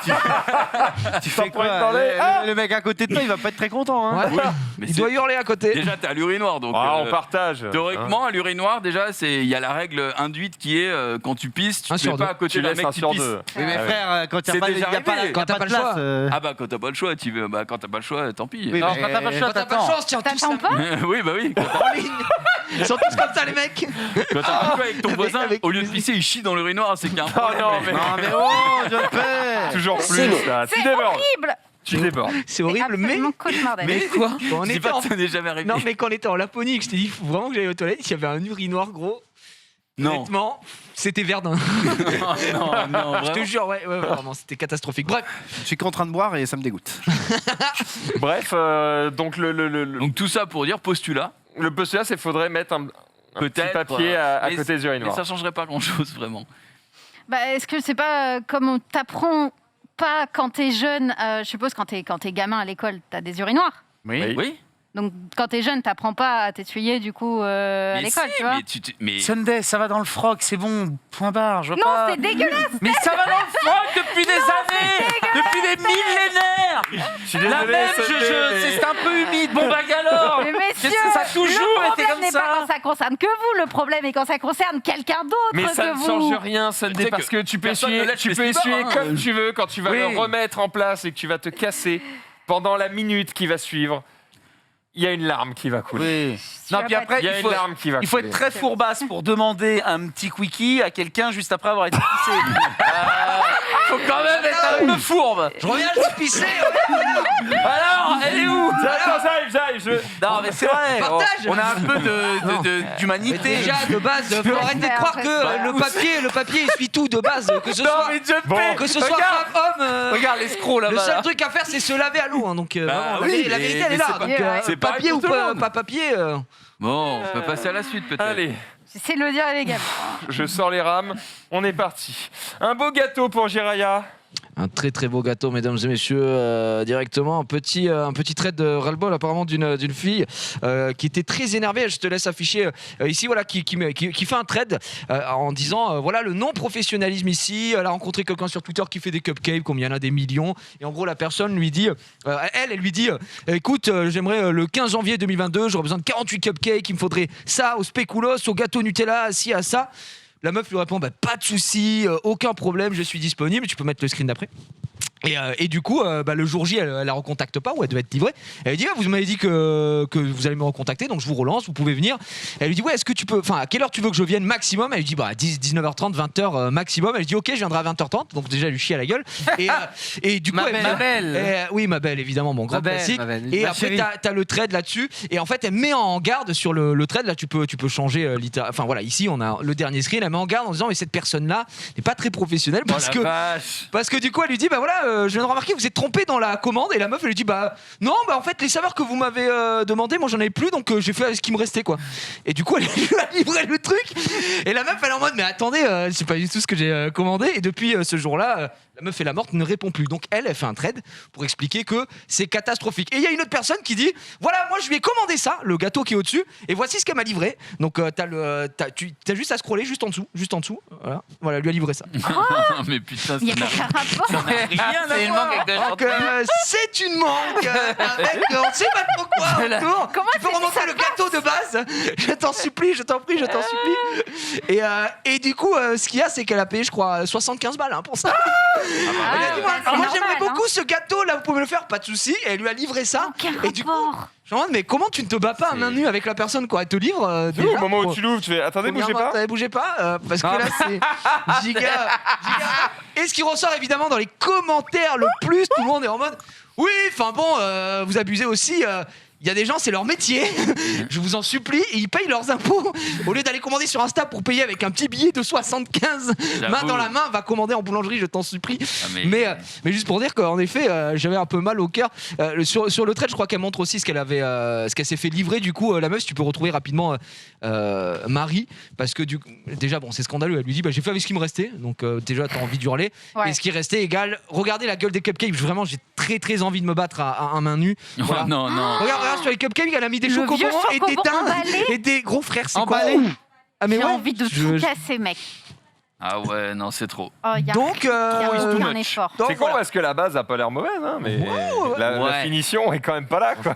tu fais prends une quoi dans les- le mec à côté de toi, il va pas être très content. Hein. Ouais. mais Il c'est- doit hurler à côté. Déjà, t'es à l'urinoir, donc... Ah, on partage. Théoriquement, à l'urinoir, déjà, il y a la règle induite qui est quand tu pisses, tu Un ne sur fais pas deux. à côté Tu d'un laisses mec un qui sur pisse. deux. Oui mais Ah ouais. frère, quand C'est déjà y a pas arrivé. quand t'as pas de place. Ah bah quand t'as pas le choix, quand t'as pas le choix, tant pis. Oui, Non, mais quand t'as pas le choix, Quand t'as pas de t'attends. chance, tiens, tous T'attends la pas oui, bah oui. en ligne. Ils sont tous comme ça, les mecs. Quand t'as pas joué avec ton voisin, avec au lieu de pisser, il chie dans l'urinoir, c'est qu'il y a un problème. non, mais- Non, mais oh, Dieu le père. Toujours C'est plus, là. Tu débordes. Horrible. Tu débordes. C'est horrible, mais. Absolument cauchemardesque. Mais quoi Quand on Je dis était pas en... que ça n'est jamais arrivé. Non, mais quand on était en Laponie, que je t'ai dit, il faut vraiment que j'aille aux toilettes, il y avait un urinoir gros. Non. Honnêtement, c'était Verdun. non, Je te vraiment. jure, ouais, vraiment, c'était catastrophique. Bref, Je suis qu'en train de boire et ça me dégoûte. Bref, donc Donc tout ça pour dire postulat. le postulat, c'est qu'il faudrait mettre un petit Peut-être, papier à mais- côté des Mais urinoirs. ça changerait pas grand-chose, vraiment. Bah, est-ce que c'est pas comme on t'apprend pas quand t'es jeune, je suppose quand t'es gamin à l'école, t'as des urinoirs. Oui. Oui. Donc quand t'es jeune, t'apprends pas à t'essuyer du coup à Mais l'école, si, tu vois. mais Sunday, ça va dans le froc, c'est bon, point barre. Je veux Non, pas... c'est dégueulasse. Mais ça va dans le froc depuis des années, depuis des millénaires. Je suis La désolé, même, Sunday, c'est un peu humide. Bon bah alors. Mais messieurs, Ça a toujours le été problème comme n'est ça. pas quand ça concerne que vous, le problème est quand ça concerne quelqu'un d'autre Mais que ça ne vous. change rien, Sunday, Tu sais parce que que tu peux personne ne essuyer, lèche tu les peux slibards, essuyer hein. comme tu veux quand tu vas Oui. le remettre en place et que tu vas te casser pendant la minute qui va suivre. Il y a une larme qui va couler. Oui. Non, puis après, Il y a une larme qui va il faut couler. être très fourbasse pour demander un petit quickie à quelqu'un juste après avoir été pissé. Faut quand même être un peu fourbe. Je reviens de pisser. Alors, elle est où Attends, j'arrive. Non, mais c'est vrai. Partage. On a un peu d'humanité. Déjà, de base, faut arrêter de croire que le papier essuie tout de base. Que ce Non, soit, mais John Bon. Pay, que ce soit regarde, femme, homme. regarde l'escroc Le là-bas. seul là. truc à faire, c'est se laver à l'eau. Hein, donc, vraiment, oui, la vérité, mais- elle est mais là. c'est pas- Donc, c'est pareil papier pour ou tout le pas, monde. pas papier. Bon, on peut passer à la suite peut-être. Allez, C'est le dire illégal. je sors les rames. On est parti. Un beau gâteau pour Jiraya. un très très beau gâteau, mesdames et messieurs, directement. Un petit trait de ras-le-bol apparemment d'une fille qui était très énervée. Je te laisse afficher ici, voilà, qui fait un trade en disant voilà le non-professionnalisme ici. Elle a rencontré quelqu'un sur Twitter qui fait des cupcakes, comme il y en a des millions. Et en gros, la personne lui dit, elle lui dit écoute, j'aimerais le 15 janvier 2022, j'aurais besoin de 48 cupcakes, il me faudrait ça au spéculoos, au gâteau Nutella, ci à ça. La meuf lui répond bah, pas de souci, aucun problème, je suis disponible. Tu peux mettre le screen d'après. Et du coup, le jour J, elle la recontacte pas, ou elle devait être livrée. Elle lui dit vous m'avez dit que vous allez me recontacter, donc je vous relance, vous pouvez venir. Elle lui dit ouais, est-ce que tu peux, à quelle heure tu veux que je vienne maximum? Elle lui dit 19h30, 20h maximum. Elle lui dit ok, je viendrai à 20h30. Donc déjà, elle lui chie à la gueule. Et du coup, Ma elle belle. vient- oui, ma belle, évidemment, mon grand classique. Et Ma après, chérie. t'as le trade là-dessus. Et en fait, elle met en garde sur le trade. Là, tu peux changer. Enfin voilà, ici, on a le dernier screen. Elle met en garde en disant mais cette personne-là n'est pas très professionnelle parce que du coup, elle lui dit bah voilà, je viens de remarquer que vous êtes trompé dans la commande. Et la meuf, elle lui dit bah non, en fait, les saveurs que vous m'avez demandé, moi j'en avais plus, donc j'ai fait ce qui me restait quoi. Et du coup, elle lui a livré le truc. Et la meuf, elle est en mode mais attendez, c'est pas du tout ce que j'ai commandé. Et depuis ce jour-là, la meuf et la morte ne répond plus. Donc elle fait un trade pour expliquer que c'est catastrophique. Et il y a une autre personne qui dit voilà, moi je lui ai commandé ça, le gâteau qui est au-dessus, et voici ce qu'elle m'a livré. Donc t'as juste à scroller juste en dessous. Voilà, elle lui a livré ça. Mais putain, Il n'y a aucun rapport. ça n'a rien à C'est une voir. mangue avec de Donc c'est une mangue avec on sait pas trop quoi autour. Comment Tu peux tu remonter le gâteau de base. Je t'en supplie, je t'en prie. Et du coup, ce qu'il y a, c'est qu'elle a payé, je crois, 75 balles pour ça. Elle a dit, moi normal, j'aimerais hein. beaucoup ce gâteau là, vous pouvez me le faire, pas de souci. Et elle lui a livré ça. Aucun Et du coup, rapport. je me demande, mais comment tu ne te bats pas à main nue avec la personne quoi? Elle te livre Nous, au moment où tu l'ouvres, tu fais attendez, bougez pas. Attendez, bougez pas, parce que là c'est giga. Et ce qui ressort évidemment dans les commentaires le plus, tout le monde est en mode oui, enfin bon, vous abusez aussi. Il y a des gens, c'est leur métier. Je vous en supplie, et ils payent leurs impôts. Au lieu d'aller commander sur Insta pour payer avec un petit billet de 75, main dans la main, va commander en boulangerie, je t'en supplie. Mais juste pour dire qu'en effet, j'avais un peu mal au cœur. Sur le trade, je crois qu'elle montre aussi ce qu'elle s'est fait livrer. Du coup, la meuf, si tu peux retrouver rapidement Marie, parce que déjà, bon, c'est scandaleux. Elle lui dit j'ai fait avec ce qui me restait. Donc déjà, t'as envie d'hurler. Ouais. Et ce qui restait égale, regardez la gueule des cupcakes. Vraiment, j'ai très très envie de me battre à main nue. Voilà. Non. Regarde sur les cupcakes, elle a mis des Le chocobons vieux et des chocobon dindes emballé. et des gros frères. C'est Emballé. quoi? Ah mais J'ai ouais. envie de tout casser, mec. Ah ouais, non, c'est trop. Oh, y a Donc, aucun much. effort. donc, C'est con voilà. parce que la base a pas l'air mauvaise, hein, mais la Ouais. finition est quand même pas là, quoi.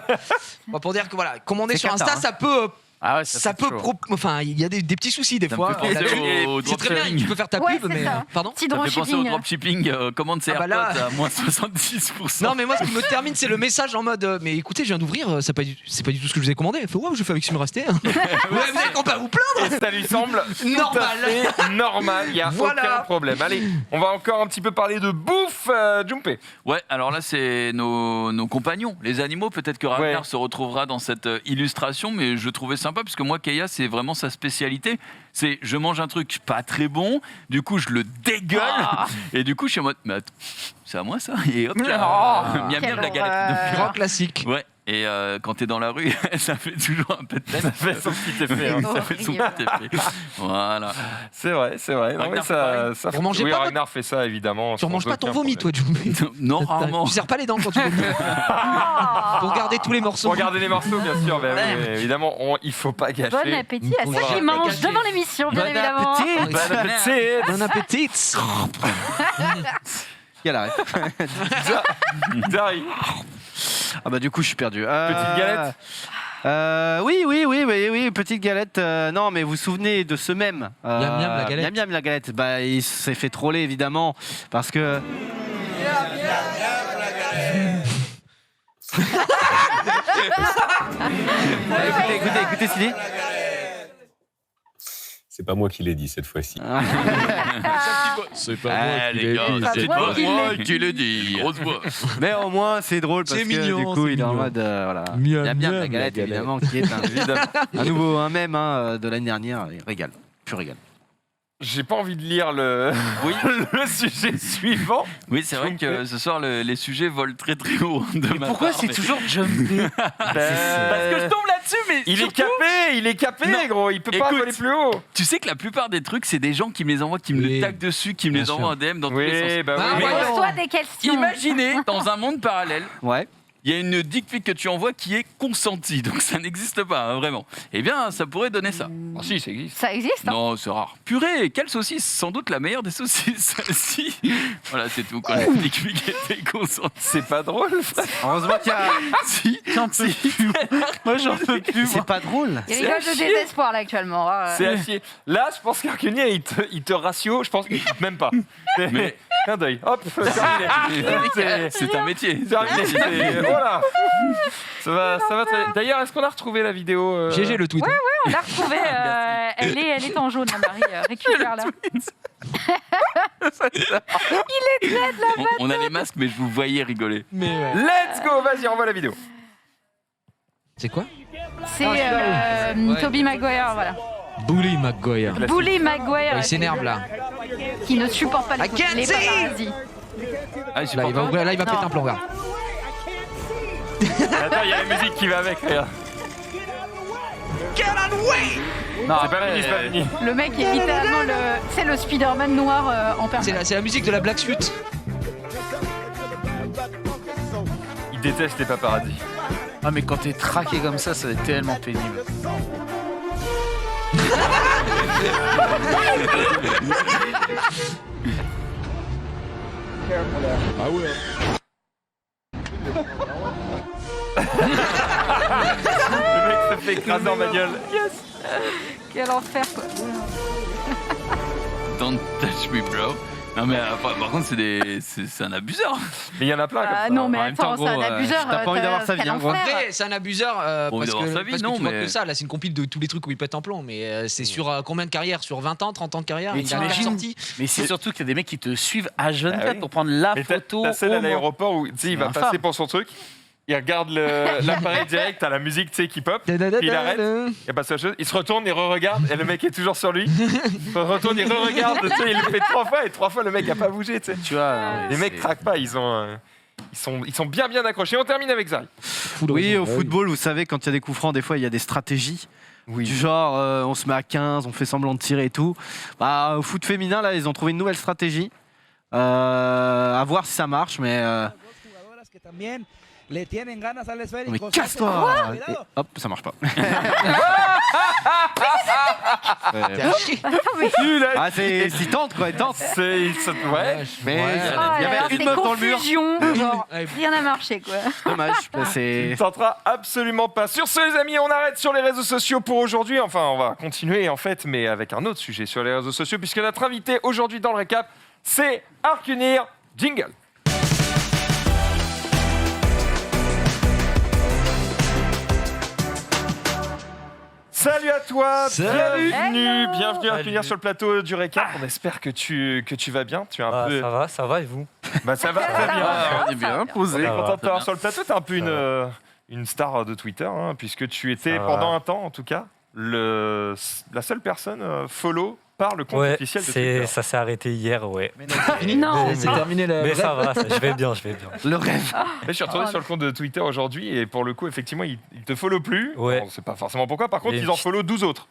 Pour dire que voilà, commander C'est sur Insta, cata, hein. ça peut Ah ouais, Ça peut, enfin, il y a des petits soucis des Ça me fois. fait penser au C'est très bien, dropshipping. tu peux faire ta Ouais, pub, c'est mais ça. pardon. Petit Ça me fait penser au dropshipping. dropshipping, commande ses Ah bah là- AirPods à moins 70%. Non mais moi ce qui me termine c'est le message en mode mais écoutez je viens d'ouvrir c'est pas du tout ce que je vous ai commandé. Elle fait ouais je fais avec ce qui me restait. Vous avez qu'on pas vous plaindre. Et ça lui semble Normal. tout à fait normal, il n'y a Voilà. aucun problème. Allez, on va encore un petit peu parler de bouffe, Jumpé. Ouais, alors là, c'est nos compagnons, les animaux. Peut-être que Ragnar Ouais. se retrouvera dans cette illustration, mais je trouvais sympa, parce que moi, Keia, c'est vraiment sa spécialité. C'est je mange un truc pas très bon, du coup, je le dégueule, et du coup, je suis en mode, mais attends, c'est à moi ça? Et hop, là, miam quelle miam la horreur. galette. Grand classique. Ouais, et quand t'es dans la rue, ça fait toujours un peu de peine. Ça fait son petit effet. hein. Ça fait son petit effet. Voilà. C'est vrai, c'est vrai. Non, Ragnar, mais ça, ça Vous mangez oui, pas Ragnar fait ça évidemment. Tu remanges pas ton vomi toi Jumbé. Non, rarement. Tu serres pas les dents quand tu vomis. Pour garder tous les morceaux. Pour regarder les morceaux, bien sûr. Ben oui, mais évidemment, il faut pas gâcher. Bon appétit à Bon ceux qui appétit. mangent devant l'émission, bien évidemment. Bon appétit. Bon appétit. Quelle arrête. Dari, Ah bah du coup je suis perdu. petite galette. Oui, petite galette. Non, mais vous vous souvenez de ce même Miam Miam, la galette. Miam Miam, la galette. Bah, il s'est fait troller évidemment parce que. Écoutez ce qu'il dit. C'est pas moi qui l'ai dit cette fois-ci. C'est Ah, les gars, c'est moi pas qui moi l'ai qui l'ai dit. Grosse voix. Mais au moins c'est drôle parce C'est que mignon, du coup c'est il est en mignon. mode voilà. Miam Miam Miam, Miam, la la galette galette. évidemment qui est un nouveau un mème de l'année dernière. Il régale, pur régal. J'ai pas envie de lire le, le sujet suivant. Oui, c'est vrai que ce soir, les sujets volent très très haut. De ma Pourquoi part, c'est mais- toujours Jumpé? Parce que je tombe là-dessus, mais Il surtout, est capé, Non. gros. Il peut pas Écoute. voler plus haut. tu sais que la plupart des trucs, c'est des gens qui me les envoient, qui me Oui. le taguent dessus, qui me Bien les sûr. envoient en DM dans tous les Oui, sens. bah Ah, oui. ouais. Pose-toi des questions. Imaginez, dans un monde parallèle, Ouais. il y a une dick pic que tu envoies qui est consentie, donc ça n'existe pas, hein, vraiment. Eh bien, ça pourrait donner ça. Ah, si, ça existe. Ça existe, hein. Non, c'est rare. Purée, quelle saucisse? Sans doute la meilleure des saucisses. Si. Voilà, c'est tout. Quand la dick pic était consentie. C'est pas drôle, frère. Heureusement qu'il y a. Si, Moi, j'en peux plus. C'est pas drôle. Il rigole de désespoir là actuellement. hein. C'est à chier. Là, je pense qu'Arcunia, il te ratio, je pense qu'il même pas. Mais- Clin d'œil. Hop, terminé. c'est un métier. C'est terminé. Voilà. Ça va très bien. D'ailleurs, est-ce qu'on a retrouvé la vidéo GG le tweet. On l'a retrouvée. Elle est en jaune, la Marie. Récupère-la. On a les masques, mais je vous voyais rigoler. Mais Let's go, vas-y, envoie la vidéo. c'est quoi? C'est Ouais. Tobey Maguire, voilà. Bully McGuire. Bully Maguire. Il s'énerve là. Qui ne supporte pas les paparazzis. Ah, je Là il va ouvrir, là il va Non. péter un plomb vert. Attends, il y a la musique qui va avec, regarde. Non, C'est pas fini, c'est pas fini. Le mec est littéralement le Spider-Man noir en personne. C'est la musique de la Black Suite. Il déteste les paparazzis. Ah, mais quand t'es traqué comme ça va être tellement pénible. Le mec se fait écraser en bagnole. Quel enfer, quoi. Don't touch me, bro. Non, mais par contre, c'est un abuseur. Mais il y en a plein comme Ah ça. non, mais En même attends, temps, c'est un gros, abuseur. t'as pas envie d'avoir sa vie, quel hein, gros. enfer. Après, c'est un abuseur Bon, parce d'avoir que, sa vie, parce non, que tu vois mais- que ça. Là, c'est une compile de tous les trucs où il pète un plomb. Mais c'est sur combien de carrières? Sur 20 ans, 30 ans de carrière? Mais Il a t'imagines- sorti. Mais c'est surtout qu'il y a des mecs qui te suivent à jeune Ah oui. pour prendre la Mais t'as photo. celle à au moins. l'aéroport où tu sais, il va infâme. passer pour son truc. Il regarde l'appareil direct, t'as la musique tu sais, qui pop, puis il arrête, il passe la chose, il se retourne, il re-regarde, et le mec est toujours sur lui. Il se retourne, il re-regarde, tu sais, il le fait 3 fois, et 3 fois le mec a pas bougé. Tu sais. Tu vois, Les mecs craquent pas, ils sont bien accrochés. On termine avec Zari. Oui, au football, vous savez, quand il y a des coups francs, des fois, il y a des stratégies. Oui. Du genre, on se met à 15, on fait semblant de tirer et tout. Bah, au foot féminin, là, ils ont trouvé une nouvelle stratégie. À voir si ça marche, mais. Mais casse-toi! Et hop, ça marche pas. Tu l'as Ah, c'est il tente quoi, il tente. Ouais. Mais Ouais. il y avait une meuf dans le mur. Genre, rien n'a marché, quoi. Dommage. Tu C'est ne tenteras absolument pas. Sur ce, les amis, on arrête sur les réseaux sociaux pour aujourd'hui. Enfin, on va continuer en fait, mais avec un autre sujet sur les réseaux sociaux, puisque notre invité aujourd'hui dans le récap, c'est Arcunir. Jingle. Salut à toi, Salut. bienvenue Arcunir Salut. sur le plateau du récap. On espère que tu vas bien. Tu es un peu. Ça va et vous? Bah, ça va très bien. on est bien On posé. est Ça content va. de t'avoir sur le plateau. T'es un peu une star de Twitter, hein, puisque tu étais Ça va. pendant un temps, en tout cas, la seule personne follow par le compte Ouais, officiel de Twitter. ça s'est arrêté hier, ouais. Non. C'est terminé la. Mais ça va, je vais bien. le rêve. Je suis retourné sur le compte de Twitter aujourd'hui et pour le coup, effectivement, ils te follow plus. Ouais. On ne sait pas forcément pourquoi. Par contre, Mais ils en follow 12 autres.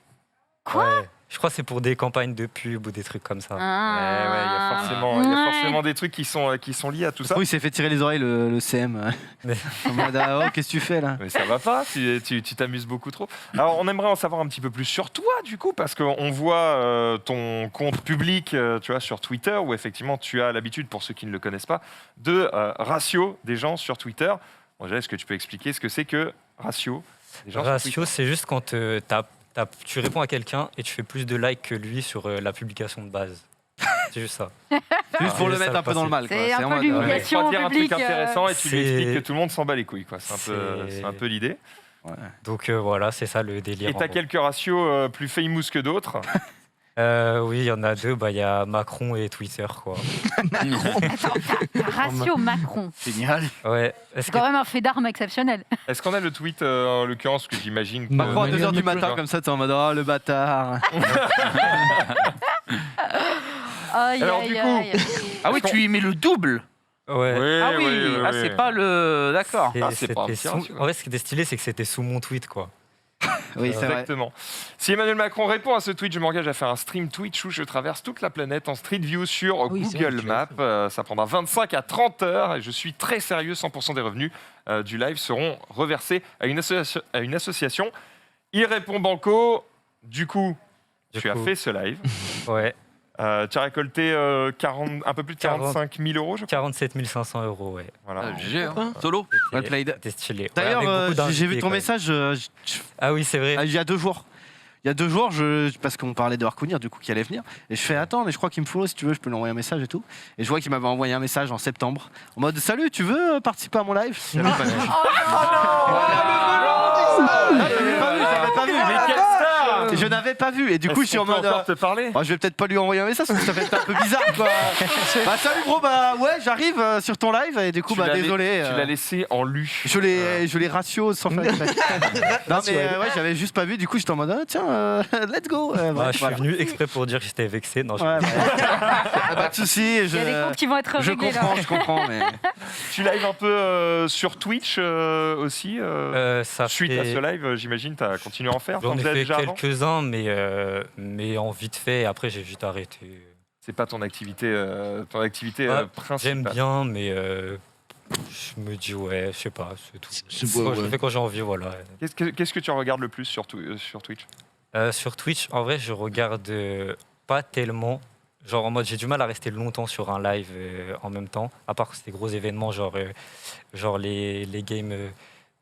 Ouais. Je crois que c'est pour des campagnes de pub ou des trucs comme ça. Ouais, il y a forcément Ouais. des trucs qui sont liés à tout ça. Oui, il s'est fait tirer les oreilles le CM. Mais- En mode, ah, oh, qu'est-ce que tu fais là? Mais ça va pas, tu t'amuses beaucoup trop. Alors, on aimerait en savoir un petit peu plus sur toi, du coup, parce qu'on voit ton compte public, tu vois, sur Twitter, où effectivement, tu as l'habitude, pour ceux qui ne le connaissent pas, de ratio des gens sur Twitter. Bon, déjà, est-ce que tu peux expliquer ce que c'est que ratio des gens sur Ratio, Twitter c'est juste quand tu réponds à quelqu'un et tu fais plus de likes que lui sur la publication de base. C'est juste ça. Juste pour Ah, le ça mettre le un peu dans le mal. C'est quoi. un en peu mode, l'humiliation. Ouais, je crois dire un truc public, intéressant et tu lui c'est- expliques que tout le monde s'en bat les couilles. Quoi. C'est un peu l'idée. Donc voilà, c'est ça le délire. Et en tu as gros. quelques ratios plus famous que d'autres. Oui, il y en a deux. Il y a Macron et Twitter, quoi. Ratio Macron. Génial. Ouais. C'est quand même un fait d'armes exceptionnel. Est-ce qu'on a le tweet en l'occurrence que j'imagine que... Macron à Manuel 2h du Macron. matin, comme ça, t'es en mode, oh le bâtard. Aïe, Alors, aïe, du coup, aïe. Ah oui, tu y mets le double. Ouais. Ah oui, ah, c'est pas le. D'accord. Et Ah, c'est pas un c'était petit ratio. en fait, ce qui était stylé, c'est que c'était sous mon tweet, quoi. Oui, c'est vrai. Exactement. Si Emmanuel Macron répond à ce tweet, je m'engage à faire un stream Twitch où je traverse toute la planète en Street View sur Oui, c'est Google vrai, tu Maps. Ça prendra 25 à 30 heures et je suis très sérieux. 100% des revenus du live seront reversés à une association. Il répond banco. Du coup, Du tu as coup, fait ce live. Ouais. Tu as récolté un peu plus de 45 000 euros, je crois. 47 500 €, ouais. Voilà. GG, hein. Solo. Well played. C'était stylé. D'ailleurs, Ouais, avec beaucoup j'ai vu d'invités, ton quand même. message Ah oui, c'est vrai. il y a 2 jours. Il y a 2 jours, parce qu'on parlait de Harkounir, du coup, qui allait venir. Et je fais, attends, mais je crois qu'il me follow, si tu veux, je peux lui envoyer un message et tout. Et je vois qu'il m'avait envoyé un message en septembre, en mode, salut, tu veux participer à mon live? J'avais pas vu. J'avais pas vu. Mais quelle star! Je n'avais pas vu. Et du coup, je suis en mode. encore te parler. Je vais peut-être pas lui envoyer un message parce que ça fait un peu bizarre quoi. Bah salut gros, bah ouais, j'arrive sur ton live et du coup, Tu bah l'as désolé. Tu l'as laissé en lu. Je les ratio sans faire exprès. Non mais ouais, j'avais juste pas vu, du coup j'étais en mode ah, tiens, let's go. Bah, je suis voilà. venu exprès pour dire que j'étais vexé. Non, je- Ouais, bah, pas de soucis. Il y a des comptes qui vont être Je réglés là. comprends, mais Tu live un peu sur Twitch aussi ça suite fait- à ce live, j'imagine, tu as continué à en faire. J'en T'en ai faisais fait déjà avant quelques-uns, mais en vite fait. Et après, j'ai vite arrêté. C'est pas ton activité, Ouais, principale. J'aime bien, mais je me dis, ouais, je sais pas, c'est tout. beau, Moi, je le ouais. fais quand j'ai envie, voilà. Qu'est-ce que tu regardes le plus sur Twitch? Sur Twitch, en vrai, je regarde pas tellement. Genre en mode, j'ai du mal à rester longtemps sur un live en même temps, à part que c'est des gros événements, genre les games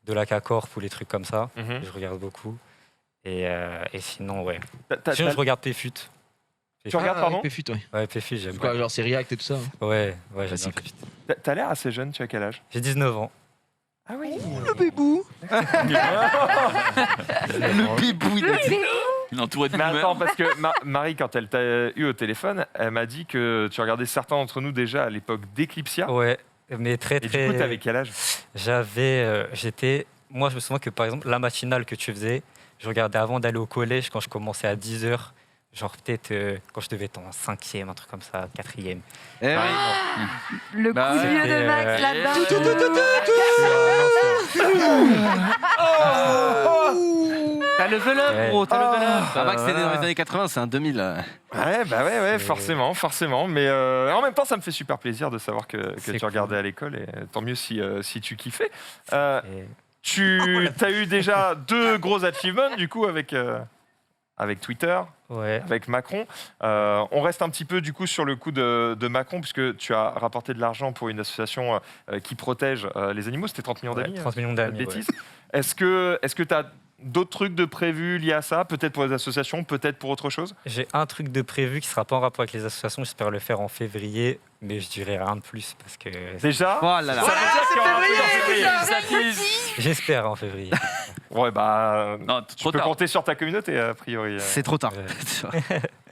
de la K-Corp ou les trucs comme ça. Mhm. Je regarde beaucoup. Et sinon, ouais. T'as- Sinon, je regarde PFUT. Tu regardes, pardon? Péfut, ouais. Ouais, PFUT, j'aime Quoi, bien. genre c'est React et tout ça. Hein. Ouais, j'aime bien Classique. PFUT. T'as l'air assez jeune, tu as quel âge? J'ai 19 ans. Ah oui. le bébou. Le Bébou. Il est entouré de Mais boomers. attends, parce que Marie, quand elle t'a eu au téléphone, elle m'a dit que tu regardais certains d'entre nous déjà à l'époque d'Eclipsia. Ouais, mais très Et du très. coup, t'avais quel âge? Moi, je me souviens que par exemple, la matinale que tu faisais, je regardais avant d'aller au collège quand je commençais à 10h. Genre peut-être quand je devais être en 5e, un truc comme ça, 4e. Eh oui. Le Bah, coup de vieux de c'était, Max là-dedans. T'as level up, Ouais. gros, t'as level up. Ah, Max, c'était dans les voilà. années 80, c'est un 2000. Ouais, bah ouais, C'est- forcément. Mais en même temps, ça me fait super plaisir de savoir que C'est tu regardais cool. à l'école et tant mieux si tu kiffais. Et- Tu as eu déjà 2 gros achievements, du coup, avec Twitter, Ouais. avec Macron. On reste un petit peu, du coup, sur le coup de Macron, puisque tu as rapporté de l'argent pour une association qui protège les animaux. C'était 30 millions Ouais, d'amis. 30 millions pas de d'amis. Ouais. bêtises. Est-ce que tu as d'autres trucs de prévus liés à ça? Peut-être pour les associations, peut-être pour autre chose? J'ai un truc de prévu qui sera pas en rapport avec les associations. J'espère le faire en février, mais je dirais rien de plus parce que Déjà? Oh là là. Ça veut dire qu'il y aura un truc en février. j'espère en février. Ouais, bah, Non, tu trop peux tard. compter sur ta communauté, a priori. C'est trop tard.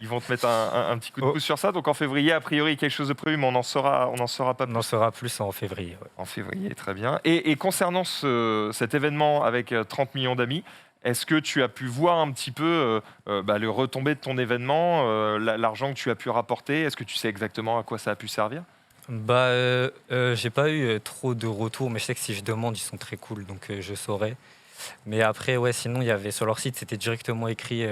Ils vont te mettre un petit coup de pouce sur ça. Donc en février, a priori, quelque chose de prévu, mais on n'en saura pas On plus. en saura plus en février. Ouais. En février, très bien. Et concernant cet événement avec 30 millions d'amis, est-ce que tu as pu voir un petit peu le retombé de ton événement, l'argent que tu as pu rapporter? Est-ce que tu sais exactement à quoi ça a pu servir? Bah, j'ai pas eu trop de retours, mais je sais que si je demande, ils sont très cool, donc je saurai. Mais après, ouais, sinon, il y avait sur leur site, c'était directement écrit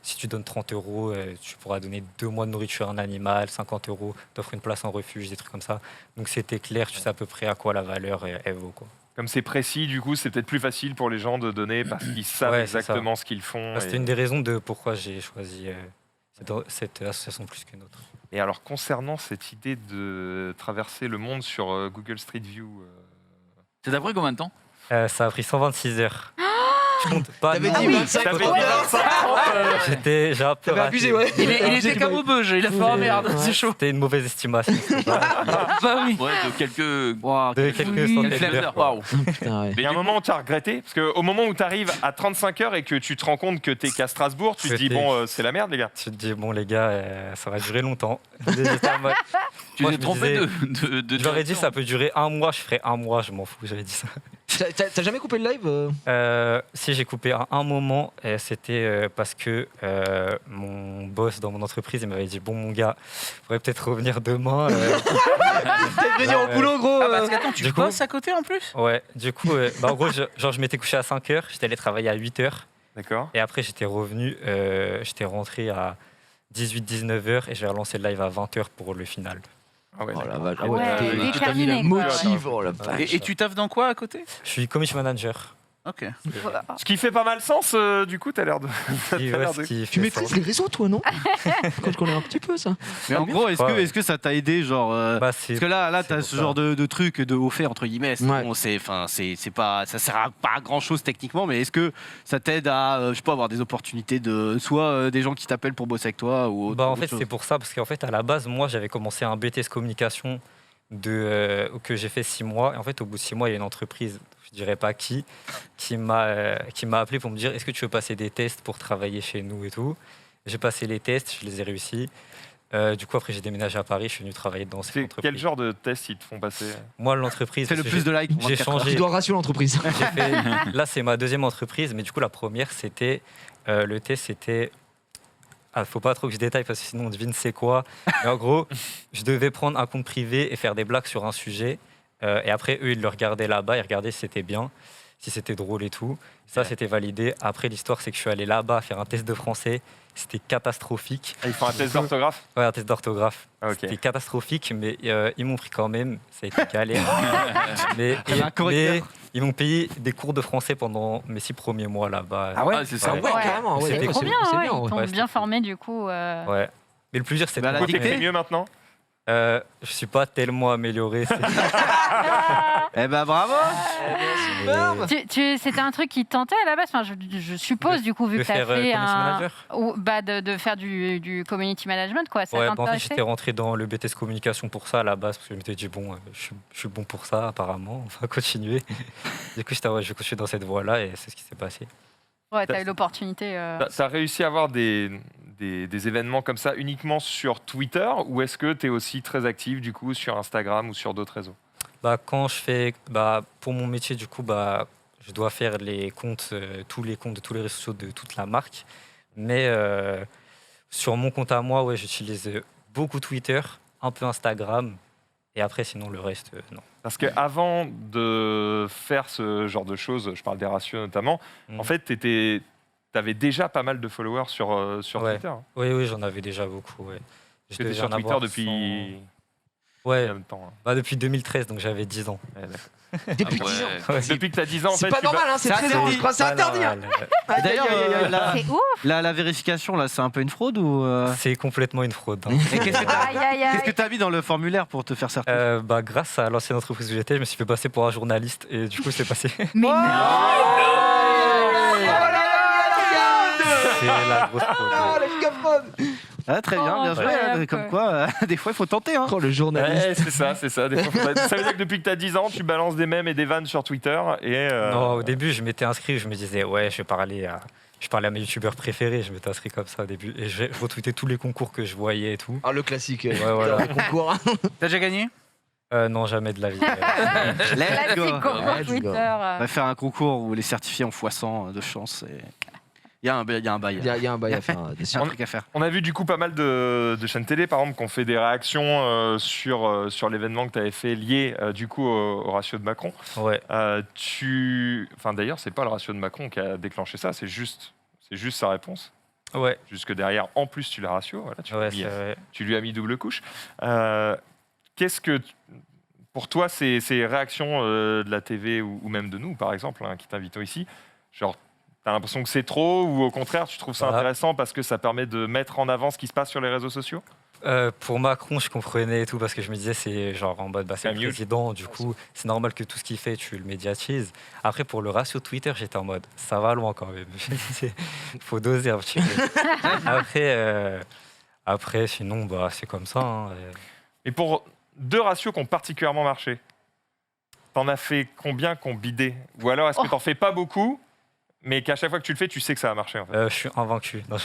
si tu donnes 30 €, tu pourras donner 2 mois de nourriture à un animal, 50 €, t'offres une place en refuge, des trucs comme ça. Donc c'était clair, tu sais à peu près à quoi la valeur elle vaut. Quoi. Comme c'est précis, du coup, c'est peut-être plus facile pour les gens de donner parce qu'ils savent Ouais, c'est exactement ce qu'ils font. Bah, c'était une des raisons de pourquoi j'ai choisi cette association plus qu'une autre. Et alors, concernant cette idée de traverser le monde sur Google Street View, Ça t'a pris combien de temps? Ça a pris 126 heures. Je compte pas. T'avais non, dit oui, 25, t'avais trop dit tard. 25, j'ai un peu T'avais raté. abusé, ouais. Il était comme au beuge, il a fait oh merde, c'est chaud. C'était une mauvaise estimation. Bah oui. Ouais, de quelques. Wow, De quelques Quelques centaines d'heures. heures. Waouh. Putain, ouais. il y a un moment où tu as regretté, parce qu'au moment où tu arrives à 35 heures et que tu te rends compte que tu es qu'à Strasbourg, tu te dis, C'était- bon, c'est la merde, les gars. Tu te dis, bon, les gars, ça va durer longtemps. J'étais en mode- Tu Moi, t'es je me trompé disais- de J'aurais dit, direction. ça peut durer 1 mois, je ferai 1 mois, je m'en fous, j'avais dit ça. T'as jamais coupé le live Si j'ai coupé à un moment, c'était parce que mon boss dans mon entreprise, il m'avait dit, bon, mon gars, faudrait peut-être revenir demain. T'es venir au boulot, gros. Ah, parce qu'attends, tu Du coup- bosses à côté en plus? Ouais, du coup, en gros, je m'étais couché à 5 heures, j'étais allé travailler à 8 heures. D'accord. Et après, j'étais revenu, j'étais rentré à 18-19 heures et j'ai relancé le live à 20 heures pour le final. Ah ouais, Oh la d'accord. vache, Ouais, t'as mis la déterminé, quoi. motive, oh la vache. Et tu taffes dans quoi à côté? Je suis commission manager. Ok. Ce qui fait pas mal sens, du coup, tu as l'air de. t'as Et l'air ouais, de- ce qui Tu fait maîtrises sens. les réseaux, toi, non? Je connais un petit peu ça. Mais en gros, Ouais. est-ce que ça t'a aidé, genre Bah, c'est- parce que là, c'est t'as pour ce ça. genre de truc de haut fait entre guillemets. Ouais. Bon, c'est pas, ça sert pas à grand chose techniquement, mais est-ce que ça t'aide à, je sais pas, avoir des opportunités de soit des gens qui t'appellent pour bosser avec toi ou autre, Bah, en autre fait, chose. c'est pour ça, parce qu'en fait, à la base, moi, j'avais commencé un BTS communication que j'ai fait 6 mois. Et en fait, au bout de 6 mois, il y a une entreprise, je dirais pas qui m'a appelé pour me dire est-ce que tu veux passer des tests pour travailler chez nous et tout. J'ai passé les tests, je les ai réussis. Du coup, après, j'ai déménagé à Paris, je suis venu travailler dans cette C'est entreprise. quel genre de test ils te font passer? Moi, l'entreprise. C'est le parce que plus de likes. en j'ai 24 heures. changé. Tu dois ratio l'entreprise. J'ai fait- là, c'est ma deuxième entreprise, mais du coup, la première, c'était. Le test, c'était. Ah, faut pas trop que je détaille parce que sinon on devine c'est quoi. Mais en gros, je devais prendre un compte privé et faire des blagues sur un sujet. Et après, eux, ils le regardaient là-bas, ils regardaient si c'était bien, si c'était drôle et tout. Ça, c'était validé. Après, l'histoire, c'est que je suis allé là-bas faire un test de français. C'était catastrophique. Ah, ils font un test d'orthographe? Ouais, un test d'orthographe. Ah, ok. C'était catastrophique, mais ils m'ont pris quand même. Ça a été galère. mais, T'avais un correcteur. mais ils m'ont payé des cours de français pendant mes 6 premiers mois là-bas. Ah ouais, Ah, c'est ça. Ah ouais, carrément. Ouais, C'était ouais, Trop bien, c'est ouais, bien. ils ouais. t'ont Ouais, bien c'était formé du coup. Ouais. Mais le plus dur, c'est Bah, de la Du coup, dictée. t'écris mieux maintenant? Je suis pas tellement amélioré. Eh ben bravo. C'était un truc qui te tentait à la base. Enfin, je suppose du coup vu de que tu as faire fait community un, manager. ou, bah, de faire du community management quoi. Ça Ouais, bah, en fait, t'intéressait j'étais rentré dans le BTS communication pour ça à la base, parce que je m'étais dit, bon, je suis bon pour ça, apparemment, on va continuer. Du coup, je vais continuer dans cette voie-là, et c'est ce qui s'est passé. Ouais, t'as eu l'opportunité. T'as réussi à avoir des événements comme ça uniquement sur Twitter ou est-ce que tu es aussi très actif du coup sur Instagram ou sur d'autres réseaux? Bah, quand je fais, bah, pour mon métier, du coup, bah, je dois faire les comptes, tous les comptes de tous les réseaux sociaux de toute la marque. Mais sur mon compte à moi, ouais, j'utilise beaucoup Twitter, un peu Instagram, et après, sinon, le reste, non. Parce qu'avant de faire ce genre de choses, je parle des ratios notamment, en fait, tu avais déjà pas mal de followers sur Ouais. Twitter. Oui, j'en avais déjà beaucoup. Ouais. Je Tu étais devais sur en Twitter avoir depuis... Ouais, en même temps, hein. bah, depuis 2013, donc j'avais 10 ans. Depuis Ah 10 ans. ouais. Ouais. Depuis que t'as 10 ans, en C'est fait, pas tu normal, hein, c'est C'est 13 ans, je crois, c'est Pas interdit. hein. normal. D'ailleurs, C'est ouf. la vérification, là, c'est un peu une fraude ou C'est complètement une fraude. hein. Et qu'est-ce que t'as Aïe, aïe, aïe. qu'est-ce que t'as mis dans le formulaire pour te faire certifier Bah, grâce à l'ancienne entreprise où j'étais, je me suis fait passer pour un journaliste et du coup, c'est passé. Mais non. C'est la grosse fraude. Oh, la giga fraude. Ah, très bien, Oh, bien joué. incroyable, Comme quoi. quoi, des fois, il faut tenter. Hein. Oh, le journaliste. Ouais, c'est ça. Des fois, ça veut dire que depuis que t'as 10 ans, tu balances des mèmes et des vannes sur Twitter. Et, Non, au début, je m'étais inscrit, je me disais, ouais, je parlais à mes youtubeurs préférés, je m'étais inscrit comme ça au début. Et je retweetais tous les concours que je voyais et tout. Ah, le classique. Ouais, voilà. Le concours. T'as déjà gagné? Non, jamais de la vie. Let's Classique go. concours Let's go. Twitter. On va faire un concours où les certifiés ont x100 de chance. Il y a un bail. Il y a un bail à faire. Il y a un truc à faire. On a vu du coup pas mal de chaînes télé, par exemple, qui ont fait des réactions sur l'événement que tu avais fait lié du coup au ratio de Macron. Ouais. D'ailleurs, c'est pas le ratio de Macron qui a déclenché ça, c'est juste sa réponse. Ouais. Jusque derrière, en plus, tu l'as ratio. Voilà, Ouais, c'est vrai. tu lui as mis double couche. Qu'est-ce que, pour toi, ces réactions de la TV ou même de nous, par exemple, hein, qui t'invitons ici, genre, t'as l'impression que c'est trop ou au contraire, tu trouves ça Voilà. intéressant parce que ça permet de mettre en avant ce qui se passe sur les réseaux sociaux? Pour Macron, je comprenais et tout parce que je me disais, c'est genre en mode, bah, c'est le mieux. président, du coup, c'est normal que tout ce qu'il fait, tu le médiatises. Après, pour le ratio Twitter, j'étais en mode, ça va loin quand même. Il faut doser un petit peu. Après, sinon, bah, c'est comme ça. hein. Et pour deux ratios qui ont particulièrement marché, t'en as fait combien qui ont bidé? Ou alors est-ce que t'en fais pas beaucoup, mais qu'à chaque fois que tu le fais, tu sais que ça va marcher en fait? Je suis invaincu. Non,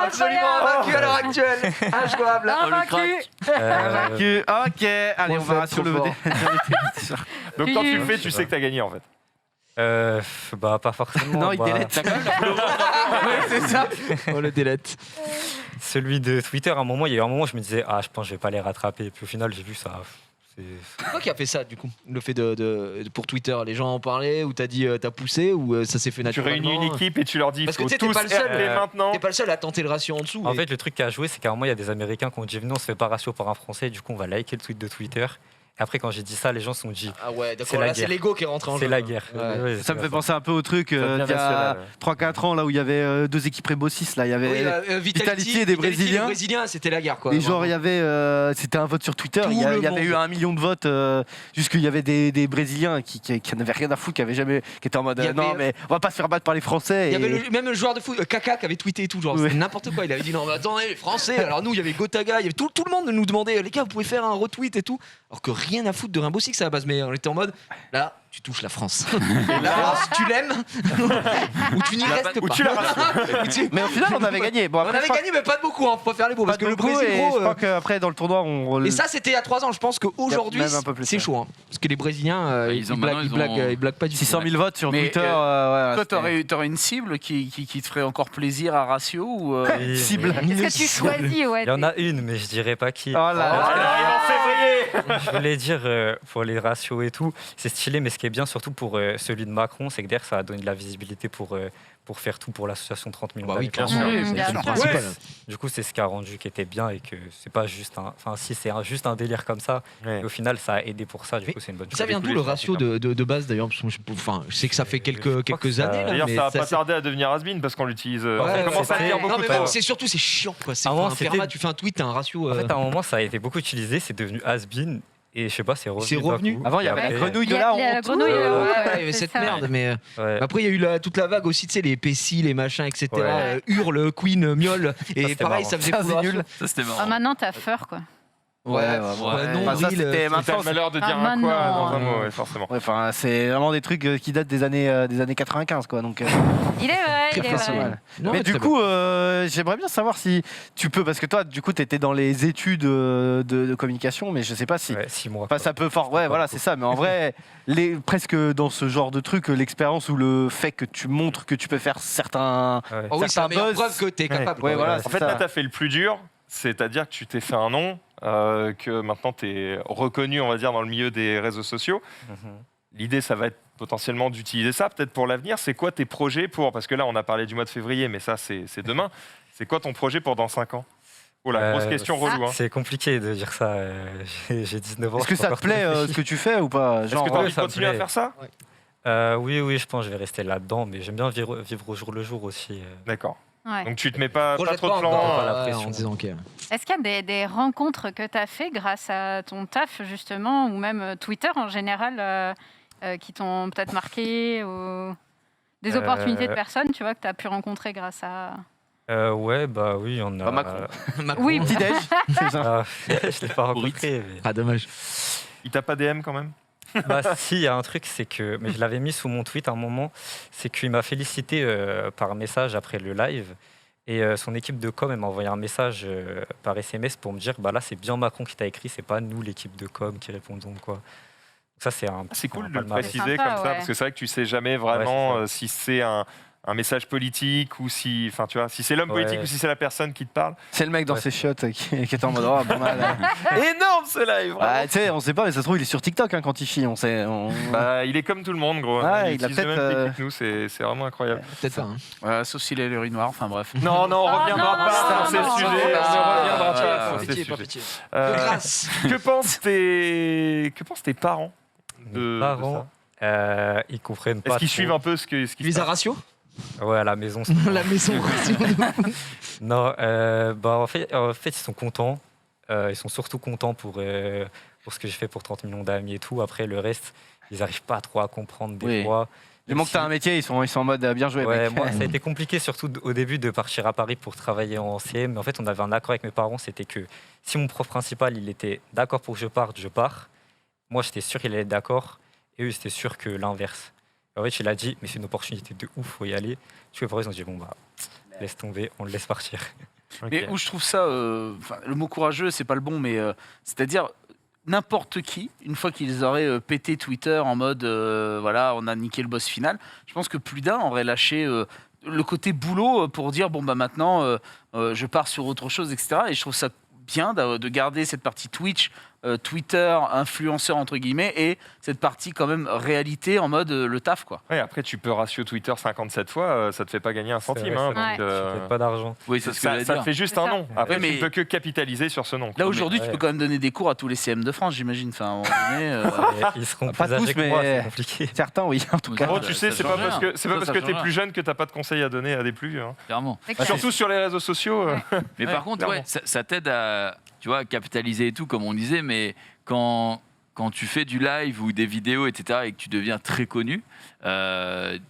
Absolument invaincu à l'heure actuelle. Injouable. Invaincu. Ok, allez, on va sur le. Donc quand tu le fais, tu sais que t'as gagné en fait. Bah, pas forcément. Non, il bah, délète. T'as quand même la c'est ça. Oh, le délette. Celui de Twitter, à un moment, il y a eu un moment où je me disais, je pense que je vais pas les rattraper. Et puis au final, j'ai vu ça. C'est toi qui a fait ça, du coup? Le fait pour Twitter, les gens en parlaient, ou t'as dit, t'as poussé, ou ça s'est fait Tu naturellement? réunis une équipe et tu leur dis, Parce que faut tu sais, t'es tous pas le seul, appeler maintenant. T'es pas le seul à tenter le ratio en dessous. En et- fait, le truc qui a joué, c'est qu'à un moment, il y a des Américains qui ont dit, nous, on se fait pas ratio par un Français, du coup, on va liker le tweet de Twitter. Et après, quand j'ai dit ça, les gens se sont dit, Ah ouais, C'est d'accord, la là c'est guerre. l'ego qui est rentré en jeu. c'est la guerre. Ouais. Ouais, Ça me c'est fait penser un peu au truc Ça devient il y a national, 3-4 ans là où il y avait deux équipes Rainbow Six là, il y avait Vitality et des Brésiliens. Les Brésiliens, c'était la guerre quoi. Et genre il y avait c'était un vote sur Twitter, Tout il y le avait eu monde. 1 million de votes juste qu'il y avait des Brésiliens qui n'avaient rien à foutre, qui étaient en mode Il y non avait- mais on va pas se faire battre par les Français. Il y et- avait même le joueur de foot, Kaka, qui avait tweeté et tout, genre Ouais. c'était n'importe quoi. Il avait dit non, mais attendez, les Français. Alors nous, il y avait Gotaga, il y avait tout le monde nous demandait, les gars, vous pouvez faire un retweet et tout. Alors que rien à foutre de Rainbow Six à la base, mais on était en mode là, tu touches la France. La France, tu l'aimes ou tu n'y restes Ou pas. tu la rassures. Ou tu- Mais au final on avait gagné. Bon, On après, avait je crois- gagné, mais pas de beaucoup, hein, faut pas faire les beaux. pas Parce que de le beaucoup, Brésil, et gros. je crois qu'après dans le tournoi on Et ça, c'était il y a 3 ans. Je pense qu'aujourd'hui, Même un peu plus, c'est ouais. chaud. Hein. Parce que les Brésiliens, Ils ont- maintenant, ils ont- Ils blaguent pas du tout. 600 000 votes sur Mais, Twitter. Toi, t'aurais une cible qui te ferait encore plaisir à ratio ou Oui, cible. mais- Qu'est-ce que tu choisis, ouais. Il y en a une, mais je dirais pas qui. Oh là là. Elle arrive en février. Je voulais dire, pour les ratios et tout, c'est stylé, mais ce qui est bien surtout pour celui de Macron, c'est que derrière, ça a donné de la visibilité pour faire tout pour l'association 30 millions Bah oui, d'habitants. bien sûr. Mmh, C'est bien le sûr. principal. Du coup, c'est ce qui a rendu qui était bien et que c'est pas juste un. Enfin, si c'est juste un délire comme ça, Ouais. et au final, ça a aidé pour ça. Du Mais coup, c'est une bonne chose. Ça vient d'où le ratio de base d'ailleurs? Parce que je sais que ça fait Je quelques crois que années ça- là, D'ailleurs, mais ça va pas c'est- tarder à devenir has-been parce qu'on l'utilise. Ouais, on commence à le c'était- dire non, beaucoup mais trop. bon, c'est surtout c'est chiant quoi. C'est Ah, moi, un c'était- perma, tu fais un tweet, t'as un ratio. En fait, à un moment, ça a été beaucoup utilisé, c'est devenu has-been. Et je sais pas, c'est revenu. C'est d'un revenu. coup. Avant il y Et avait la après- grenouille Il de y a la la honte. grenouille de la honte, Ouais, il y ouais, avait c'est cette ça. merde, mais Ouais. après il y a eu toute la vague aussi, tu sais, les Pessi, les machins, etc. Ouais. Hurle, Queen, miaule, et c'était pareil, marrant. ça faisait Ça, pour c'est le ratio. nul. Ça, c'était marrant. Ah, maintenant, t'as Feur, quoi. Ouais, non, Enfin, ça, Reel, c'était T'as maintenant. le malheur de dire Ah, un quoi maintenant. dans un mot, ouais, forcément. Ouais, enfin, c'est vraiment des trucs qui datent des années 95 quoi. Donc Il est vrai, il est c'est vrai. mal. Non, mais très du bien. coup, j'aimerais bien savoir si tu peux, parce que toi, du coup, tu étais dans les études de communication, mais je sais pas si. Ouais, 6 mois. Enfin, quoi. ça peut fort. Ouais, voilà, c'est ça. Mais en vrai, presque dans ce genre de truc, l'expérience ou le fait que tu montres que tu peux faire certains. Ouais. Oh oui, c'est la certains meilleure buzz. preuve que t'es capable. Ouais, quoi. voilà, Ouais, c'est En fait, ça. là, tu as fait le plus dur, c'est-à-dire que tu t'es fait un nom, que maintenant tu es reconnu, on va dire, dans le milieu des réseaux sociaux. Mhm. L'idée, ça va être potentiellement d'utiliser ça, peut-être pour l'avenir. C'est quoi tes projets pour. Parce que là, on a parlé du mois de février, mais ça, c'est demain. C'est quoi ton projet pour dans 5 ans? Oh la grosse question relou. Hein. C'est compliqué de dire ça. J'ai 19 ans. Est-ce que ça te plaît ce que tu fais ou pas? Est-ce que tu as envie de continuer à faire ça? Oui, je pense que je vais rester là-dedans, mais j'aime bien vivre au jour le jour aussi. D'accord. Ouais. Donc tu te mets pas trop de Pas plans. la pression. En disant, ok. Est-ce qu'il y a des rencontres que tu as fait grâce à ton taf, justement, ou même Twitter en général, qui t'ont peut-être marqué, ou des opportunités de personnes, tu vois, que tu as pu rencontrer grâce à... Oui, il y en a. Macron. Oui, Petit-déj, c'est ça. Je ne l'ai pas rencontré. Mais... Ah, dommage. Il t'a pas DM quand même? Si, il y a un truc, c'est que, mais je l'avais mis sous mon tweet à un moment, c'est qu'il m'a félicité par message après le live. Et son équipe de com, elle m'a envoyé un message par SMS pour me dire, là, c'est bien Macron qui t'a écrit, c'est pas nous, l'équipe de com, qui répondons, quoi. Ça, c'est cool de le palmarès. préciser sympa, comme ça, ouais. parce que c'est vrai que tu sais jamais vraiment si c'est un message politique ou si, enfin tu vois, si c'est l'homme politique ou si c'est la personne qui te parle. C'est le mec dans ses chiottes qui est en mode oh, pas mal. Énorme ce live. Bah, tu sais, on sait pas, mais ça se trouve il est sur TikTok quand il chie. On sait. Bah, il est comme tout le monde, gros. Ouais, il il a utilise le même peut-être, technique que nous, c'est vraiment incroyable. Peut-être pas. Hein. Sauf s'il a l'urinoir, enfin bref. Non, on reviendra non, pas sur non, ces non, sujets. non, On ne reviendra pitié, pas pas sur ces pitié, sujets. De grâce. Que pensent tes parents de Mes parents, ils comprennent pas. Est-ce qu'ils trop. suivent un peu ce qui se Lisa passe? Ratio? Ouais, à la maison. La maison. Non, en fait, ils sont contents. Ils sont surtout contents pour ce que j'ai fait pour 30 millions d'amis et tout. Après, le reste, ils n'arrivent pas trop à comprendre des Oui. fois. Du moment que t'as un métier, ils sont en mode bien joué. Ouais, mec. moi, ça a été compliqué, surtout au début, de partir à Paris pour travailler en CM. Mais en fait, on avait un accord avec mes parents, c'était que si mon prof principal, il était d'accord pour que je parte, je pars. Moi, j'étais sûr qu'il allait être d'accord. Et eux, ils étaient sûrs que l'inverse. En fait, il a dit, mais c'est une opportunité de ouf, faut y aller. Du coup, ils ont dit, laisse tomber, on le laisse partir. Mais où je trouve ça, le mot courageux, c'est pas le bon, mais c'est-à-dire n'importe qui, une fois qu'ils auraient pété Twitter en mode, voilà, on a niqué le boss final, je pense que plus d'un aurait lâché le côté boulot pour dire, maintenant, je pars sur autre chose, etc. Et je trouve ça bien de garder cette partie Twitch, Twitter, influenceur entre guillemets, et cette partie quand même réalité en mode le taf, quoi. Ouais, après, tu peux ratio Twitter 57 fois, ça te fait pas gagner un centime. vrai, Hein, c'est donc, Tu fais pas d'argent. Oui, c'est ce que ça j'allais te dire. fait juste C'est un ça. nom. Après, Ouais, tu mais- ne peux que capitaliser sur ce nom. Là aujourd'hui, ouais. tu peux quand même donner des cours à tous les CM de France, j'imagine. Enfin, à un moment donné, Et ils seront Pas plus âgés tous, que moi, mais- c'est compliqué. Certains, oui, en tout cas. Gros, ça- tu sais, ça c'est pas change parce rien. que c'est pas Ça parce que change t'es plus jeune que t'as pas de conseils à donner à des plus vieux. Hein. Clairement. Surtout sur les réseaux sociaux. Mais Ouais, par contre, clairement. ouais, ça t'aide à, tu vois, à capitaliser et tout, comme on disait, mais quand tu fais du live ou des vidéos, etc., et que tu deviens très connu,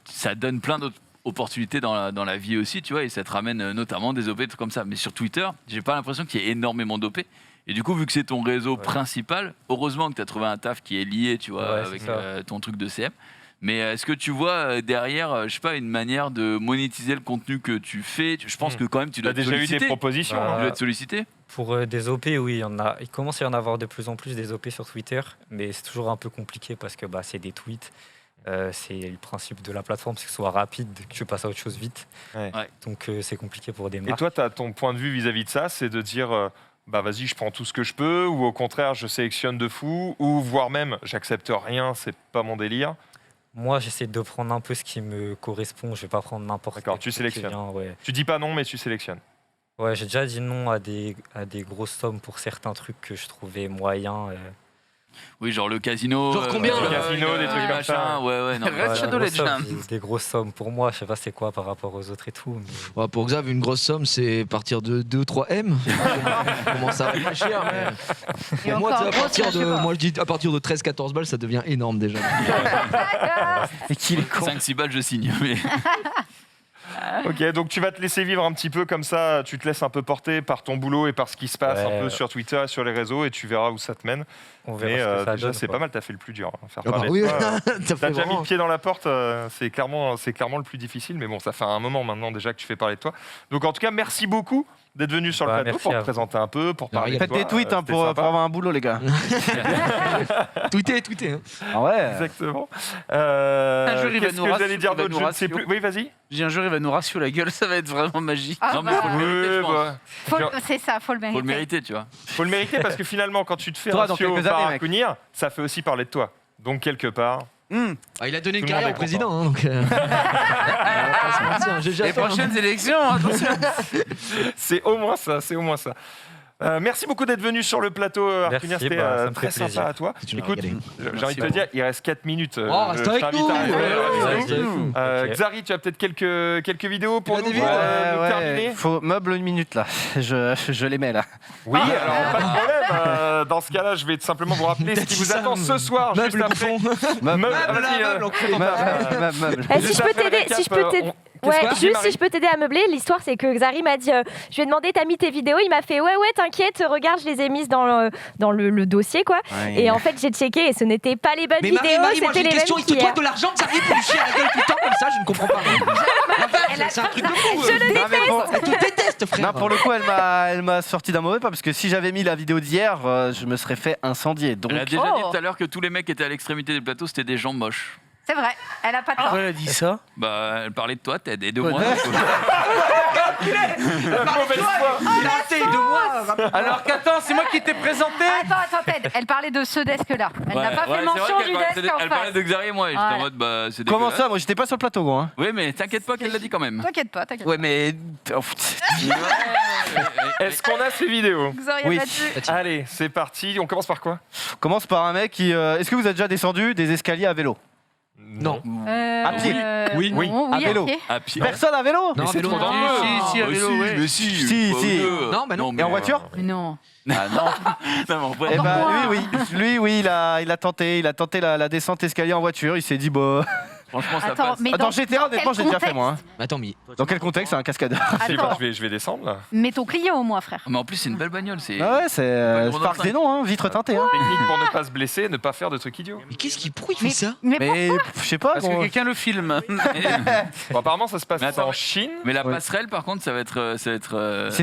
ça donne plein d'autres opportunités dans la vie aussi, tu vois, et ça te ramène notamment des OP, des trucs comme ça. Mais sur Twitter, j'ai pas l'impression qu'il y ait énormément d'OP. Et du coup, vu que c'est ton réseau principal, heureusement que tu as trouvé un taf qui est lié, tu vois, Ouais, c'est avec ça. ton truc de CM. Mais est-ce que tu vois derrière, je sais pas, une manière de monétiser le contenu que tu fais? Je pense que quand même tu Tu as dois être déjà eu des sollicité. propositions. Bah, hein. Tu dois être sollicité. Pour des OP, oui, il commence à y en avoir de plus en plus des OP sur Twitter, mais c'est toujours un peu compliqué parce que c'est des tweets. C'est le principe de la plateforme, c'est que ce soit rapide, que tu passes à autre chose vite. Ouais. Ouais. Donc c'est compliqué pour des Et marques. toi, tu as ton point de vue vis-à-vis de ça, c'est de dire vas-y, je prends tout ce que je peux, ou au contraire, je sélectionne de fou, ou voire même, j'accepte rien, c'est pas mon délire. Moi, j'essaie de prendre un peu ce qui me correspond. Je vais pas prendre n'importe D'accord, quel tu truc qui sélectionnes. vient, ouais. Tu dis pas non, mais tu sélectionnes. Ouais, j'ai déjà dit non à des grosses sommes pour certains trucs que je trouvais moyens. Oui, genre le casino. Genre combien, tu vois, le casino, des trucs comme ça. machin, ouais, non. Red Shadow des grosses Legends. sommes, des grosses sommes pour moi, je sais pas c'est quoi par rapport aux autres et tout. mais- Ouais, pour Xav, une grosse somme, c'est partir de 2-3 M. On commence à réfléchir. Mais... Et Pour moi, encore, tu sais, à gros, partir je sais de, pas. moi, je dis à partir de 13-14 balles, ça devient énorme déjà. Et qu'il est con. 5-6 balles, je signe. Mais... Ok, donc tu vas te laisser vivre un petit peu comme ça, tu te laisses un peu porter par ton boulot et par ce qui se passe Ouais. un peu sur Twitter et sur les réseaux, et tu verras où ça te mène. On verra Mais ce que ça déjà, donne, c'est quoi. pas mal, t'as fait le plus dur. Hein. Faire Ah bah parler oui, de toi, ça t'as fait déjà mis vraiment. le pied dans la porte, c'est clairement le plus difficile, mais bon, ça fait un moment maintenant déjà que tu fais parler de toi. Donc en tout cas, merci beaucoup d'être venu sur le plateau merci pour à te vous. présenter un peu, pour parler de Faites toi. des tweets C'était pour sympa. avoir un boulot, les gars. Tweeter. Hein. Ah ouais. Exactement. Un jour, il va Qu'est-ce nous que ratio- j'allais dire il va d'autre? nous Je ne sais ratio. plus. Oui, vas-y. J'ai un jour, il va nous ratio la gueule, ça va être vraiment magique. Ah Non, mais bah, faut le mériter, je pense. c'est ça, faut le mériter. Faut le mériter, tu vois. Faut le mériter parce que finalement, quand tu te fais Toi, dans ratio quelques par années, mec. Arcounir, ça fait aussi parler de toi. Donc quelque part, Bah, il a donné une Tout le monde carrière est au président, hein, donc. Les prochaines élections, attention. C'est au moins ça, c'est au moins ça. Merci beaucoup d'être venu sur le plateau, Arcunia. C'était ça me très fait plaisir. sympa à toi. Tu m'as Écoute, régalé. j'ai envie de te dire, il reste 4 minutes. Reste je avec t'invite nous. à rester, Ouais, avec nous. Ok. Xari, tu as peut-être quelques vidéos pour nous, Ouais, nous terminer. faut meuble une minute là. Je les mets là. Oui, alors pas de problème. Dans ce cas-là, je vais simplement vous rappeler ce qui vous attend ce soir, juste après. Meuble, Eh, si je peux t'aider, si je peux t'aider. Ouais, juste si je peux t'aider à meubler, l'histoire c'est que Xari m'a dit je lui ai demandé t'as mis tes vidéos, il m'a fait ouais t'inquiète, regarde je les ai mises dans le dossier quoi. Et en fait j'ai checké et ce n'étaient pas les bonnes vidéos, c'était les mêmes Il te doit de l'argent, Xavier, pour lui chier à la gueule tout le temps comme ça, je ne comprends pas. C'est un truc de fou. Je le déteste. Elle te déteste, frère. Non, pour le coup, elle m'a sorti d'un mauvais pas parce que si j'avais mis la vidéo d'hier, je me serais fait incendier. Donc, Elle a déjà dit tout à l'heure que tous les mecs qui étaient à l'extrémité du plateau, c'était des gens moches. C'est vrai, elle a pas de tort. Elle a dit ça. Bah, elle parlait de toi, Ted, et de moi. Alors qu'attends, c'est moi qui t'ai présenté. Attends, Ted, elle parlait de ce desk-là. Elle n'a pas fait mention du desk en Elle parlait face. de Xavier et moi, et j'étais en mode, bah, c'est comment dégueulasse. ça? Moi, j'étais pas sur le plateau, gros. Hein. Oui, mais t'inquiète pas qu'elle l'a dit quand même. T'inquiète pas. Ouais, mais. Oh, Est-ce qu'on a ces vidéos? Xavier Oui. a battu. Allez, c'est parti. On commence par quoi? On commence par un mec qui. Est-ce que vous êtes déjà descendu des escaliers à vélo? Non. À pied. Oui. Non, À vélo. À pied. Personne à vélo? Non, c'est vélo, trop non. dangereux. Si, à vélo, ouais. Mais si. Si, si. Non, bah non. Et en voiture? Non. Ah non. Non, mais en vrai, Eh ben, Pourquoi lui, il a tenté la descente escalier en voiture. Il s'est dit, bah. franchement, ça Attends, passe. mais Dans dans GTA, honnêtement, j'ai déjà fait moi. Hein. Mais attends, mais. Dans quel contexte? C'est un cascadeur. Attends, Je vais descendre là. mets ton Clio au moins, frère. Mais en plus, c'est une belle bagnole. C'est. Ah ouais, c'est Ouais, Spark Renault Xenon, hein, vitre teintée. Hein. Technique pour ne pas se blesser, ne pas faire de trucs idiots. Mais qu'est-ce qui. Pourquoi il fait ça? Mais Mais je sais pas. Parce que gros. quelqu'un le filme. Bon, apparemment, ça se passe Mais attends, en mais- Chine. Mais la Oui. passerelle, par contre, ça va être. C'est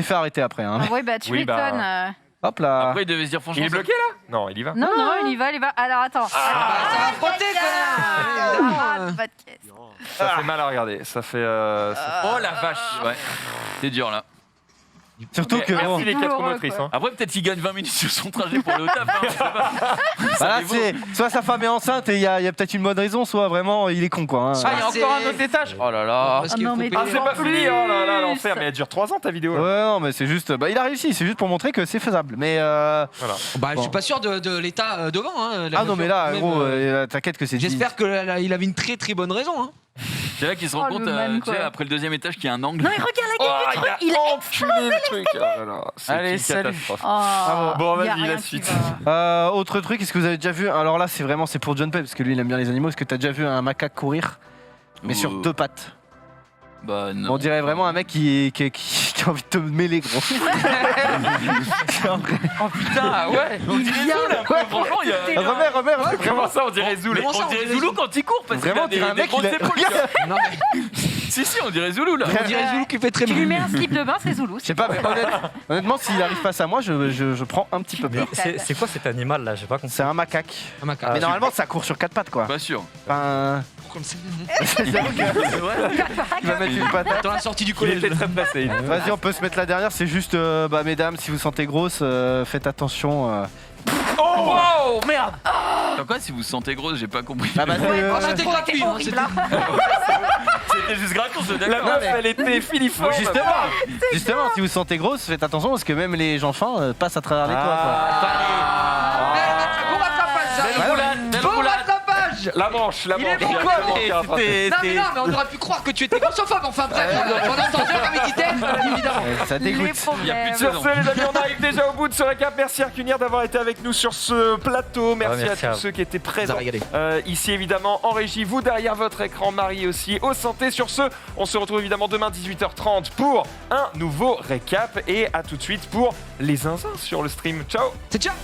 fait arrêter après. Hein. oui, bah tu Oui, bah, m'étonnes. Hop là. Après, il devait se dire, franchement. Il est bloqué là? Non, il y va. Non, il y va. Alors attends. Ça va frotter, connard. Pas de caisse. Ça fait mal à regarder. Ça fait. Oh la vache. Ouais. C'est dur là. Surtout que. Merci Bon, les quatre douloureux, motrices. quoi. Hein. Après, peut-être qu'il gagne 20 minutes sur son trajet pour aller au taf. Hein, je sais pas. voilà, c'est soit sa femme est enceinte et il y a peut-être une bonne raison, soit vraiment il est con quoi. Hein. Ah, il y a encore un autre étage. Oh là là. Parce Ah qu'il non, faut mais payer. Ah, c'est pas fini. Oh là là, l'enfer. Plus. Mais elle dure 3 ans ta vidéo. Ouais, Là. non, mais c'est juste. Bah, il a réussi, c'est juste pour montrer que c'est faisable. Mais. Voilà. Bah, je Bon. suis pas sûr de l'état devant. Hein, la Ah non, mais voiture. là, Même, gros, t'inquiète que c'est. J'espère qu'il avait une très très bonne raison. Hein. C'est là qu'il se Oh, rend le compte, man, tu sais, quoi. après le deuxième étage, qu'il y a un angle. Non, mais regarde la gueule du truc. Il a enculé le truc. Oh là là, c'est Allez, une salut. catastrophe. Oh, Bon, y a vas-y, rien la qui suite. va. Autre truc, est-ce que vous avez déjà vu? Alors là, c'est pour John Pay parce que lui il aime bien les animaux. Est-ce que t'as déjà vu un macaque courir, mais sur 2 pattes? Bah non. On dirait vraiment un mec qui a envie de te mêler, gros. Oh putain, ah ouais. On dirait Zoul un peu. Franchement, il y a. Remets. Comment ça, on dirait Zoul? On dirait Zoulou quand il court parce qu'il Vraiment, a on dirait un des mec grosses il a- épaules. tu vois. Non, mais Si, on dirait Zoulou là. on dirait Zoulou qui fait très Tu lui mal. mets un slip de bain, c'est Zoulou. Je sais pas, mais honnêtement, s'il arrive face à moi, je prends un petit peu peur. C'est quoi cet animal là? J'ai pas compris. C'est un macaque. Un macaque. Mais normalement, ça court sur 4 pattes, quoi. Pas sûr. Enfin, Comme ça. j'avoue que- il va mettre une patate. Dans la sortie du Il collège. était très placé. Vas-y, on peut se mettre la dernière. C'est juste, bah, mesdames, si vous sentez grosse, faites attention. Oh merde. Attends quoi, si vous se sentez grosse, j'ai pas compris. Ah bah, Oh, c'était gratuit. hein, horrible, c'était- C'était juste gratos, La d'accord. meuf, elle était filiforme. Justement, si vous sentez grosse, faites attention parce que même les enfants passent à travers les toits, quoi. Bon rattrapage. Belle roulade. La manche. Il est bon, quoi, mais C'était- Non, mais non, mais on aurait pu croire que tu étais grossophobe. Enfin bref, pendant 100 heures à méditer, évidemment. Ça Les dégoûte. Il y a plus de Sur saison. ce, les amis, on arrive déjà au bout de ce récap. Merci Arcunia d'avoir été avec nous sur ce plateau. Merci, merci à à tous vous. ceux qui étaient Ça a présents. régalé. Ici évidemment en régie, vous derrière votre écran, Marie aussi au santé. Sur ce, on se retrouve évidemment demain 18h30 pour un nouveau récap et à tout de suite pour les zinzins sur le stream. Ciao. C'est ciao.